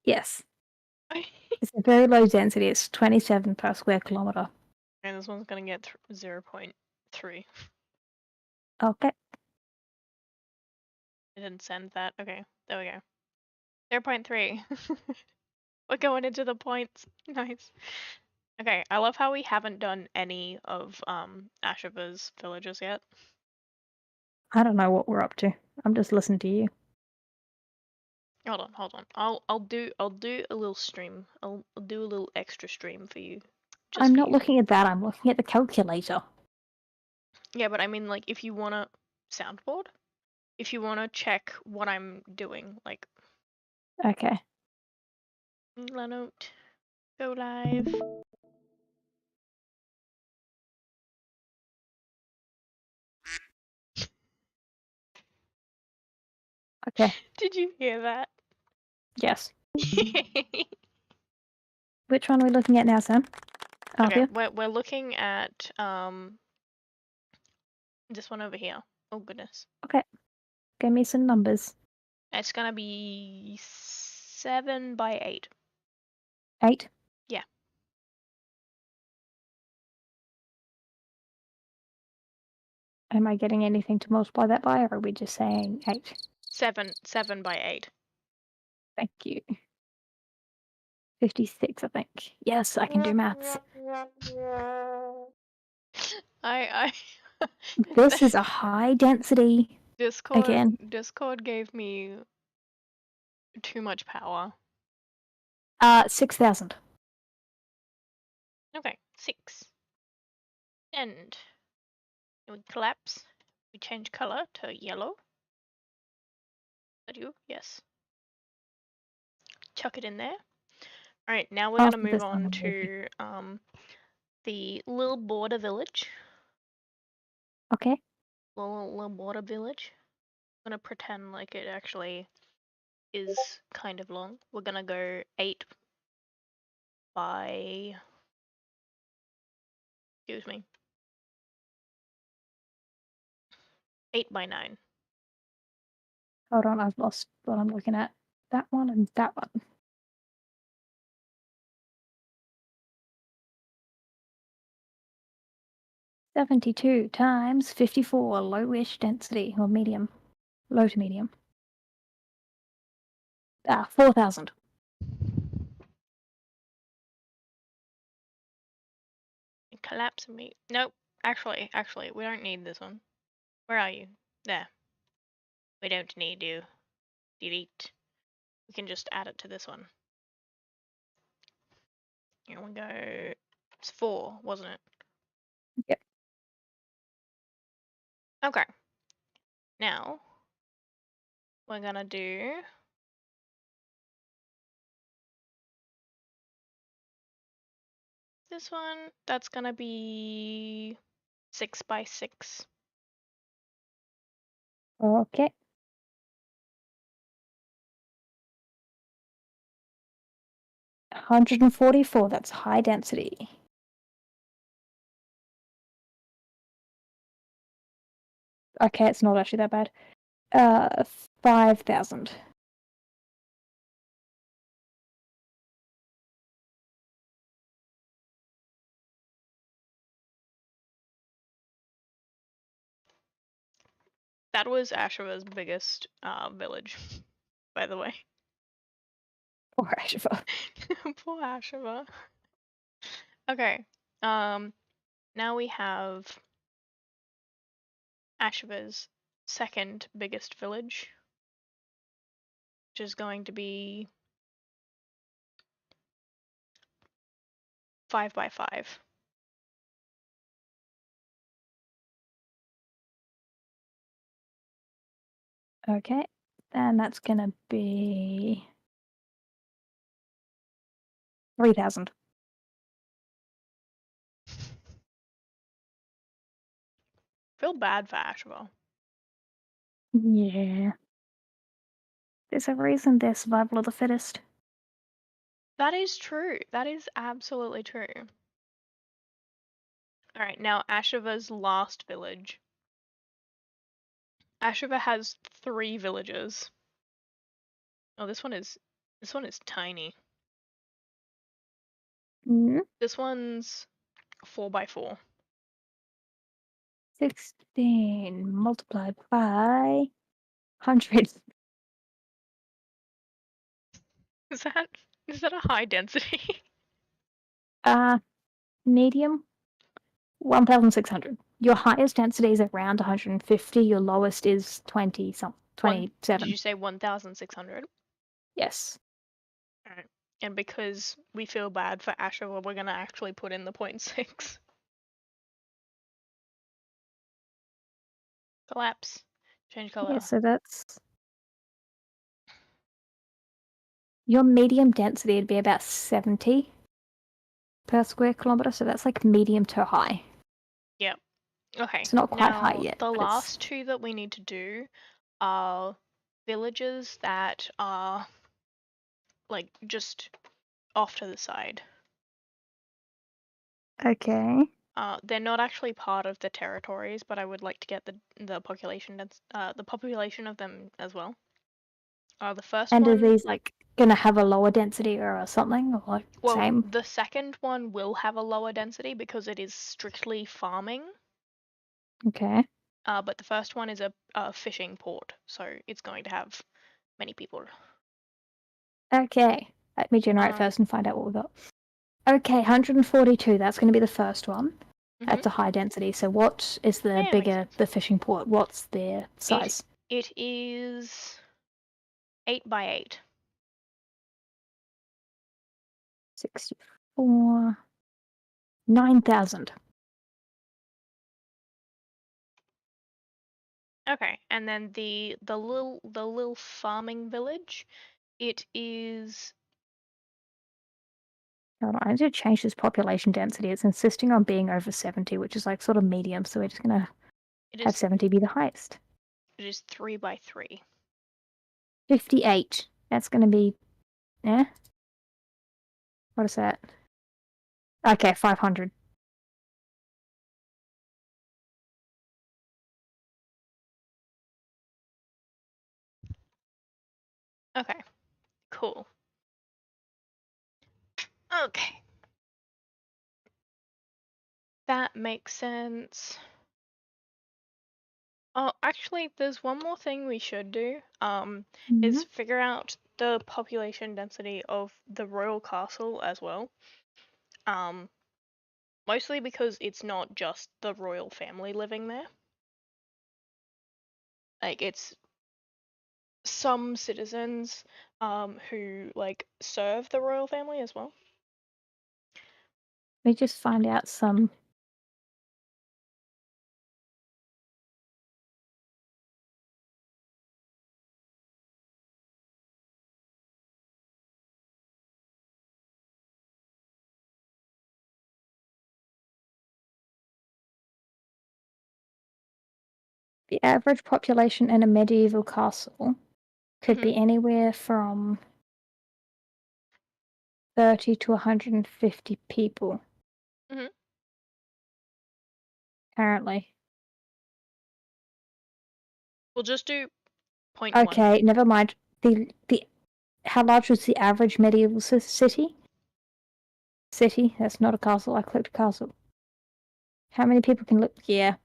Yes. It's a very low density. It's 27 per square kilometer. And this one's gonna get 0.3. Okay. I didn't send that. Okay, there we go. 0.3. We're going into the points. Nice. Okay, I love how we haven't done any of Ashiva's villages yet. I don't know what we're up to. I'm just listening to you. Hold on. I'll do a little stream. I'll do a little extra stream for you. I'm not looking at that. I'm looking at the calculator. Yeah, but I mean, like, if you wanna soundboard, if you wanna check what I'm doing, like. Okay. Lanote, go live. Okay. Did you hear that? Yes. Which one are we looking at now, Sam? Okay, we're looking at this one over here. Oh goodness. Okay. Give me some numbers. It's gonna be 7 by 8. 8? Yeah. Am I getting anything to multiply that by, or are we just saying 8? 7 by 8. Thank you. 56, I think. Yes, I can do maths. I This is a high density. Discord gave me too much power. 6,000. Okay, 6. And we collapse. We change color to yellow. That you? Yes. Chuck it in there. Alright, now we're gonna move on to the little border village. Okay. Little border village. I'm gonna pretend like it actually is kind of long. We're gonna go 8 by. Excuse me. 8 by 9. Hold on, I've lost what I'm looking at. That one and that one. $72 times 54, lowish density, or medium. Low to medium. 4,000. Collapse me. Nope. Actually, we don't need this one. Where are you? There. We don't need you. Delete. We can just add it to this one. Here we go. It's 4, wasn't it? Yep. Okay. Now, we're gonna do this one. That's gonna be 6 by 6. Okay. 144, that's high density. Okay, it's not actually that bad. 5,000. That was Ashura's biggest village, by the way. Poor Asheva. Poor Ashura. Okay. Now we have Ashura's second biggest village, which is going to be 5 by 5. Okay, and that's gonna be 3,000. Feel bad for Ashura. Yeah. There's a reason they're survival of the fittest. That is true. That is absolutely true. Alright, now Ashura's last village. Ashura has 3 villages. Oh, this one is tiny. Mm, This one's 4 by 4. 16 multiplied by 100. Is that a high density? Medium 1,600. Your highest density is around 150. Your lowest is 27. Did you say 1,600? Yes. Alright. And because we feel bad for Ashura, we're gonna actually put in the 0.6. Collapse. Change color. Yeah, so that's your medium density would be about 70 per square kilometer. So that's like medium to high. Yep. Okay. It's not quite high now, yet. The but last 2 that we need to do are villages that are like just off to the side. Okay. They're not actually part of the territories, but I would like to get the population the population of them as well. The first And one. are these like gonna have a lower density or something, or like same? The second one will have a lower density because it is strictly farming. Okay. But the first one is a fishing port, so it's going to have many people. Okay. Let me generate first and find out what we got. Okay, 142. That's going to be the first one. That's a high density. So what is the bigger, the fishing port? What's their size? It is 8 by 8. 64. 9,000. Okay, and then the little farming village, it is. Hold on, I need to change this population density. It's insisting on being over 70, which is like sort of medium. So we're just going to have 70 be the highest. It is 3 by 3. 58. That's going to be. What is that? Okay, 500. Okay, cool. Okay. That makes sense. Oh, actually, there's one more thing we should do. Is figure out the population density of the royal castle as well. Mostly because it's not just the royal family living there. Like, it's some citizens who like serve the royal family as well. Let me just find out some. The average population in a medieval castle could be anywhere from 30 to 150 people. Mhm. Apparently. We'll just do 0.1. Okay, never mind. The how large was the average medieval city? City? That's not a castle. I clicked castle. How many people can live? Yeah.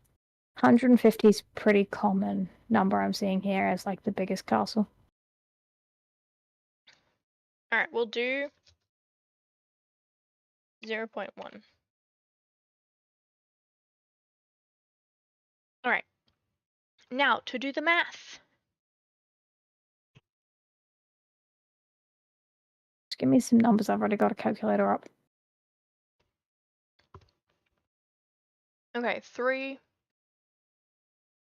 150 is pretty common number I'm seeing here as like the biggest castle. Alright, we'll do 0.1. Alright. Now, to do the math. Just give me some numbers. I've already got a calculator up. Okay, 3.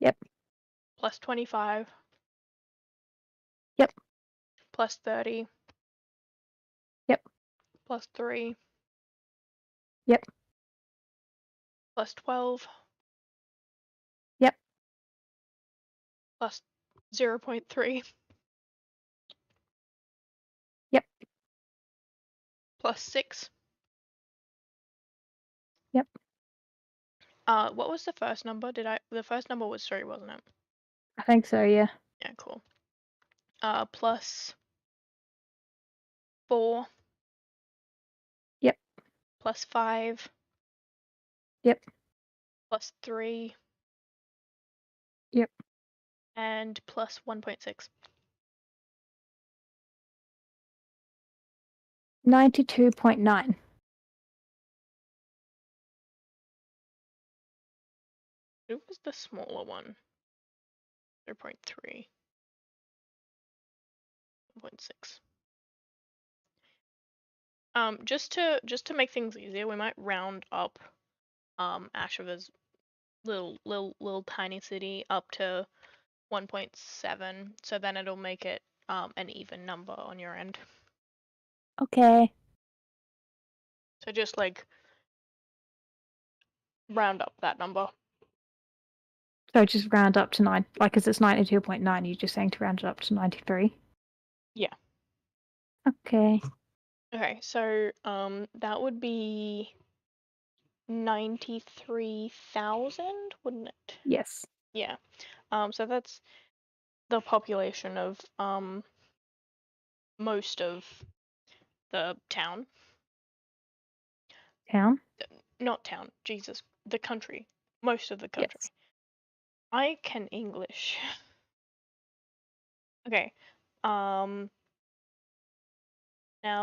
Yep. Plus 25. Yep. Plus 30. Yep. Plus 3. Yep. Plus 12. Yep. Plus 0.3. Yep. Plus 6. Yep. What was the first number? The first number was 3, wasn't it? I think so, yeah. Yeah, cool. Plus 4. Yep. Plus 5. Yep. Plus 3. Yep. And plus 1.6. 92.9. Who was the smaller one? 0.3. 1.6. Just to make things easier, we might round up Ashover's little tiny city up to 1.7, so then it'll make it an even number on your end. Okay. So just like round up that number. So just round up to 9. Like, because it's 92.9, you're just saying to round it up to 93? Yeah. Okay. Okay, so that would be 93,000, wouldn't it? Yes. Yeah. So that's the population of most of the town. Town? Not town, Jesus, the country. Most of the country. Yes. I can English. Okay. Now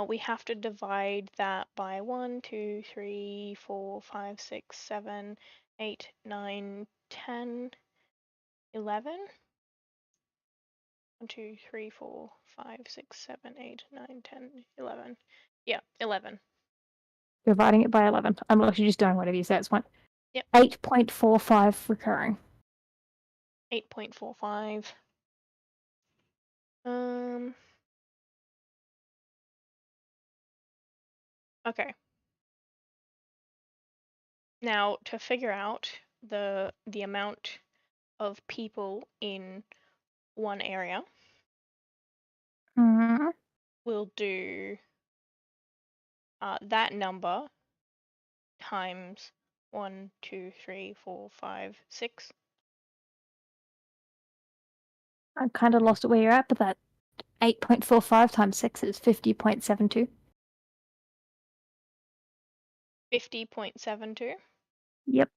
we have to divide that by 1, 2, 3, 4, 5, 6, 7, 8, 9, 10, 11. 1, 2, 3, 4, 5, 6, 7, 8, 9, 10, 11. Yeah, 11. Dividing it by 11. I'm actually just doing whatever you say. It's one. Yep. 8.45 recurring. 8.45. Okay. Now to figure out the amount of people in one area, Mm-hmm. we'll do that number times 1, 2, 3, 4, 5, 6. I'm kind of lost at where you're at, but that 8.45 times 6 is 50.72. 50.72. Yep.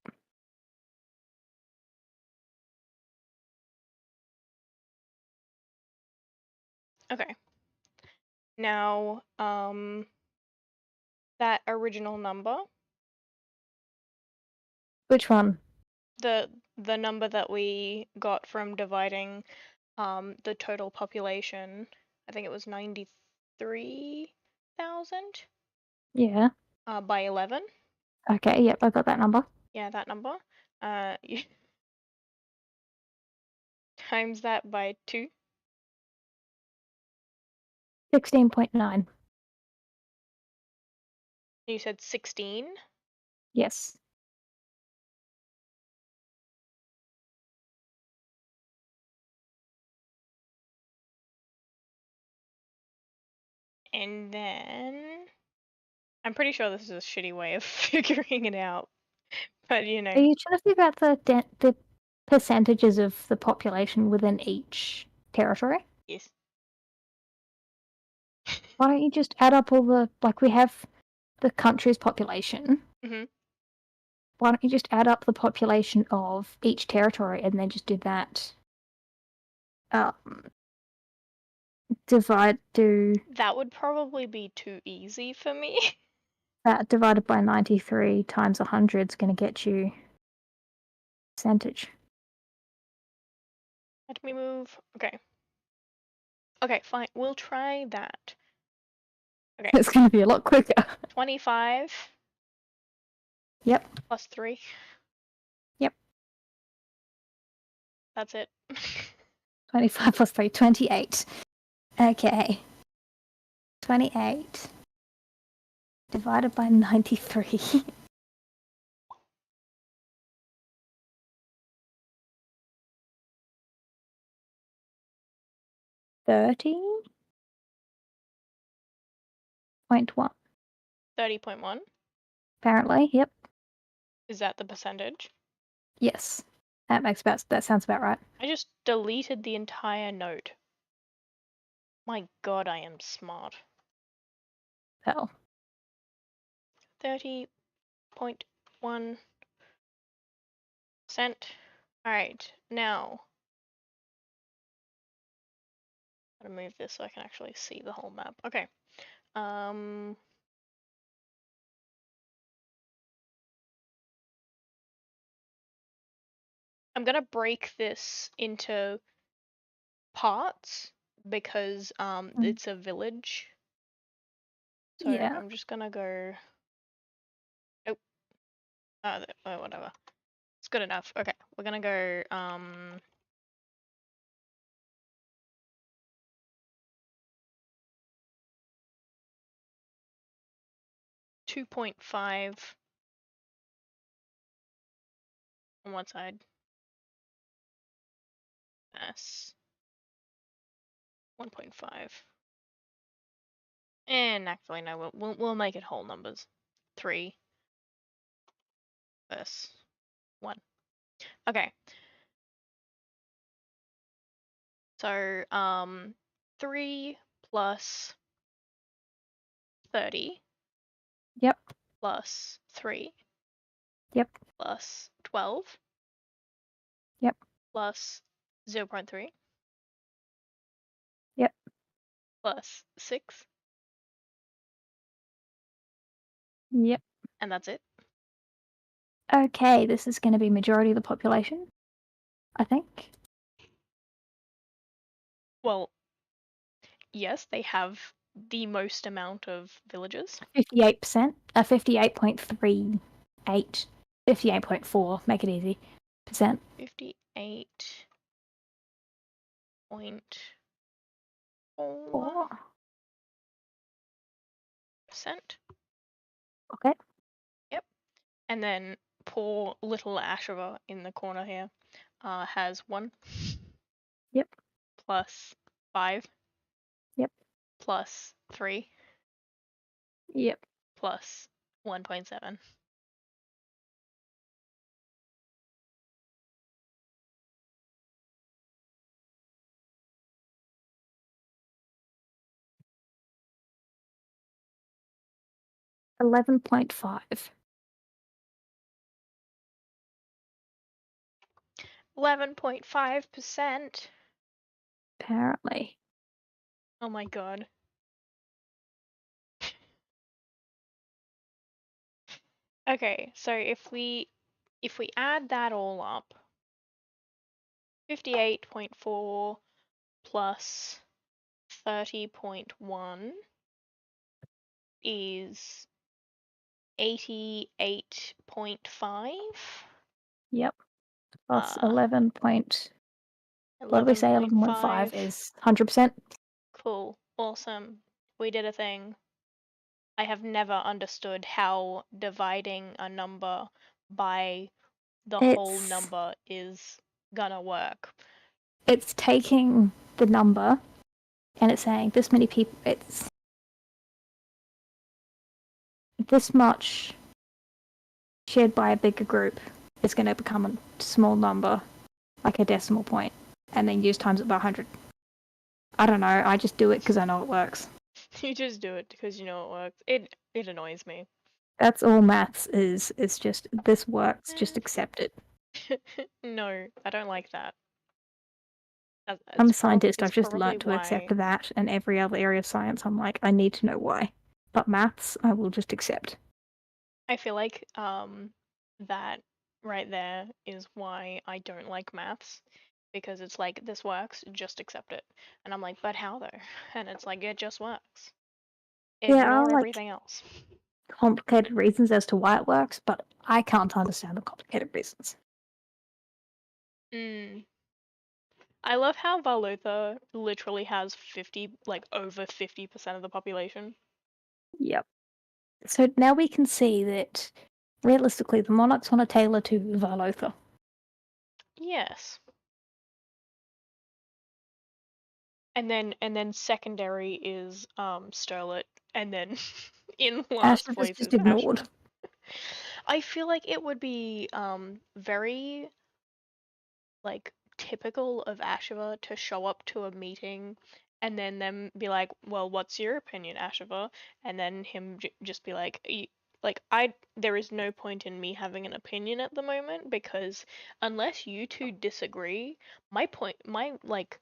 Okay. Now, that original number, Which one? the number that we got from dividing the total population, I think it was 93,000 Yeah. by 11. Okay, yep, I got that number. Yeah, that number. You times that by 2. 16.9. You said 16. Yes. And then I'm pretty sure this is a shitty way of figuring it out, but you Are know, you trying to figure out the percentages of the population within each territory? yes. Why don't you just add up all the, like, we have the country's population. hmm Why don't you just add up the population of each territory and then just do that? Do That would probably be too easy for me. that divided by 93 times 100 is going to get you percentage. Let me move. Okay. Okay, fine. We'll try that. Okay. It's going to be a lot quicker. 25. Yep. Plus 3. Yep. That's it. 25 plus 3, 28. Okay. 28 divided by 93. 30.1. 30.1. Apparently, yep. Is that the percentage? Yes. That sounds about right. I just deleted the entire note. My god, I am smart. Hell. 30.1%. Alright, now. I'm gonna move this so I can actually see the whole map. Okay. I'm gonna break this into parts because it's a village. So Yeah. I'm just gonna go. Oh, whatever. It's good enough. Okay, we're gonna go 2.5 on one side. S 1.5. And actually, no, we'll make it whole numbers. 3 verse 1. Okay. So 3 plus 30. Yep. Plus 3. Yep. Plus 12. Yep. Plus 0.3. Yep. Plus 6. Yep. And that's it. Okay, this is going to be majority of the population, I think. Well, yes, they have the most amount of villages. 58%. 58.38. 58.4. Make it easy. Percent. 58.4%. Okay. Yep. And then poor little Ashura in the corner here has 1. Yep. Plus 5. Yep. Plus 3. Yep. Plus 1.7. $11.5. 11.5%. Apparently. Oh my god. Okay, so if we add that all up, 58.4 plus 30.1 is 88.5. Yep. Plus 11 point. What did we say? 11.5 is 100%. Cool. Awesome. We did a thing. I have never understood how dividing a number by the whole number is gonna work. It's taking the number and it's saying this many people. this much shared by a bigger group is going to become a small number, like a decimal point, and then you just times it by 100. I don't know. I just do it because I know it works. You just do it because you know it works. It annoys me. That's all maths is. It's just this works. Just accept it. No, I don't like that. I'm a scientist. I've It's just probably learnt to accept why that, and every other area of science, I'm like, I need to know why. But maths, I will just accept. I feel like that right there is why I don't like maths, because it's like this works, just accept it. And I'm like, but how though? And it's like it just works. Yeah, I Ignore like everything else. complicated reasons as to why it works, but I can't understand the complicated reasons. Mm. I love how Varlotha literally has over 50% of the population. Yep. So now we can see that realistically, the monarchs want to tailor to Varlotha. Yes. And then secondary is Sterlet, and then in last Asher is place just is ignored. Ashva. I feel like it would be very like typical of Ashva to show up to a meeting and then them be like, "Well, what's your opinion, Ashva?" And then him just be like, like there is no point in me having an opinion at the moment because unless you two disagree, my like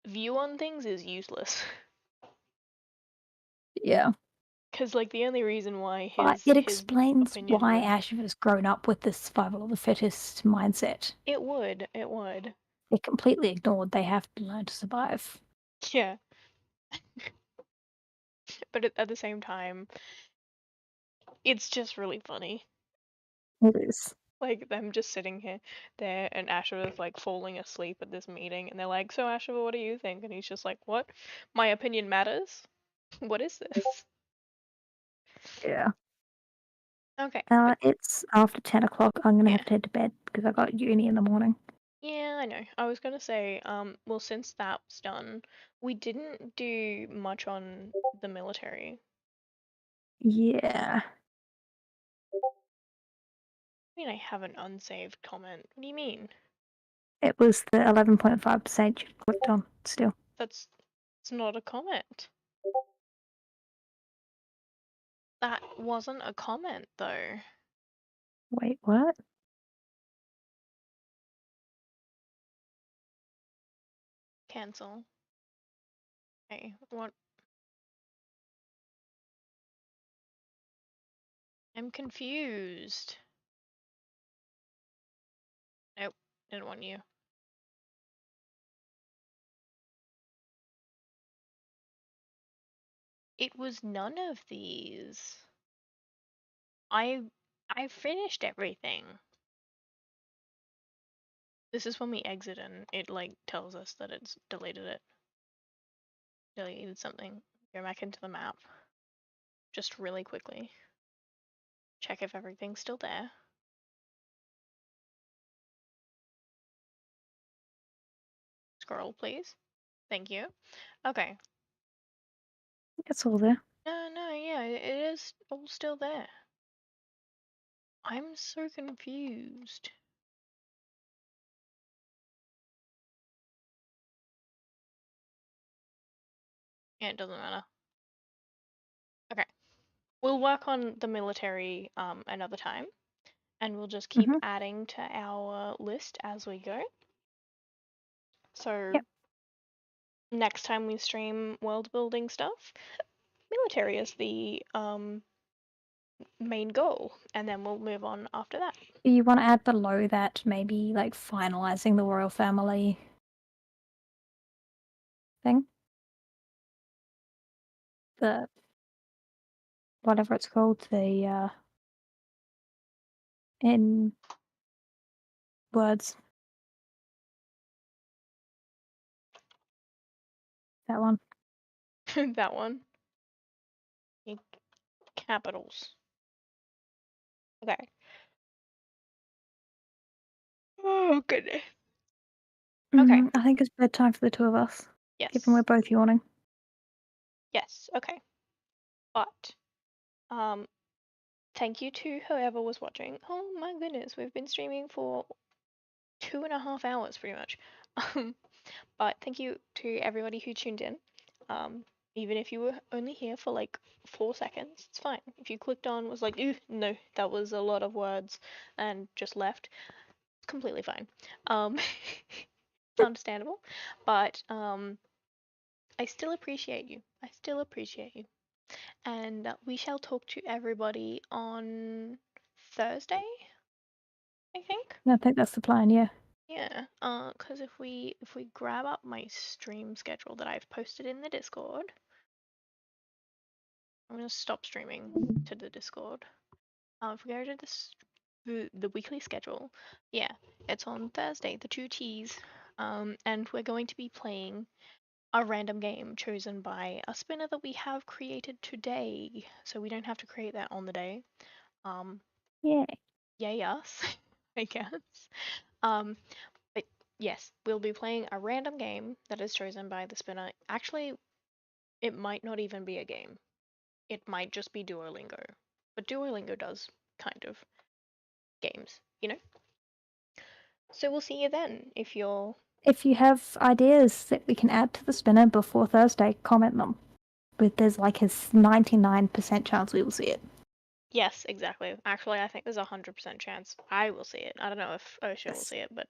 view on things is useless." Yeah. Because like the only reason why But his it his explains opinion why would Asher has grown up with this survival of the fittest mindset. it would They're completely ignored. They have to learn to survive. yeah, but at the same time, it's just really funny. It is. Like them just sitting here there and Asher is like falling asleep at this meeting and they're like, "So Asher, what do you think?" And he's just like, "What? My opinion matters? What is this?" Yeah. Okay, but It's after 10 o'clock. I'm going to yeah. have to head to bed because I got uni in the morning. Yeah, I know. I was gonna say, well, since that was done, we didn't do much on the military. Yeah. I mean, I have an unsaved comment. What do you mean? It was the 11.5% you clicked on still. That's it's not a comment. That wasn't a comment though. Wait, what? Cancel. Hey, what? I'm confused. Nope, didn't want you. It was none of these. I I finished everything. This is when we exit and it like tells us that it's deleted it. Deleted something. Go back into the map. Just really quickly. Check if everything's still there. Scroll, please. Thank you. Okay. It's all there. No, yeah, it is all still there. I'm so confused. Yeah, it doesn't matter. Okay. We'll work on the military another time, and we'll just keep Mm-hmm. adding to our list as we go. So Yep. next time we stream world building stuff, military is the main goal, and then we'll move on after that. Do you want to add below that maybe like finalizing the royal family thing? The whatever it's called, the in words. That one. That one. In capitals. Okay. Oh goodness. Okay. I think it's bedtime for the two of us, given we're Yes. both yawning. Yes. Okay. But um thank you to whoever was watching. Oh my goodness, we've been streaming for 2.5 hours pretty much. But thank you to everybody who tuned in. Um, Even if you were only here for like 4 seconds, it's fine. If you clicked on, was like, ooh, no, that was a lot of words, and just left, it's completely fine. It's understandable, but I still appreciate you. I still appreciate you. And we shall talk to everybody on Thursday, I think. I think that's the plan, yeah. Yeah, because if we grab up my stream schedule that I've posted in the Discord, I'm gonna stop streaming to the Discord. If we go to the weekly schedule, yeah, it's on Thursday, the two T's, and we're going to be playing a random game chosen by a spinner that we have created today, so we don't have to create that on the day. Um, Yeah. Yay us, I guess. Um, but yes, we'll be playing a random game that is chosen by the spinner. Actually, it might not even be a game. It might just be Duolingo. But Duolingo does kind of games, you know? So we'll see you then if you're. If you have ideas that we can add to the spinner before Thursday, comment them. But there's like a 99% chance we will see it. Yes, exactly. Actually, I think there's 100% chance I will see it. I don't know if Osha will Yes. see it, but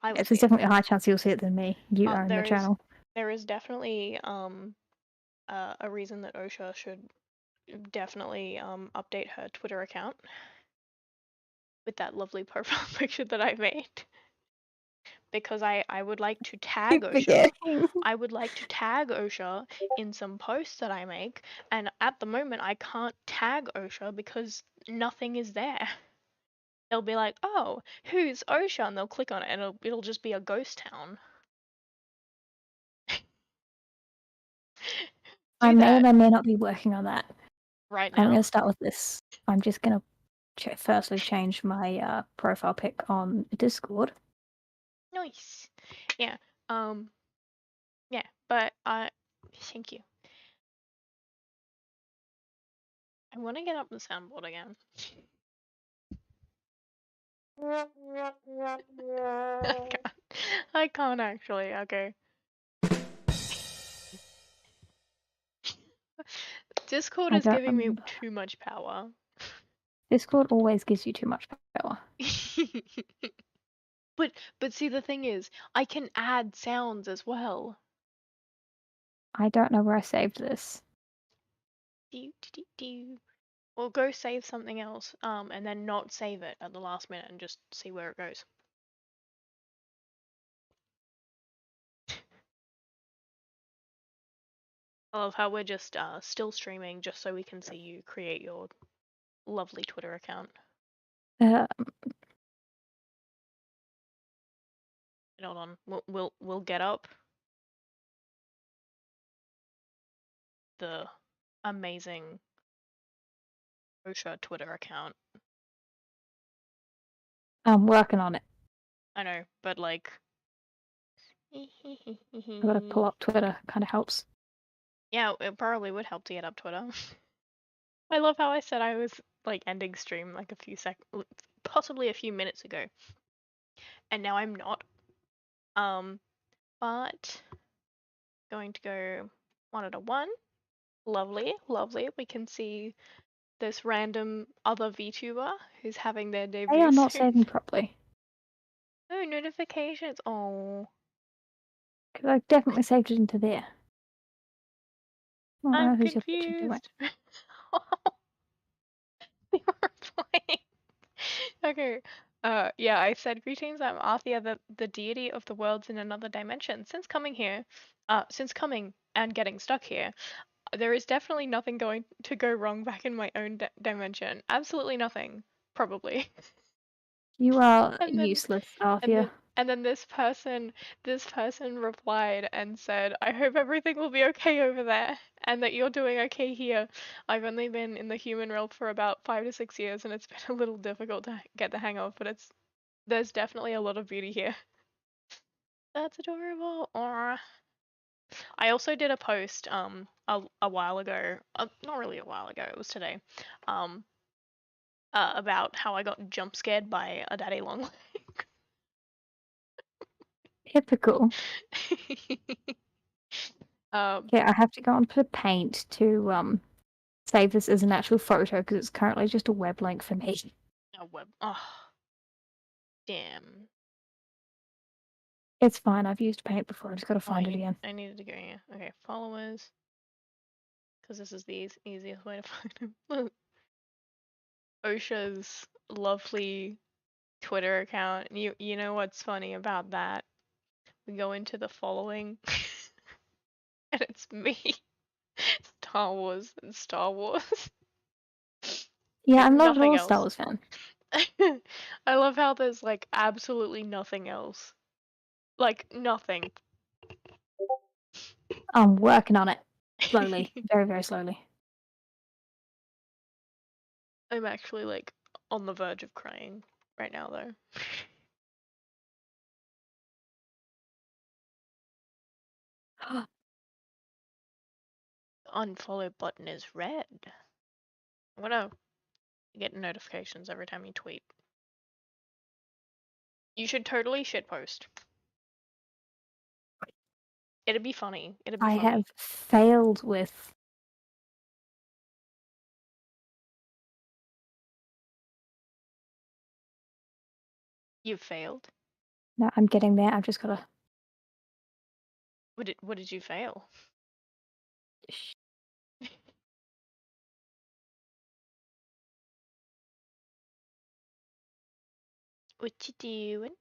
I will Yes, see there's it. definitely a high chance you'll see it than me. You own the There is channel. definitely a reason that Osha should definitely update her Twitter account with that lovely profile picture that I made. Because I would like to tag Keep Osha. forgetting. I would like to tag Osha in some posts that I make, and at the moment I can't tag Osha because nothing is there. They'll be like, "Oh, who's Osha?" and they'll click on it, and it'll just be a ghost town. I Do may or that may not be working on that. right I'm going now. to start with this. I'm just going to firstly change my profile pic on Discord. Nice. Yeah. Um. Yeah. But thank you. I want to get up the soundboard again. I can't actually. Okay. Discord I is don't giving me remember. too much power. Discord always gives you too much power. But see, the thing is, I can add sounds as well. I don't know where I saved this. Or go save something else, and then not save it at the last minute and just see where it goes. I love how we're just still streaming just so we can see you create your lovely Twitter account. Uh, Hold on, we'll get up the amazing Osha Twitter account. I'm working on it. I know, but like. I've got to pull up Twitter. Kind of helps. Yeah, it probably would help to get up Twitter. I love how I said I was like ending stream like a few possibly a few minutes ago, and now I'm not. But going to go one at a one. Lovely, lovely. We can see this random other VTuber who's having their They debut are not soon. saving properly. Oh, notifications. Oh, Because I definitely saved it into there. Oh, I'm who's your picture doing? confused. They were playing. Okay. Yeah, I said greetings. I'm Arthea, the deity of the worlds in another dimension. Since coming and getting stuck here, there is definitely nothing going to go wrong back in my own dimension. Absolutely nothing, probably. You are And then useless, and Arthea. then and then this person replied and said, "I hope everything will be okay over there and that you're doing okay here. I've only been in the human realm for about 5 to 6 years and it's been a little difficult to get the hang of, but there's definitely a lot of beauty here." That's adorable. Aw. I also did a post a while ago. Not really a while ago. It was today. Um about how I got jump scared by a daddy long leg. Typical. Um, Okay, I have to go and put a paint to save this as an actual photo because it's currently just a web link for me. a web. Oh, damn. It's fine. I've used paint before. I just gotta find it again. I needed to go here. Okay, followers. Because this is the easiest way to find him. Look. OSHA's lovely Twitter account. You know what's funny about that? We go into the following, and it's me, Star Wars, and Star Wars. Yeah, I'm not at Nothing all a else. Star Wars fan. I love how there's like absolutely nothing else. Like nothing. I'm working on it. Slowly. Very, very slowly. I'm actually like on the verge of crying right now though. Unfollow button is red. I'm gonna get notifications every time you tweet. You should totally shitpost. It'd be funny. It'd be I funny. have failed with. You've failed. No, I'm getting there. I've just gotta. What did you fail? What you doing?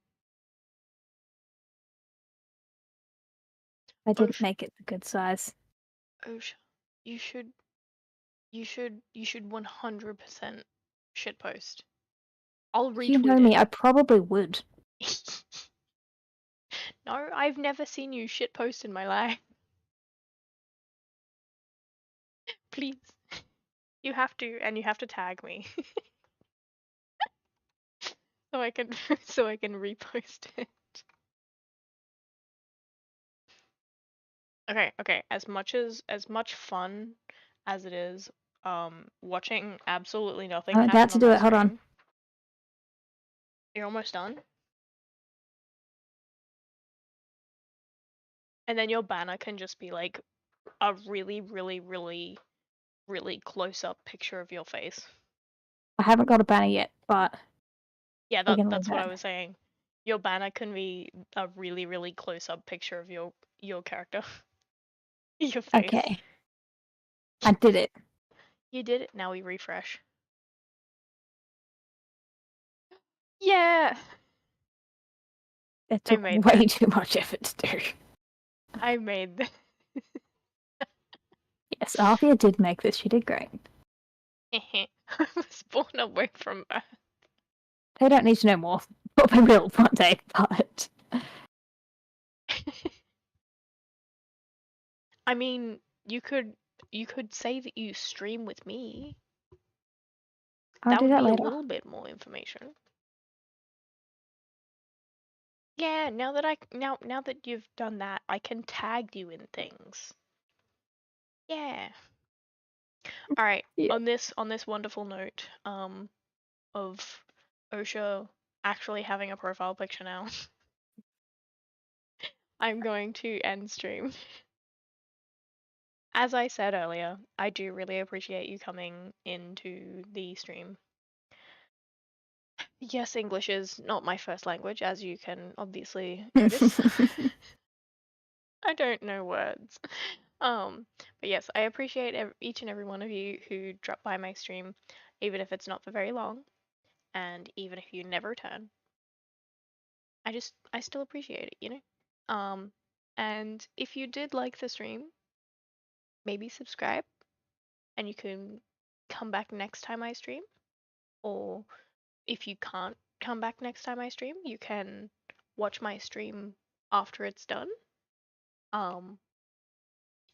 I didn't make it the good size. OSHA, you should 100% shitpost. I'll retweet You know me, it. I probably would. No, I've never seen you shitpost in my life. Please. You have to, and you have to tag me. so I can repost it. Okay. As much fun as it is, watching absolutely nothing I'm happen about to on do my it. Hold on. stream. You're almost done. And then your banner can just be like a really, really, really, really close up picture of your face. I haven't got a banner yet, but Yeah, we can that's leave what that. I was saying. Your banner can be a really, really close up picture of your character. Your face. Okay. I did it. You did it. Now we refresh. Yeah. It took made way that. too much effort to do. I made that. Yes, Althea did make this. She did great. I was born away from Earth. They don't need to know more. But they will one day, but. I mean, you could say that you stream with me. I'll That do would that be later. a little bit more information. Yeah, now that you've done that, I can tag you in things. Yeah. All right. Yeah. On this wonderful note, of OSHA actually having a profile picture now, I'm going to end stream. As I said earlier, I do really appreciate you coming into the stream. Yes, English is not my first language, as you can obviously notice. I don't know words. But yes, I appreciate each and every one of you who drop by my stream, even if it's not for very long, and even if you never return. I still appreciate it, you know? And if you did like the stream, maybe subscribe, and you can come back next time I stream. Or if you can't come back next time I stream, you can watch my stream after it's done. Um,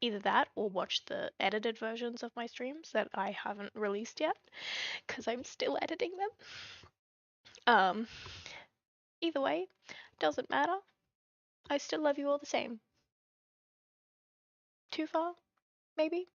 Either that or watch the edited versions of my streams that I haven't released yet because I'm still editing them. Um, Either way, doesn't matter. I still love you all the same. Too far? Maybe?